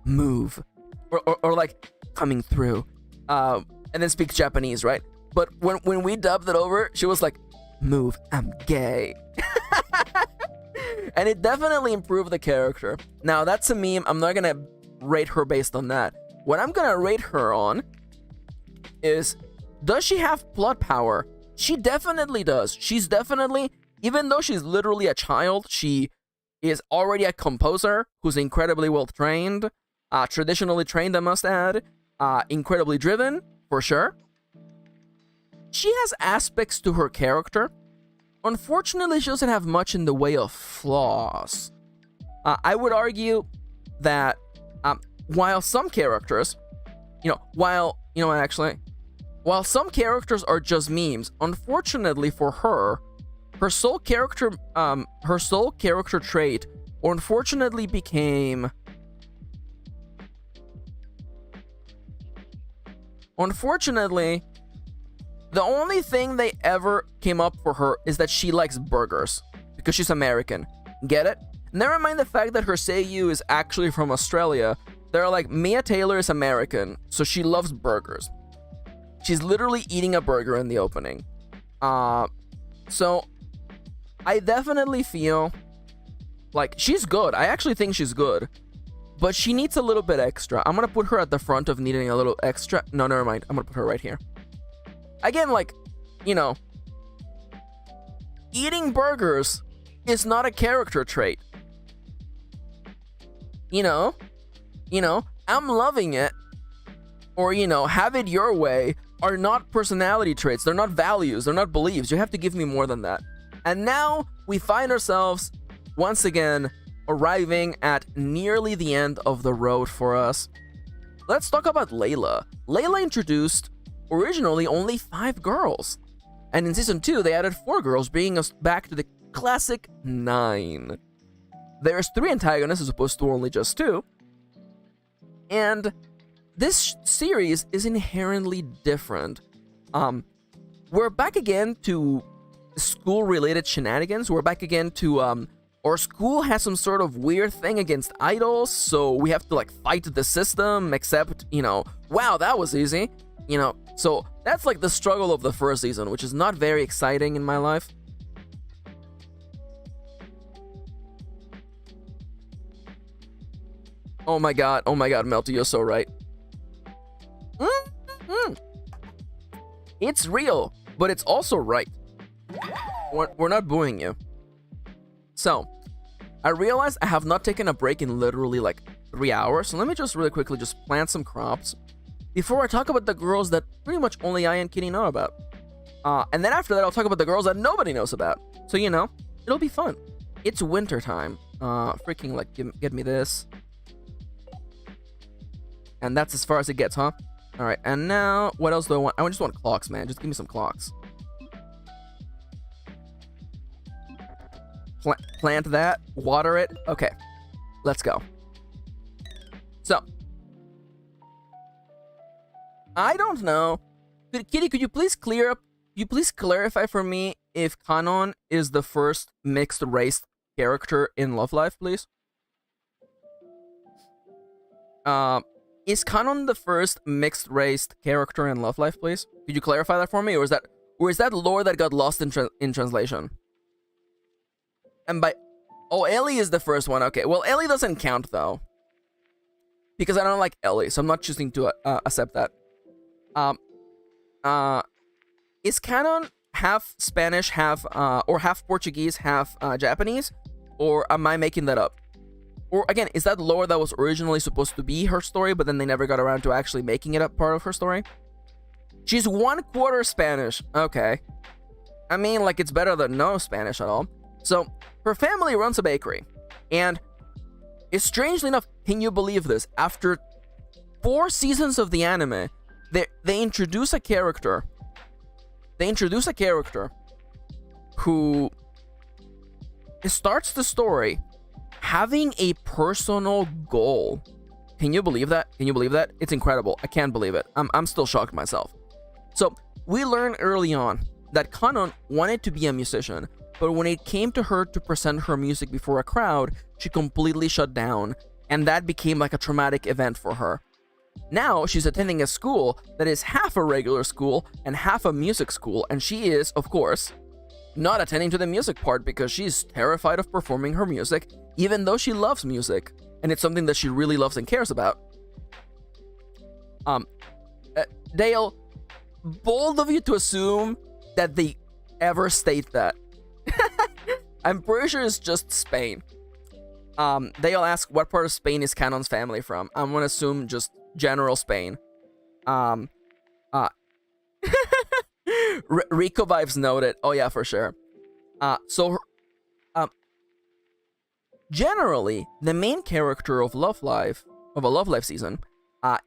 "Move," or like coming through, and then speaks Japanese, right? But when we dubbed it over, she was like, "Move, I'm gay." And it definitely improved the character. Now that's a meme. I'm not gonna rate her based on that. What I'm gonna rate her on is, does she have plot power? She definitely does. She's definitely, even though she's literally a child, she is already a composer who's incredibly well trained, traditionally trained, I must add, incredibly driven, for sure. She has aspects to her character. Unfortunately, she doesn't have much in the way of flaws. I would argue that while some characters, while some characters are just memes, unfortunately for her, her sole character trait, unfortunately became. Unfortunately, the only thing they ever came up for her is that she likes burgers because she's American. Get it? Never mind the fact that her seiyuu is actually from Australia. They're like, Mia Taylor is American, so she loves burgers. She's literally eating a burger in the opening. So I definitely feel like she's good. I actually think she's good, but she needs a little bit extra. I'm gonna put her at the front of needing a little extra. No, never mind. I'm gonna put her right here. Again, like, eating burgers is not a character trait. I'm loving it, or, have it your way, are not personality traits. They're not values. They're not beliefs. You have to give me more than that. And now we find ourselves, once again, arriving at nearly the end of the road for us. Let's talk about Layla. Layla introduced originally only 5 girls. And in Season 2, they added 4 girls, bringing us back to the classic 9. There's 3 antagonists as opposed to only just 2. And this series is inherently different. We're back again to school-related shenanigans. We're back again to, our school has some sort of weird thing against idols, so we have to, like, fight the system, except, wow, that was easy. You know, so that's like the struggle of the first season, which is not very exciting in my life. Oh my god, Melty, you're so right. It's real, but it's also right. We're not booing you. So, I realized I have not taken a break in literally like 3 hours, so let me just really quickly just plant some crops before I talk about the girls that pretty much only I and Kitty know about. And then after that, I'll talk about the girls that nobody knows about. So, you know, it'll be fun. It's winter time. Freaking, like, get me this. And that's as far as it gets, huh? Alright, and now, what else do I want? I just want clocks, man. Just give me some clocks. Plant that. Water it. Okay. Let's go. So. I don't know. Kitty, could you please clarify for me if Kanon is the first mixed race character in Love Live, please? Is Kanon the first mixed race character in Love Live, please? Could you clarify that for me, or is that lore that got lost in translation? And oh, Ellie is the first one. Okay, well, Ellie doesn't count though, because I don't like Ellie, so I'm not choosing to accept that. Is Kanon half Spanish, half Portuguese, half Japanese, or am I making that up? Or again, is that lore that was originally supposed to be her story, but then they never got around to actually making it a part of her story? She's 1/4 Spanish. Okay. I mean, like, it's better than no Spanish at all. So, her family runs a bakery. And, strangely enough, can you believe this? After 4 seasons of the anime, they introduce a character. They introduce a character who starts the story having a personal goal. Can you believe that? Can you believe that? It's incredible. I can't believe it. I'm still shocked myself. So, we learn early on that Kanon wanted to be a musician, but when it came to her to present her music before a crowd, she completely shut down, and that became like a traumatic event for her. Now, she's attending a school that is half a regular school and half a music school, and she is, of course, not attending to the music part because she's terrified of performing her music, even though she loves music, and it's something that she really loves and cares about. Dale, bold of you to assume that they ever state that. I'm pretty sure it's just Spain. Dale asks, what part of Spain is Kanon's family from? I'm gonna assume just general Spain. Rico vibes noted. Oh yeah, for sure. Generally, the main character of a Love Live season,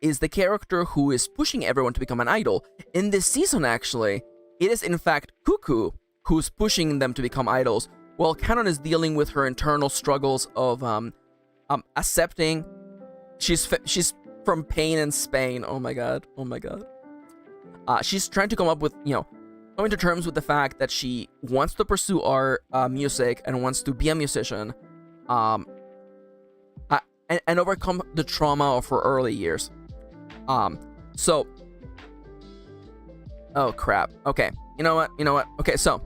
is the character who is pushing everyone to become an idol. In this season, actually, it is in fact Cuckoo who's pushing them to become idols, while Kanon is dealing with her internal struggles of accepting she's from pain in Spain. Oh my god. She's trying to come up with, coming to terms with the fact that she wants to pursue art, music, and wants to be a musician, and overcome the trauma of her early years. So, oh crap. Okay, you know what? Okay, so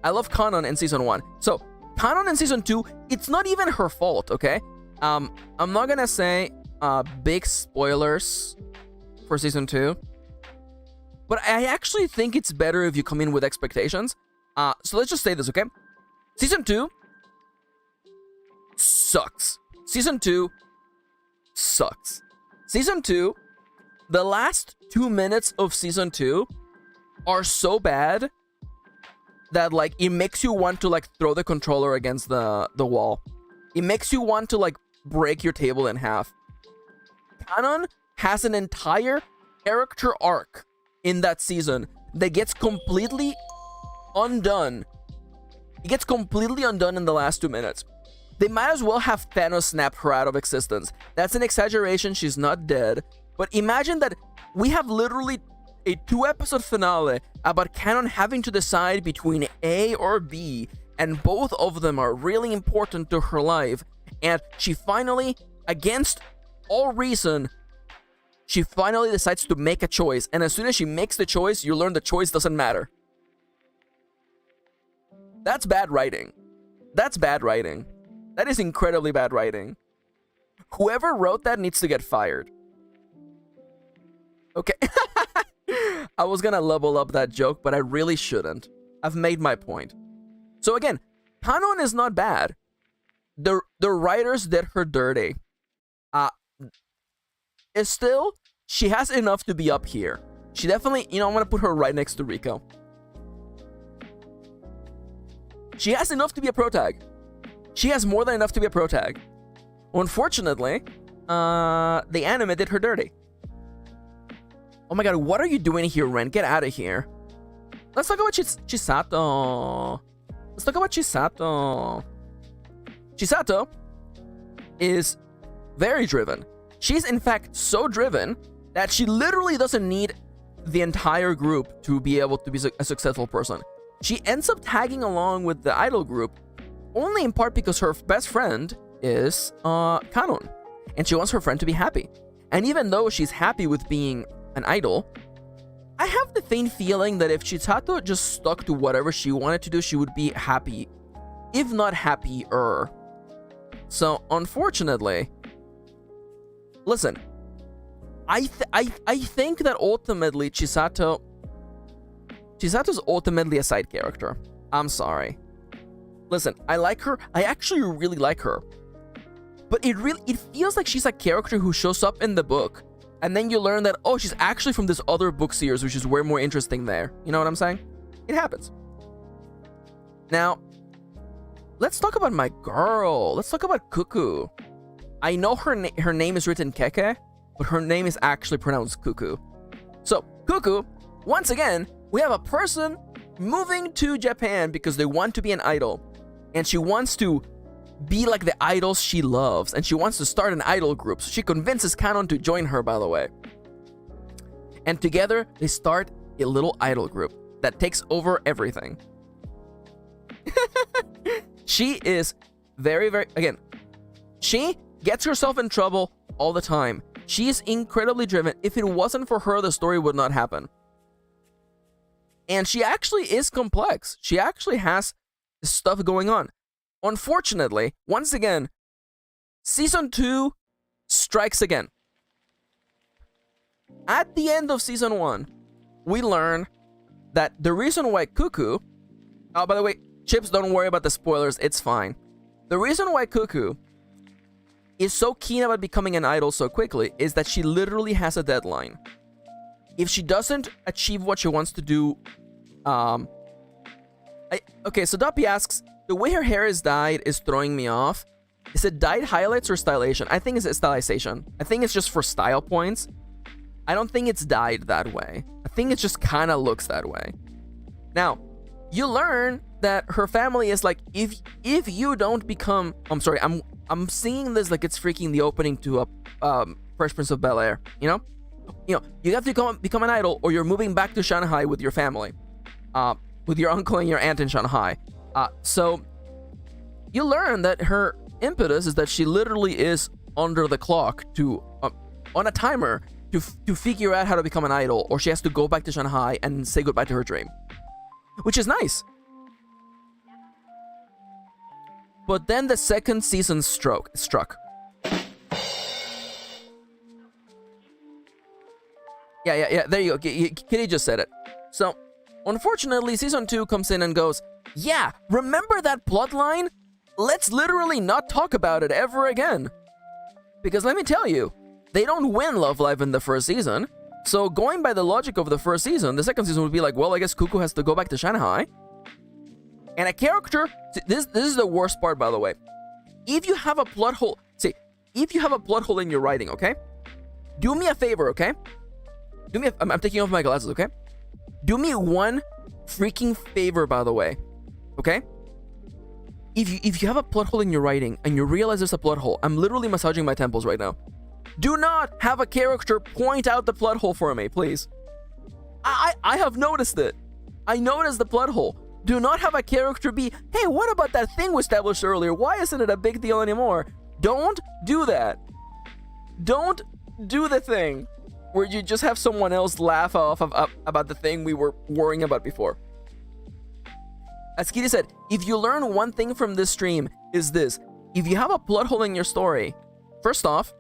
I love Kanon in season 1. So Kanon in season 2, it's not even her fault. Okay, I'm not gonna say big spoilers for season 2. But I actually think it's better if you come in with expectations. So let's just say this, okay? Season 2 sucks. Season 2 sucks. Season 2, the last 2 minutes of season 2 are so bad that, like, it makes you want to, like, throw the controller against the wall. It makes you want to, like, break your table in half. Kanon has an entire character arc in that season that gets completely undone. It gets completely undone in the last 2 minutes. They might as well have Thanos snap her out of existence. That's an exaggeration, she's not dead. But imagine that we have literally a 2-episode finale about Kanon having to decide between A or B, and both of them are really important to her life. And she finally, against all reason, she finally decides to make a choice. And as soon as she makes the choice, you learn the choice doesn't matter. That's bad writing. That's bad writing. That is incredibly bad writing. Whoever wrote that needs to get fired. Okay. I was gonna level up that joke, but I really shouldn't. I've made my point. So again, canon is not bad. The writers did her dirty. Still, she has enough to be up here. She definitely, you know, I'm gonna put her right next to Rico. She has enough to be a protag. She has more than enough to be a protag. Unfortunately, the anime did her dirty. Oh my god, what are you doing here, Ren? Get out of here. Let's talk about Chisato. Let's talk about Chisato. Chisato is very driven. She's in fact so driven that she literally doesn't need the entire group to be able to be a successful person. She ends up tagging along with the idol group only in part because her best friend is Kanon, and she wants her friend to be happy. And even though she's happy with being an idol, I have the faint feeling that if Chisato just stuck to whatever she wanted to do, she would be happy, if not happier. So unfortunately, listen, I think that ultimately Chisato's ultimately a side character. I'm sorry. Listen, I like her. I actually really like her. But it feels like she's a character who shows up in the book, and then you learn that, oh, she's actually from this other book series, which is way more interesting there. You know what I'm saying? It happens. Now, let's talk about my girl. Let's talk about Cuckoo. I know her name is written Keke, but her name is actually pronounced Cuckoo. So, Cuckoo, once again, we have a person moving to Japan because they want to be an idol. And she wants to be like the idols she loves. And she wants to start an idol group. So she convinces Kanon to join her, by the way. And together, they start a little idol group that takes over everything. She is very, very... Again, she gets herself in trouble all the time. She is incredibly driven. If it wasn't for her, the story would not happen. And she actually is complex. She actually has stuff going on. Unfortunately, once again, Season 2 strikes again. At the end of Season 1, we learn that the reason why Cuckoo... Oh, by the way, Chips, don't worry about the spoilers. It's fine. The reason why Cuckoo is so keen about becoming an idol so quickly is that she literally has a deadline. If she doesn't achieve what she wants to do... Okay, so Duppy asks, the way her hair is dyed is throwing me off. Is it dyed highlights or stylization? I think it's stylization. I think it's just for style points. I don't think it's dyed that way. I think it just kind of looks that way. Now, you learn that her family is like, if you don't become... I'm sorry, I'm singing this like it's freaking the opening to a Fresh Prince of Bel-Air, you know? You have to become an idol, or you're moving back to Shanghai with your family, with your uncle and your aunt in Shanghai. So you learn that her impetus is that she literally is under the clock to on a timer to figure out how to become an idol, or she has to go back to Shanghai and say goodbye to her dream, which is nice. But then the second season struck. Yeah, there you go. Kitty just said it. So, unfortunately, Season 2 comes in and goes, yeah, remember that plotline? Let's literally not talk about it ever again. Because let me tell you, they don't win Love Live in the first season. So, going by the logic of the first season, the second season would be like, well, I guess Cuckoo has to go back to Shanghai. And a character... This is the worst part, by the way. If you have a plot hole... See, if you have a plot hole in your writing, okay? Do me a favor, okay? I'm taking off my glasses, okay? Do me one freaking favor, by the way, okay? If you have a plot hole in your writing and you realize there's a plot hole, I'm literally massaging my temples right now. Do not have a character point out the plot hole for me, please. I have noticed it. I noticed the plot hole. Do not have a character be, hey, what about that thing we established earlier? Why isn't it a big deal anymore? Don't do that. Don't do the thing. where you just have someone else laugh off about the thing we were worrying about before. As Kitty said, if you learn one thing from this stream, is this: if you have a plot hole in your story, first off,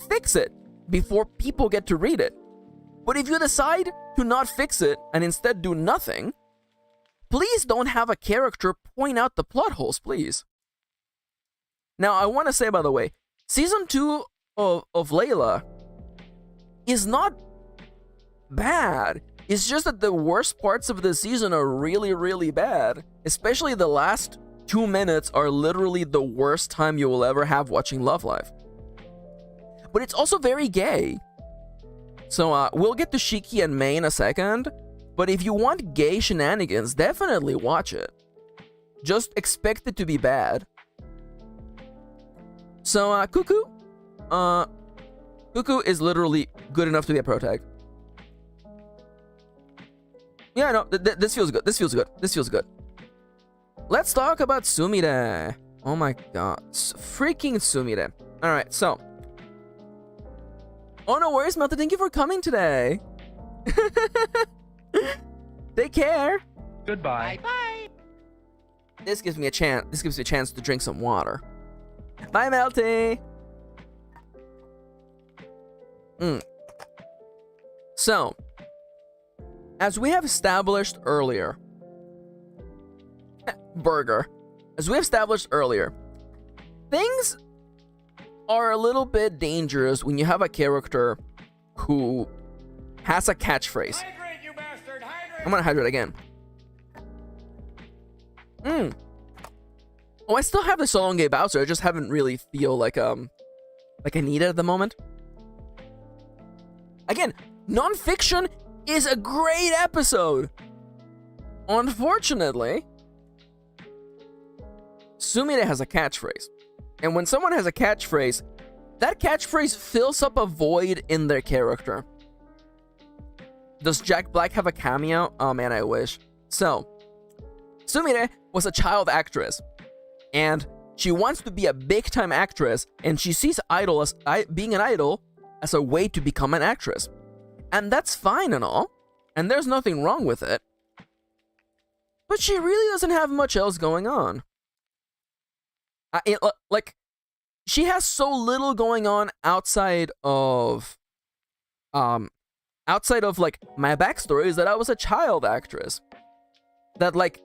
fix it before people get to read it. But if you decide to not fix it and instead do nothing, please don't have a character point out the plot holes, please. Now, I want to say, by the way, Season 2 of Layla is not bad. It's just that the worst parts of the season are really, really bad. Especially the last 2 minutes are literally the worst time you will ever have watching Love Live. But it's also very gay. So we'll get to Shiki and Mei in a second. But if you want gay shenanigans, definitely watch it. Just expect it to be bad. So Cuckoo is literally good enough to be a protag. Yeah, no, this feels good. This feels good. This feels good. Let's talk about Sumire. Oh my god. Freaking Sumire. Alright, so. Oh, no worries, Melta. Thank you for coming today. Take care. Goodbye. Bye. This gives me a chance. This gives me a chance to drink some water. Bye, Melty. So, as we have established earlier, burger. As we established earlier, things are a little bit dangerous when you have a character who has a catchphrase. Hydrate, you bastard! Hydrate! I'm gonna hydrate again. Oh, I still have the Solon Gay Bowser. I just haven't really feel like I need it at the moment. Again, nonfiction is a great episode. Unfortunately, Sumire has a catchphrase. And when someone has a catchphrase, that catchphrase fills up a void in their character. Does Jack Black have a cameo? Oh man, I wish. So, Sumire was a child actress. And she wants to be a big-time actress, and she sees being an idol as a way to become an actress. And that's fine and all, and there's nothing wrong with it. But she really doesn't have much else going on. She has so little going on outside of my backstory is that I was a child actress. That, like,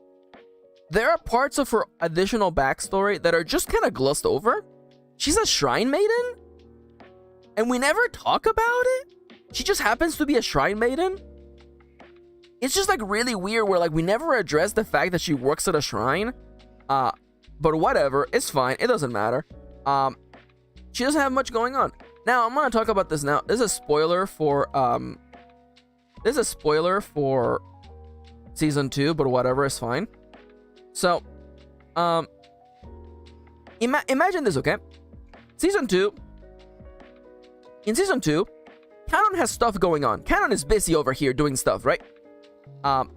there are parts of her additional backstory that are just kind of glossed over. She's a shrine maiden, and we never talk about it. She just happens to be a shrine maiden. It's just, like, really weird where, like, we never address the fact that she works at a shrine. But whatever, it's fine. It doesn't matter. She doesn't have much going on. Now, I'm gonna talk about this now. This is a spoiler for Season 2, but whatever, it's fine. So, imagine this, okay? Season 2. In Season 2, Canon has stuff going on. Canon is busy over here doing stuff, right? And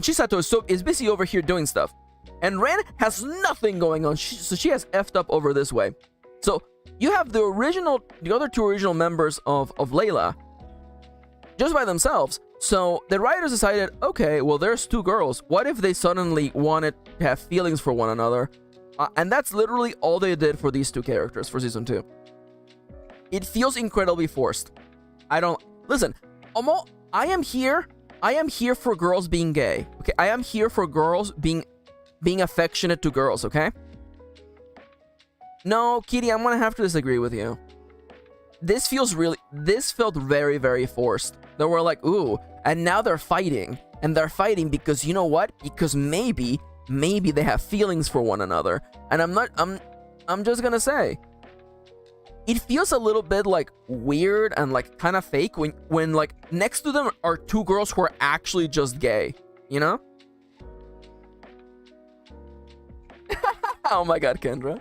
Chisato is busy over here doing stuff. And Ren has nothing going on, so she has effed up over this way. So, you have the other two original members of Layla just by themselves. So the writers decided, okay, well, there's two girls. What if they suddenly wanted to have feelings for one another? And that's literally all they did for these two characters for Season 2. It feels incredibly forced. Listen, I am here for girls being gay. Okay, I am here for girls being affectionate to girls, okay? No, Kitty, I'm gonna have to disagree with you. This felt very, very forced. They were like, ooh, and now they're fighting. And they're fighting because, you know what? Because maybe they have feelings for one another. And I'm just gonna say, it feels a little bit like weird and like kind of fake when like next to them are two girls who are actually just gay, you know? Oh my god, Kendra.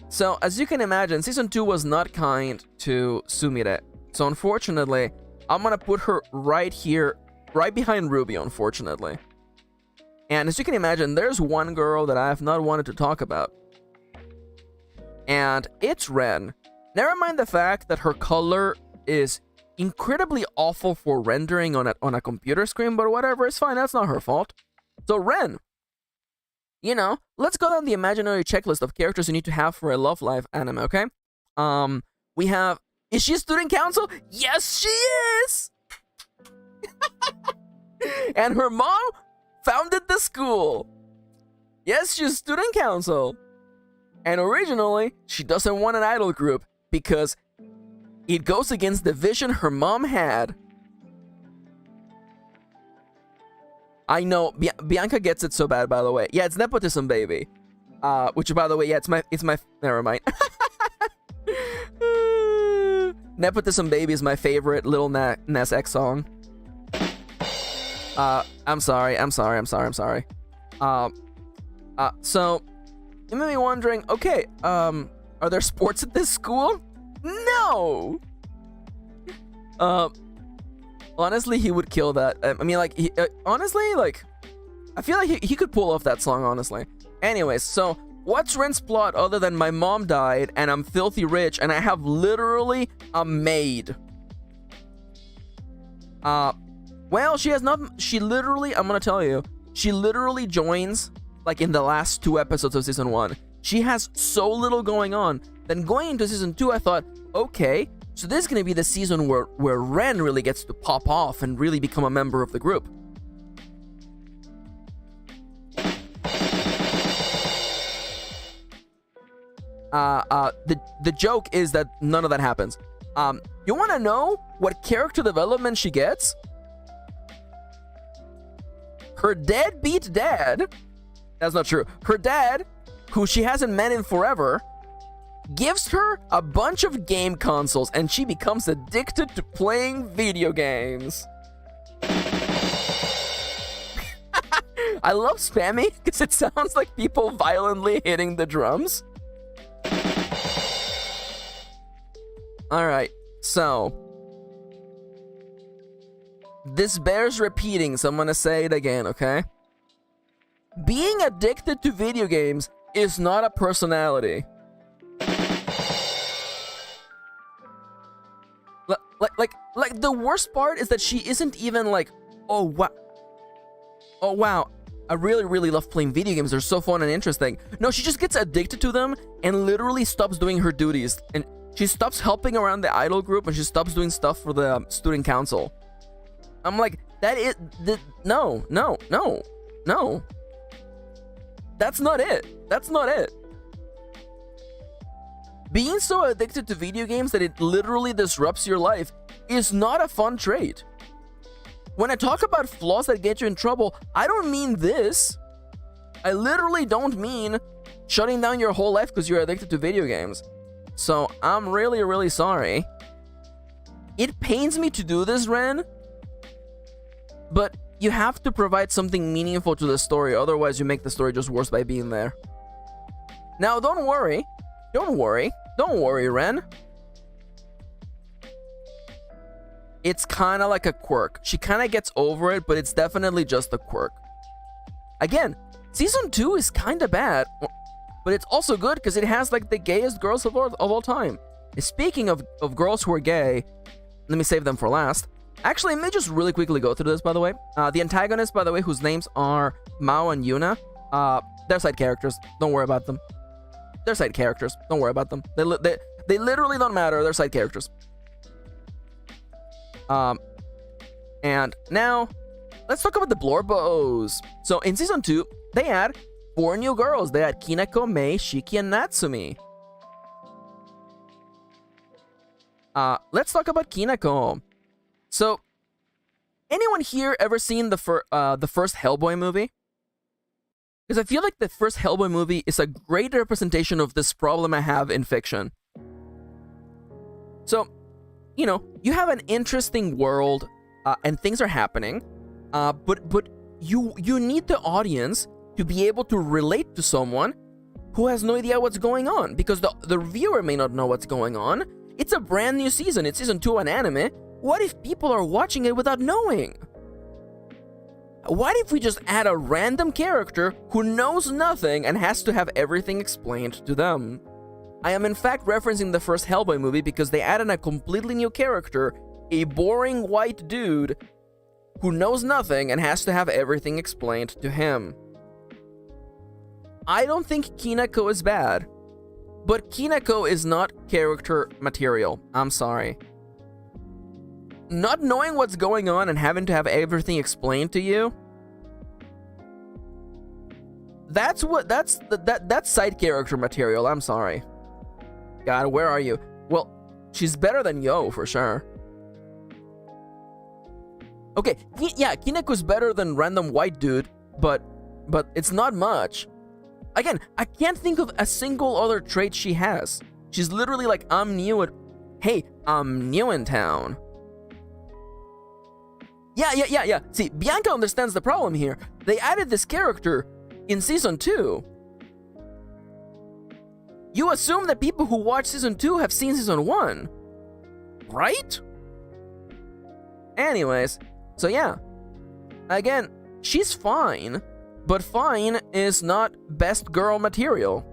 So, as you can imagine, Season 2 was not kind to Sumire. So, unfortunately, I'm gonna put her right here, right behind Ruby, unfortunately. And as you can imagine, there's one girl that I have not wanted to talk about. And it's Ren. Never mind the fact that her color is incredibly awful for rendering on a computer screen, but whatever, it's fine. That's not her fault. So Ren, you know, let's go down the imaginary checklist of characters you need to have for a Love Live anime, okay? We have, is she a student council? Yes, she is! And her mom founded the school. Yes, she's student council. And originally, she doesn't want an idol group because it goes against the vision her mom had. I know, Bianca gets it so bad, by the way. Yeah, it's nepotism, baby. Which, by the way, yeah, it's my, never mind. Nepotism Baby is my favorite Lil Nas X song. I'm sorry. So, you may be wondering, okay, are there sports at this school? No! Honestly, he would kill that. I mean, like, honestly, like, I feel like he could pull off that song, honestly. Anyways, so, what's Ren's plot other than my mom died, and I'm filthy rich, and I have literally a maid? Well, she has not, she literally, I'm gonna tell you, she literally joins, like, in the last 2 episodes of Season 1. She has so little going on. Then going into Season 2, I thought, okay, so this is gonna be the season where Ren really gets to pop off and really become a member of the group. The joke is that none of that happens. You wanna know what character development she gets? Her deadbeat dad, that's not true, her dad, who she hasn't met in forever, gives her a bunch of game consoles and she becomes addicted to playing video games. I love spamming because it sounds like people violently hitting the drums. Alright, so this bears repeating, so I'm gonna say it again, okay? Being addicted to video games is not a personality. Like the worst part is that she isn't even like, oh wow, I really love playing video games, they're so fun and interesting. No, she just gets addicted to them and literally stops doing her duties, and she stops helping around the idol group, and she stops doing stuff for the student council. I'm like, that is no. That's not it. Being so addicted to video games that it literally disrupts your life is not a fun trait. When I talk about flaws that get you in trouble, I don't mean this. I literally don't mean shutting down your whole life because you're addicted to video games. So I'm really sorry. It pains me to do this, Ren, but you have to provide something meaningful to the story, otherwise you make the story just worse by being there. Now, don't worry, Ren. It's kind of like a quirk. She kind of gets over it, but it's definitely just a quirk. Again, Season 2 is kind of bad, but it's also good because it has like the gayest girls of all time. Speaking of girls who are gay, let me save them for last. Actually, let me just really quickly go through this, by the way. The antagonists, by the way, whose names are Mao and Yuna, they're side characters. Don't worry about them. They're side characters. Don't worry about them. They literally don't matter. They're side characters. And now, let's talk about the Blorbos. So, in Season 2, they had 4 new girls. They had Kinako, Mei, Shiki, and Natsumi. Let's talk about Kinako. So, anyone here ever seen the first Hellboy movie? Because I feel like the first Hellboy movie is a great representation of this problem I have in fiction. So, you know, you have an interesting world, and things are happening, but you need the audience to be able to relate to someone who has no idea what's going on, because the viewer may not know what's going on. It's a brand new season. It's Season 2 of an anime. What if people are watching it without knowing? What if we just add a random character who knows nothing and has to have everything explained to them? I am in fact referencing the first Hellboy movie because they added a completely new character, a boring white dude who knows nothing and has to have everything explained to him. I don't think Kinako is bad, but Kinako is not character material. I'm sorry. Not knowing what's going on and having to have everything explained to you, that's side character material. I'm sorry. God, where are you? Well, she's better than Yo for sure. Okay, yeah, Kineko's better than random white dude, but it's not much. Again, I can't think of a single other trait she has. She's literally like, I'm new in town. Yeah. See, Bianca understands the problem here. They added this character in Season 2. You assume that people who watch Season 2 have seen Season 1, right? Anyways, so yeah. Again, she's fine, but fine is not best girl material.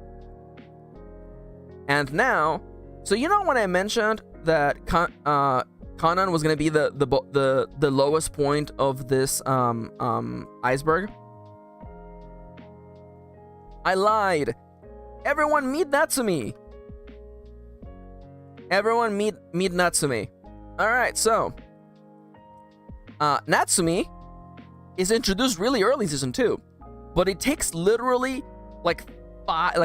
And now, so you know when I mentioned that Kanan was gonna be the lowest point of this iceberg? I lied. Everyone meet Natsumi. Everyone meet Natsumi. All right, so Natsumi is introduced really early in Season 2, but it takes literally like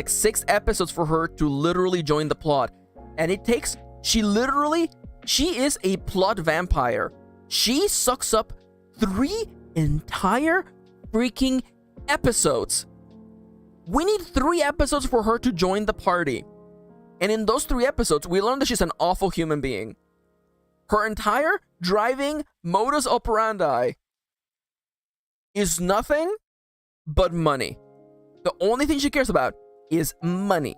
6 episodes for her to literally join the plot, and she is a plot vampire. She sucks up 3 entire freaking episodes. We need 3 episodes for her to join the party. And in those 3 episodes, we learn that she's an awful human being. Her entire driving modus operandi is nothing but money. The only thing she cares about is money.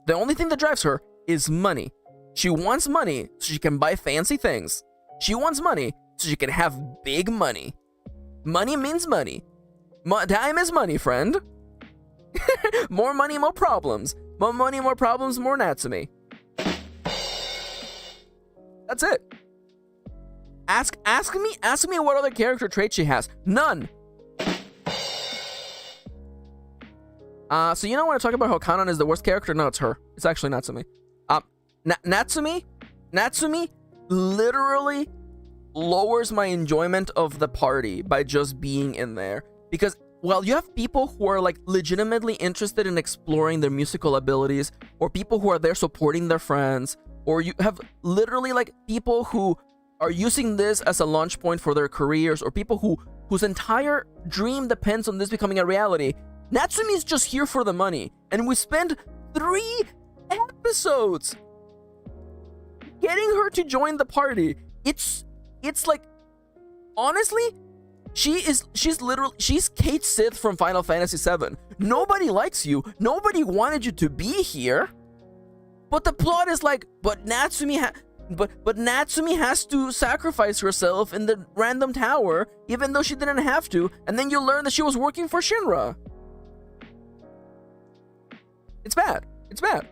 The only thing that drives her is money. She wants money so she can buy fancy things. She wants money so she can have big money. Money means money. Time is money, friend. More money, more problems. More money, more problems, more Natsumi. That's it. Ask me what other character trait she has. None. So you know when I talk about how Kanan is the worst character? No, it's her. It's actually Natsumi. Natsumi literally lowers my enjoyment of the party by just being in there. Because while you have people who are like legitimately interested in exploring their musical abilities, or people who are there supporting their friends, or you have literally like people who are using this as a launch point for their careers, or people whose entire dream depends on this becoming a reality, Natsumi is just here for the money. And we spend 3 episodes getting her to join the party. It's like, honestly, she's Kate Sith from Final Fantasy VII. Nobody likes you. Nobody wanted you to be here. But the plot is like, but Natsumi has to sacrifice herself in the random tower, even though she didn't have to. And then you learn that she was working for Shinra. It's bad. It's bad.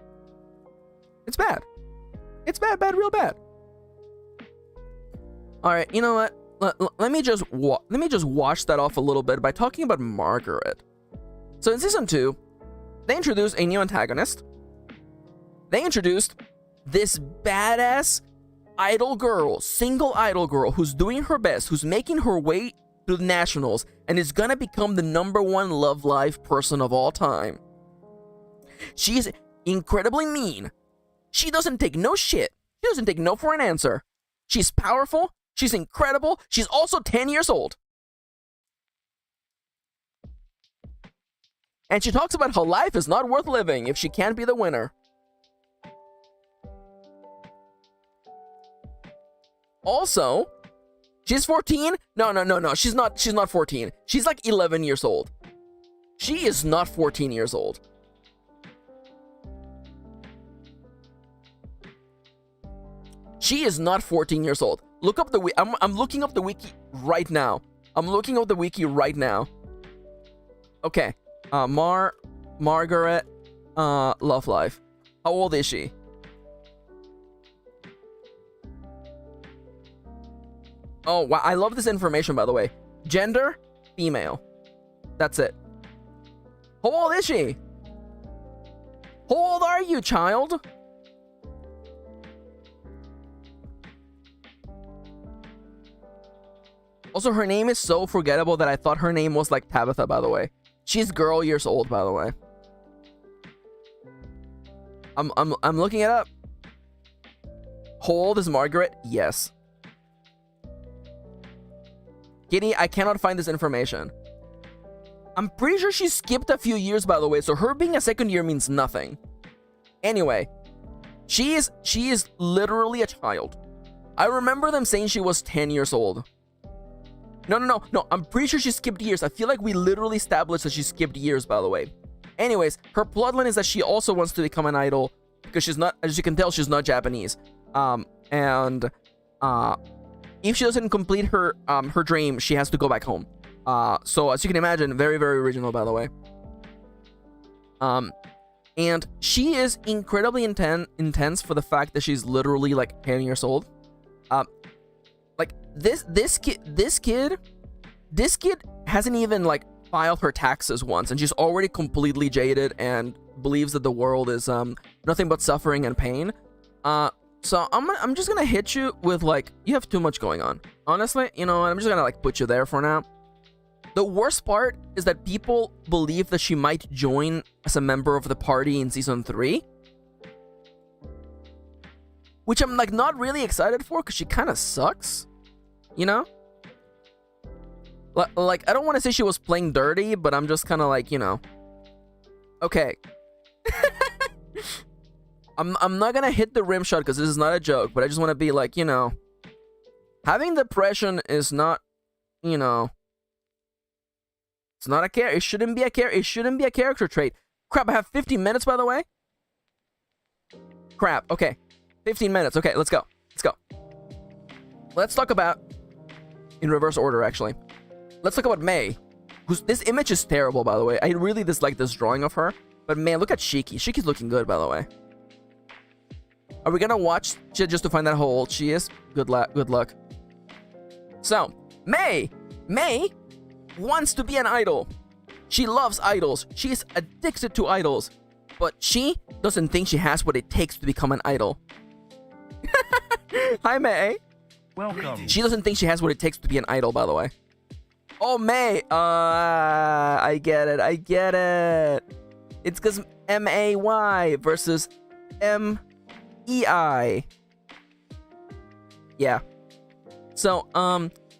It's bad. It's bad, real bad. All right, you know what? Let me just wash that off a little bit by talking about Margaret. So in Season 2, they introduced a new antagonist. They introduced this badass idol girl, single idol girl, who's doing her best, who's making her way to the nationals, and is gonna become the #1 Love Live person of all time. She is incredibly mean. She doesn't take no shit. She doesn't take no for an answer. She's powerful. She's incredible. She's also 10 years old. And she talks about how life is not worth living if she can't be the winner. Also, she's 14. No. She's not 14. She's like 11 years old. She is not 14 years old. She is not 14 years old. Look up the I'm looking up the wiki right now. Okay. Margaret Love Life. How old is she? Oh, wow. I love this information, by the way. Gender, female. That's it. How old is she? How old are you, child? Also, her name is so forgettable that I thought her name was like Tabitha, by the way. She's girl years old, by the way. I'm looking it up. How old is Margaret? Yes. Kitty, I cannot find this information. I'm pretty sure she skipped a few years, by the way, so her being a second year means nothing. Anyway, she is literally a child. I remember them saying she was 10 years old. No, I'm pretty sure she skipped years. I feel like we literally established that she skipped years, by the way. Anyways, her plotline is that she also wants to become an idol because she's not, as you can tell, she's not Japanese. If she doesn't complete her her dream, she has to go back home. So as you can imagine, very, very original, by the way. And she is incredibly intense for the fact that she's literally like 10 years old. Like this kid hasn't even like filed her taxes once, and she's already completely jaded and believes that the world is nothing but suffering and pain. So I'm just gonna hit you with like, you have too much going on. Honestly, you know what? I'm just gonna like put you there for now. The worst part is that people believe that she might join as a member of the party in season 3. Which I'm like not really excited for because she kind of sucks. You know? Like, I don't want to say she was playing dirty, but I'm just kind of like, you know. Okay. I'm not gonna hit the rim shot because this is not a joke, but I just want to be like, you know, having depression is not, you know, it's not a it shouldn't be a it shouldn't be a character trait. Crap, I have 15 minutes, by the way. Crap. Okay, 15 minutes. Okay, let's go. Let's talk about, in reverse order, actually. Let's talk about May. This image is terrible, by the way. I really dislike this drawing of her. But man, look at Shiki. Shiki's looking good, by the way. Are we gonna watch just to find out how old she is? Good luck. So, May wants to be an idol. She loves idols. She is addicted to idols. But she doesn't think she has what it takes to become an idol. Hi, May. Welcome. She doesn't think she has what it takes to be an idol, by the way. Oh, May. I get it. It's because M-A-Y versus M-E-I. Yeah. So,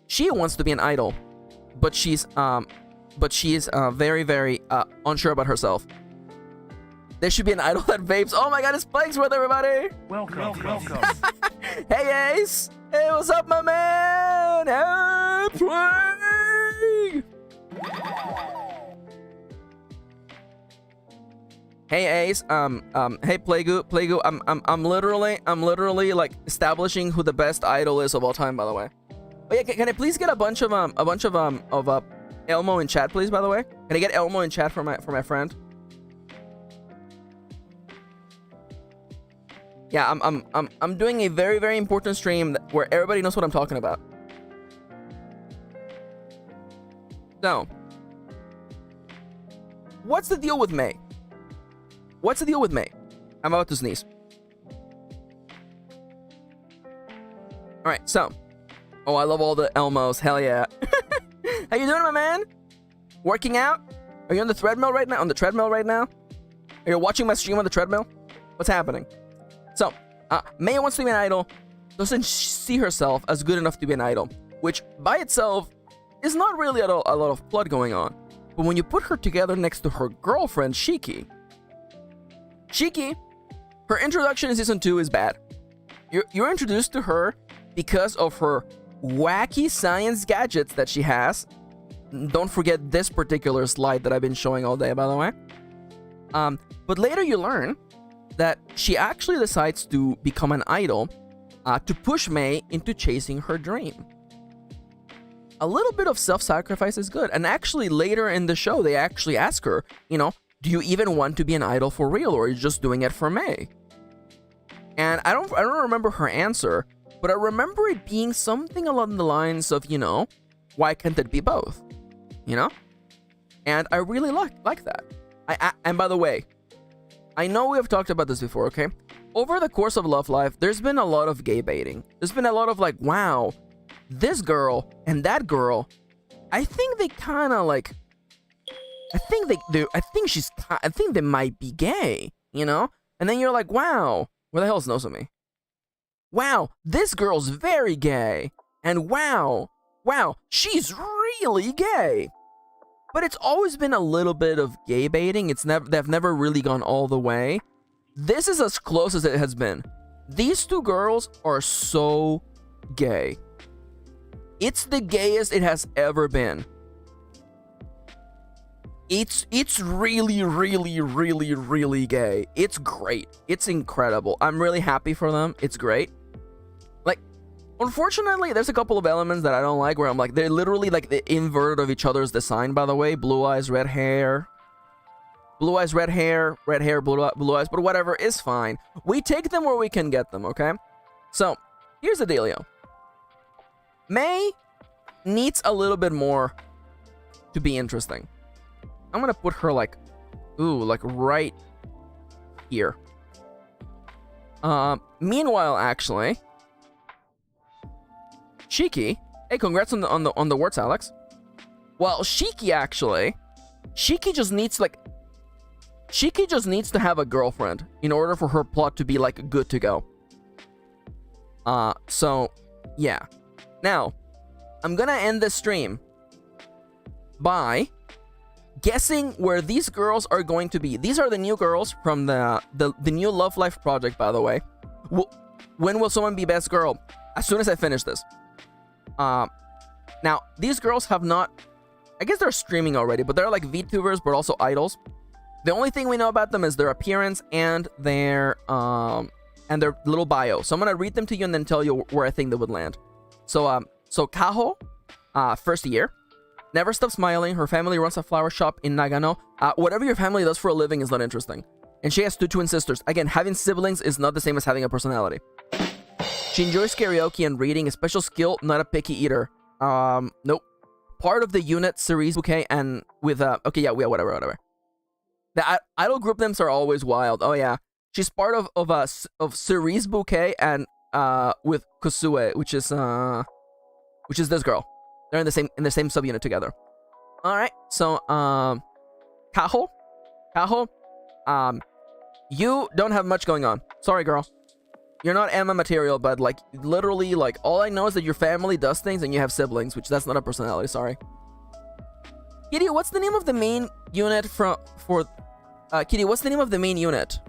she wants to be an idol, but she's very, very unsure about herself. There should be an idol that vapes. Oh my god, it's Planks with everybody. Welcome. Hey, Ace. Hey, what's up, my man? Hey, Plank. Hey, Ace. Hey, Playgoo. I'm literally like establishing who the best idol is of all time, by the way. Oh yeah, can I please get a bunch of Elmo in chat, please? By the way, can I get Elmo in chat for my friend? Yeah, I'm doing a very, very important stream where everybody knows what I'm talking about. So, what's the deal with May? I'm about to sneeze. All right, so. Oh, I love all the Elmos. Hell yeah. How you doing, my man? Working out? Are you on the treadmill right now? Are you watching my stream on the treadmill? What's happening? So, May wants to be an idol, doesn't see herself as good enough to be an idol, which by itself is not really a lot of plot going on. But when you put her together next to her girlfriend, Shiki, her introduction in season 2 is bad. You're introduced to her because of her wacky science gadgets that she has. Don't forget this particular slide that I've been showing all day, by the way. But later you learn that she actually decides to become an idol to push May into chasing her dream. A little bit of self-sacrifice is good. And actually later in the show, they actually ask her, you know, do you even want to be an idol for real, or are you just doing it for me? And I don't remember her answer, but I remember it being something along the lines of, you know, why can't it be both? You know? And I really like that. And by the way, I know we have talked about this before, okay? Over the course of Love Life, there's been a lot of gay baiting. There's been a lot of like, wow, this girl and that girl, I think they kind of like, I think they might be gay, you know? And then you're like, wow, where the hell is Nozomi? Wow, this girl's very gay. And wow, she's really gay. But it's always been a little bit of gay baiting. They've never really gone all the way. This is as close as it has been. These two girls are so gay. It's the gayest it has ever been. It's really, really, really, really gay. It's great. It's incredible. I'm really happy for them. It's great. Like, unfortunately, there's a couple of elements that I don't like where I'm like, they're literally like the invert of each other's design, by the way. Blue eyes, red hair. Blue eyes, red hair, blue eyes, but whatever, is fine. We take them where we can get them, okay? So, here's the dealio. May needs a little bit more to be interesting. I'm gonna put her like, like right here. Meanwhile, actually, Shiki, hey, congrats on the words, Alex. Well, Shiki just needs to have a girlfriend in order for her plot to be like good to go. So yeah. Now, I'm gonna end this stream by guessing where these girls are going to be. These are the new girls from the new Love Life project, by the way. When will someone be best girl? As soon as I finish this. Now, these girls have not... I guess they're streaming already, but they're like VTubers, but also idols. The only thing we know about them is their appearance and their little bio. So I'm gonna read them to you and then tell you where I think they would land. So Kaho, first year. Never stops smiling. Her family runs a flower shop in Nagano. Whatever your family does for a living is not interesting. And she has 2 twin sisters. Again, having siblings is not the same as having a personality. She enjoys karaoke and reading. A special skill, not a picky eater. Nope. Part of the unit series bouquet and with okay, yeah, whatever. The idol group names are always wild. Oh yeah, she's part of Cerise Bouquet and with Kusue, which is this girl. They're in the same subunit together. All right, so Kaho, you don't have much going on. Sorry, girl. You're not Emma material, but like literally, like all I know is that your family does things and you have siblings, which that's not a personality. Sorry. Kitty, what's the name of the main unit Kitty, what's the name of the main unit?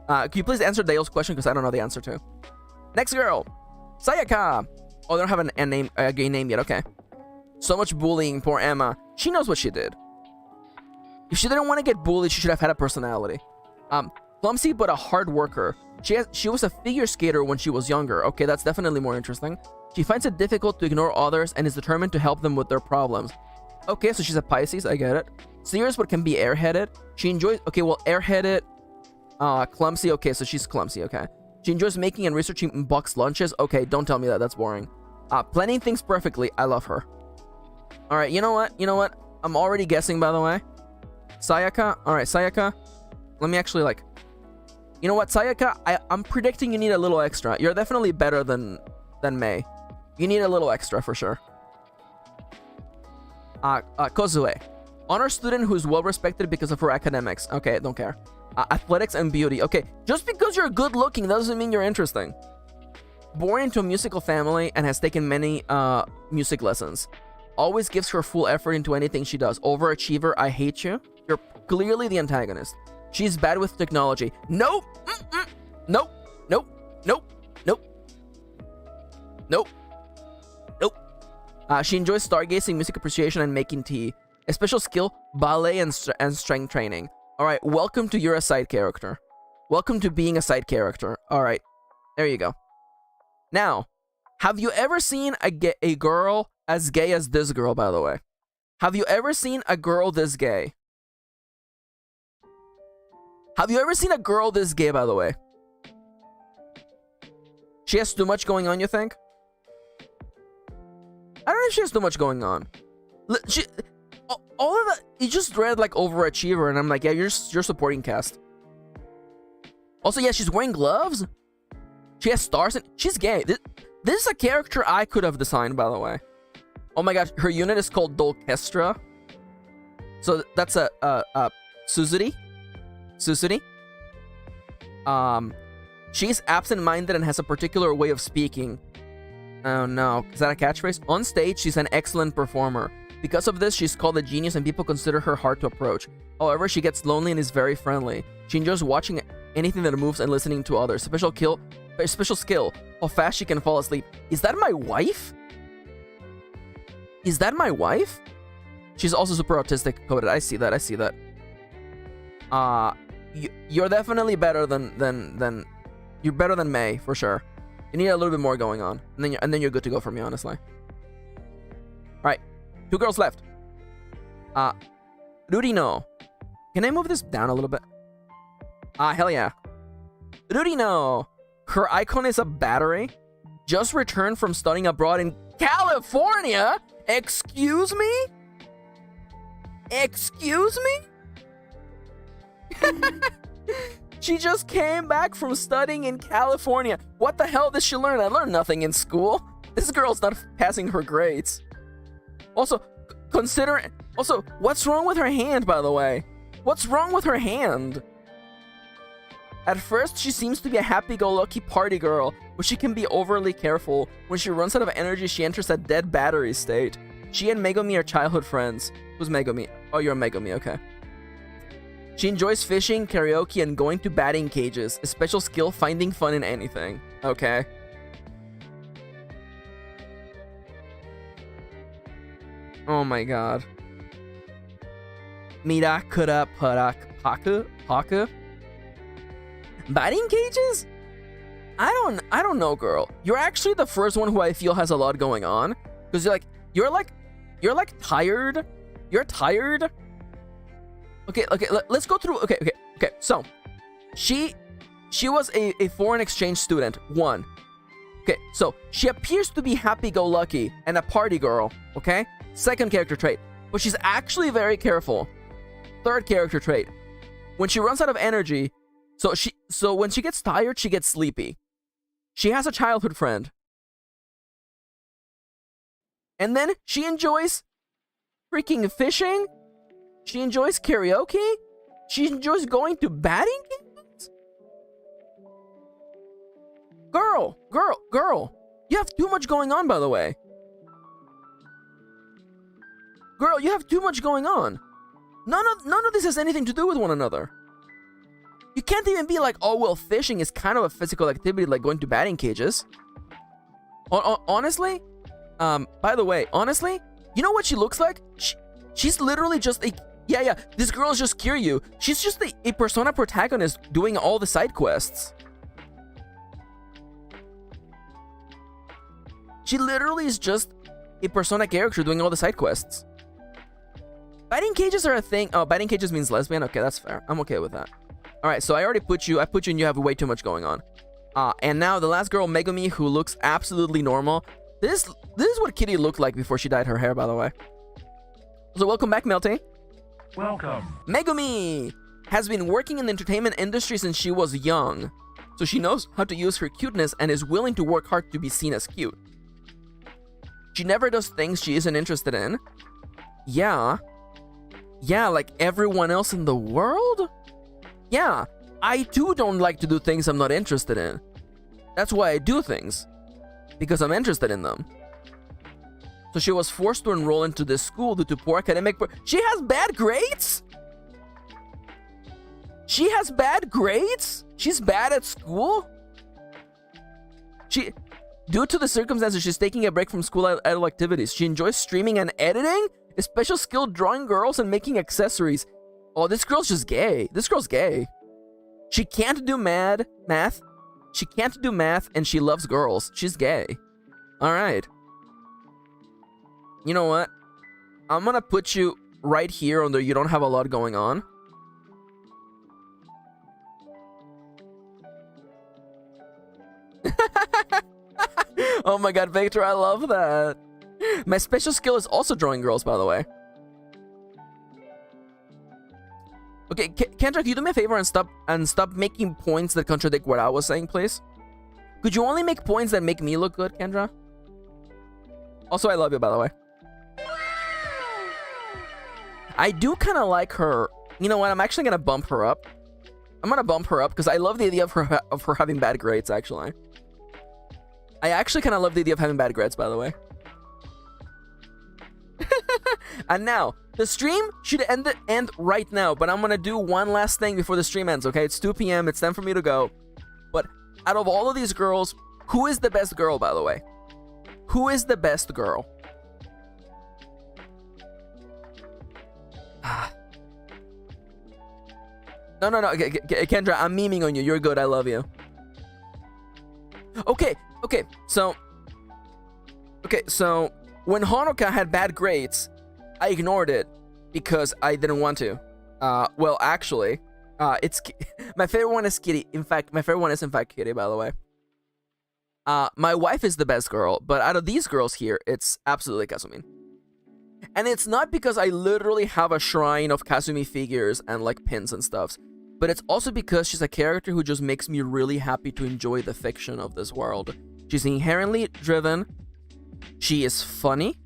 Can you please answer Dale's question because I don't know the answer to. Next girl, Sayaka. Oh, they don't have a gay name yet. Okay. So much bullying, poor Emma. She knows what she did. If she didn't want to get bullied, she should have had a personality. Clumsy but a hard worker. She was a figure skater when she was younger. Okay, that's definitely more interesting. She finds it difficult to ignore others and is determined to help them with their problems. Okay, so she's a Pisces, I get it. Serious but can be airheaded. She enjoys... Okay, well, airheaded... clumsy. Okay, so she's clumsy, okay. She enjoys making and researching boxed lunches. Okay, don't tell me that. That's boring. Planning things perfectly. I love her. Alright, you know what? I'm already guessing, by the way. Sayaka. Alright, Sayaka. Let me actually, like... You know what, Sayaka? I'm predicting you need a little extra. You're definitely better than May. You need a little extra, for sure. Kozue. Honor student who's well-respected because of her academics. Okay, don't care. Athletics and beauty. Okay, just because you're good-looking doesn't mean you're interesting. Born into a musical family and has taken many music lessons. Always gives her full effort into anything she does. Overachiever, I hate you. You're clearly the antagonist. She's bad with technology. Nope. Nope. Nope. Nope. Nope. Nope. Nope. She enjoys stargazing, music appreciation, and making tea. A special skill, ballet and strength training. Alright, welcome to you're a side character. Welcome to being a side character. Alright, there you go. Now, have you ever seen a girl as gay as this girl, by the way? Have you ever seen a girl this gay? Have you ever seen a girl this gay, by the way? She has too much going on, you think? I don't know if she has too much going on. All of that, you just read like overachiever, and I'm like, yeah, you're supporting cast. Also, yeah, she's wearing gloves. She has stars, and she's gay. This is a character I could have designed, by the way. Oh my god, her unit is called Dolchestra. So that's a Suzuri. She's absent-minded and has a particular way of speaking. Oh no, is that a catchphrase? On stage, she's an excellent performer. Because of this, she's called a genius and people consider her hard to approach. However, she gets lonely and is very friendly. She enjoys watching anything that moves and listening to others. Special skill, how fast she can fall asleep. Is that my wife? Is that my wife? She's also super autistic coded. I see that. You're definitely better than you're better than May for sure. You need a little bit more going on, and then you're good to go for me, honestly. All right, 2 girls left. Rudy, no. Can I move this down a little bit? Hell yeah. Rudy, no. Her icon is a battery. Just returned from studying abroad in California. Excuse me? Excuse me? She just came back from studying in California. What the hell did she learn? I learned nothing in school. This girl's not passing her grades. Also, what's wrong with her hand, by the way? What's wrong with her hand? At first, she seems to be a happy-go-lucky party girl, but she can be overly careful. When she runs out of energy, she enters a dead battery state. She and Megumi are childhood friends. Who's Megumi? Oh, you're Megumi, okay. She enjoys fishing, karaoke, and going to batting cages. A special skill, finding fun in anything. Okay. Oh my god. Mirakura paku? Batting cages? I don't know, girl. You're actually the first one who I feel has a lot going on. Because you're like tired. You're tired. Okay, let's go through. Okay. So, she was a foreign exchange student. 1. Okay, so she appears to be happy-go-lucky and a party girl. Okay, 2nd character trait, but she's actually very careful. 3rd character trait, when she runs out of energy, so when she gets tired, she gets sleepy. She has a childhood friend, and then she enjoys freaking fishing. She enjoys karaoke. She enjoys going to batting games. Girl. You have too much going on, by the way. Girl, you have too much going on. None of this has anything to do with one another. You can't even be like, oh, well, fishing is kind of a physical activity like going to batting cages. Honestly, by the way, honestly, you know what she looks like? She's literally just a... Yeah, this girl is just Kiryu. She's just a Persona protagonist doing all the side quests. She literally is just a Persona character doing all the side quests. Batting cages are a thing. Oh, batting cages means lesbian? Okay, that's fair. I'm okay with that. Alright, so I already put you and you have way too much going on. And now the last girl, Megumi, who looks absolutely normal. This is what Kitty looked like before she dyed her hair, by the way. So welcome back, Melty. Welcome. Megumi has been working in the entertainment industry since she was young. So she knows how to use her cuteness and is willing to work hard to be seen as cute. She never does things she isn't interested in. Yeah, like everyone else in the world? Yeah, I too don't like to do things I'm not interested in. That's why I do things. Because I'm interested in them. So she was forced to enroll into this school due to poor academic... She has bad grades? She has bad grades? She's bad at school? Due to the circumstances, she's taking a break from school idle activities. She enjoys streaming and editing, a special skill drawing girls and making accessories. Oh, this girl's just gay. This girl's gay. She can't do math. She can't do math, and she loves girls. She's gay. Alright. You know what? I'm gonna put you right here under you don't have a lot going on. Oh my god, Victor, I love that. My special skill is also drawing girls, by the way. Okay, Kendra, can you do me a favor and stop making points that contradict what I was saying, please? Could you only make points that make me look good, Kendra? Also, I love you, by the way. I do kind of like her. You know what? I'm actually gonna bump her up. I'm gonna bump her up because I love the idea of her having bad grades. Actually, I actually kind of love the idea of having bad grades. By the way. And now the stream should end right now, but I'm gonna do one last thing before the stream ends. Okay, it's 2 p.m. It's time for me to go. But out of all of these girls, who is the best girl? By the way, who is the best girl? No, Kendra, I'm memeing on you. You're good. I love you. Okay, so when Honoka had bad grades, I ignored it because I didn't want to. Well, actually, it's my favorite one is Kitty. In fact, my favorite one is Kitty, by the way. My wife is the best girl, but out of these girls here, it's absolutely Kasumin. And it's not because I literally have a shrine of Kasumi figures and like pins and stuffs, but it's also because she's a character who just makes me really happy to enjoy the fiction of this world. She's inherently driven. She is funny.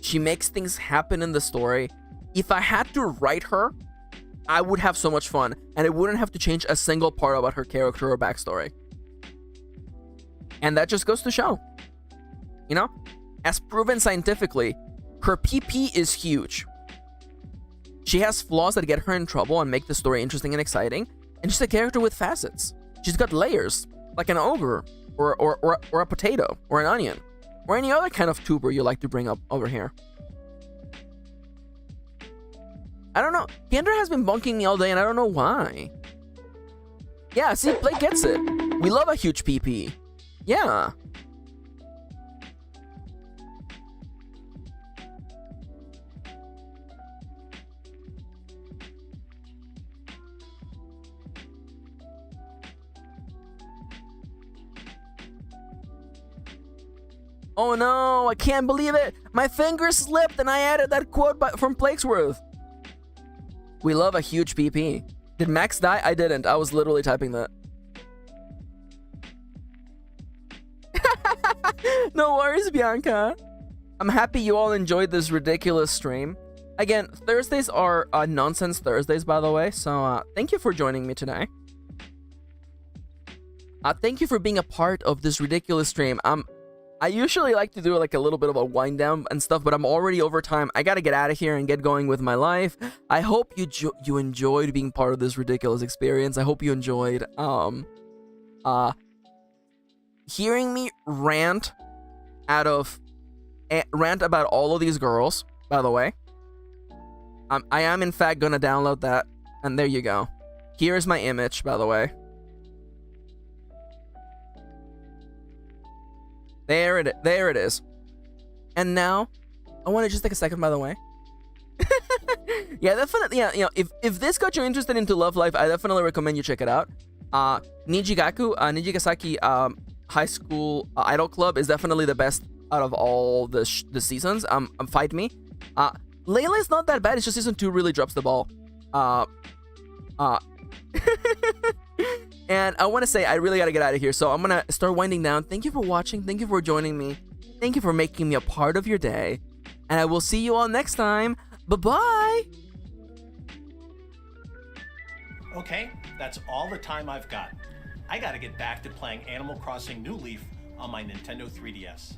She makes things happen in the story. If I had to write her, I would have so much fun, and I wouldn't have to change a single part about her character or backstory. And that just goes to show, you know, as proven scientifically, her PP is huge. She has flaws that get her in trouble and make the story interesting and exciting, and she's a character with facets. She's got layers, like an ogre, or a potato, or an onion, or any other kind of tuber you like to bring up over here. I don't know. Kendra has been bunking me all day, and I don't know why. Yeah, see, Play gets it. We love a huge PP. Yeah. Oh no, I can't believe it. My finger slipped and I added that quote from Plakesworth. We love a huge PP. Did Max die? I didn't. I was literally typing that. No worries, Bianca. I'm happy you all enjoyed this ridiculous stream. Again, Thursdays are nonsense Thursdays, by the way. So thank you for joining me today. Thank you for being a part of this ridiculous stream. I usually like to do like a little bit of a wind down and stuff, but I'm already over time. I gotta get out of here and get going with my life. I hope you enjoyed being part of this ridiculous experience. I hope you enjoyed hearing me rant about all of these girls. By the way, I am in fact gonna download that, and there you go. Here's my image, by the way. There it is. And now, I want to just take a second, by the way. Yeah, definitely. Yeah, you know, if this got you interested into Love Life, I definitely recommend you check it out. Nijigasaki High School Idol Club is definitely the best out of all the seasons. Fight Me. Layla is not that bad. It's just season 2 really drops the ball. And I want to say I really got to get out of here, so I'm going to start winding down. Thank you for watching. Thank you for joining me. Thank you for making me a part of your day. And I will see you all next time. Bye-bye. Okay, that's all the time I've got. I gotta get back to playing Animal Crossing New Leaf on my Nintendo 3DS.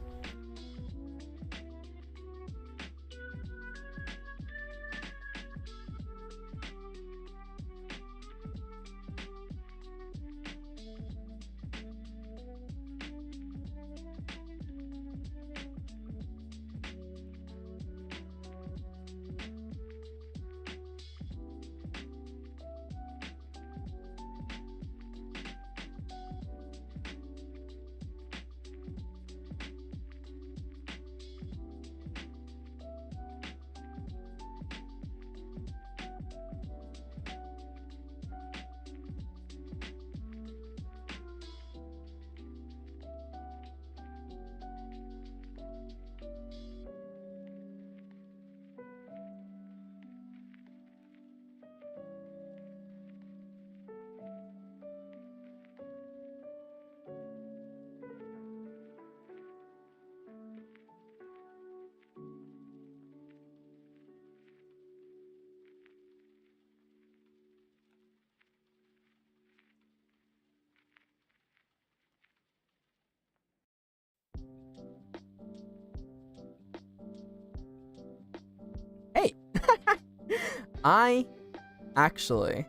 I actually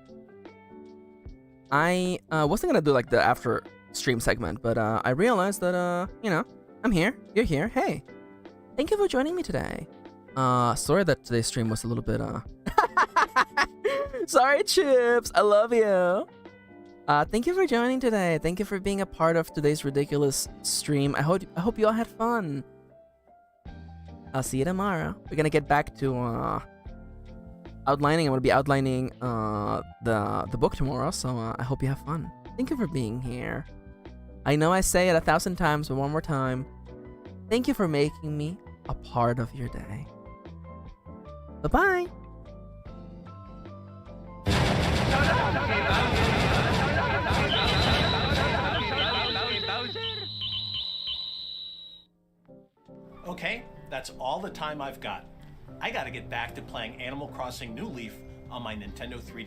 wasn't gonna do like the after stream segment, but I realized that you know, I'm here, you're here. Hey, thank you for joining me today. Sorry that today's stream was a little bit sorry, Chips, I love you. Thank you for joining today. Thank you for being a part of today's ridiculous stream. I hope you all had fun. I'll see you tomorrow. We're gonna get back to outlining. I'm gonna be outlining the book tomorrow, so I hope you have fun. Thank you for being here. I know I say it 1,000 times, but one more time. Thank you for making me a part of your day. Bye-bye. Okay, that's all the time I've got. I gotta get back to playing Animal Crossing New Leaf on my Nintendo 3DS.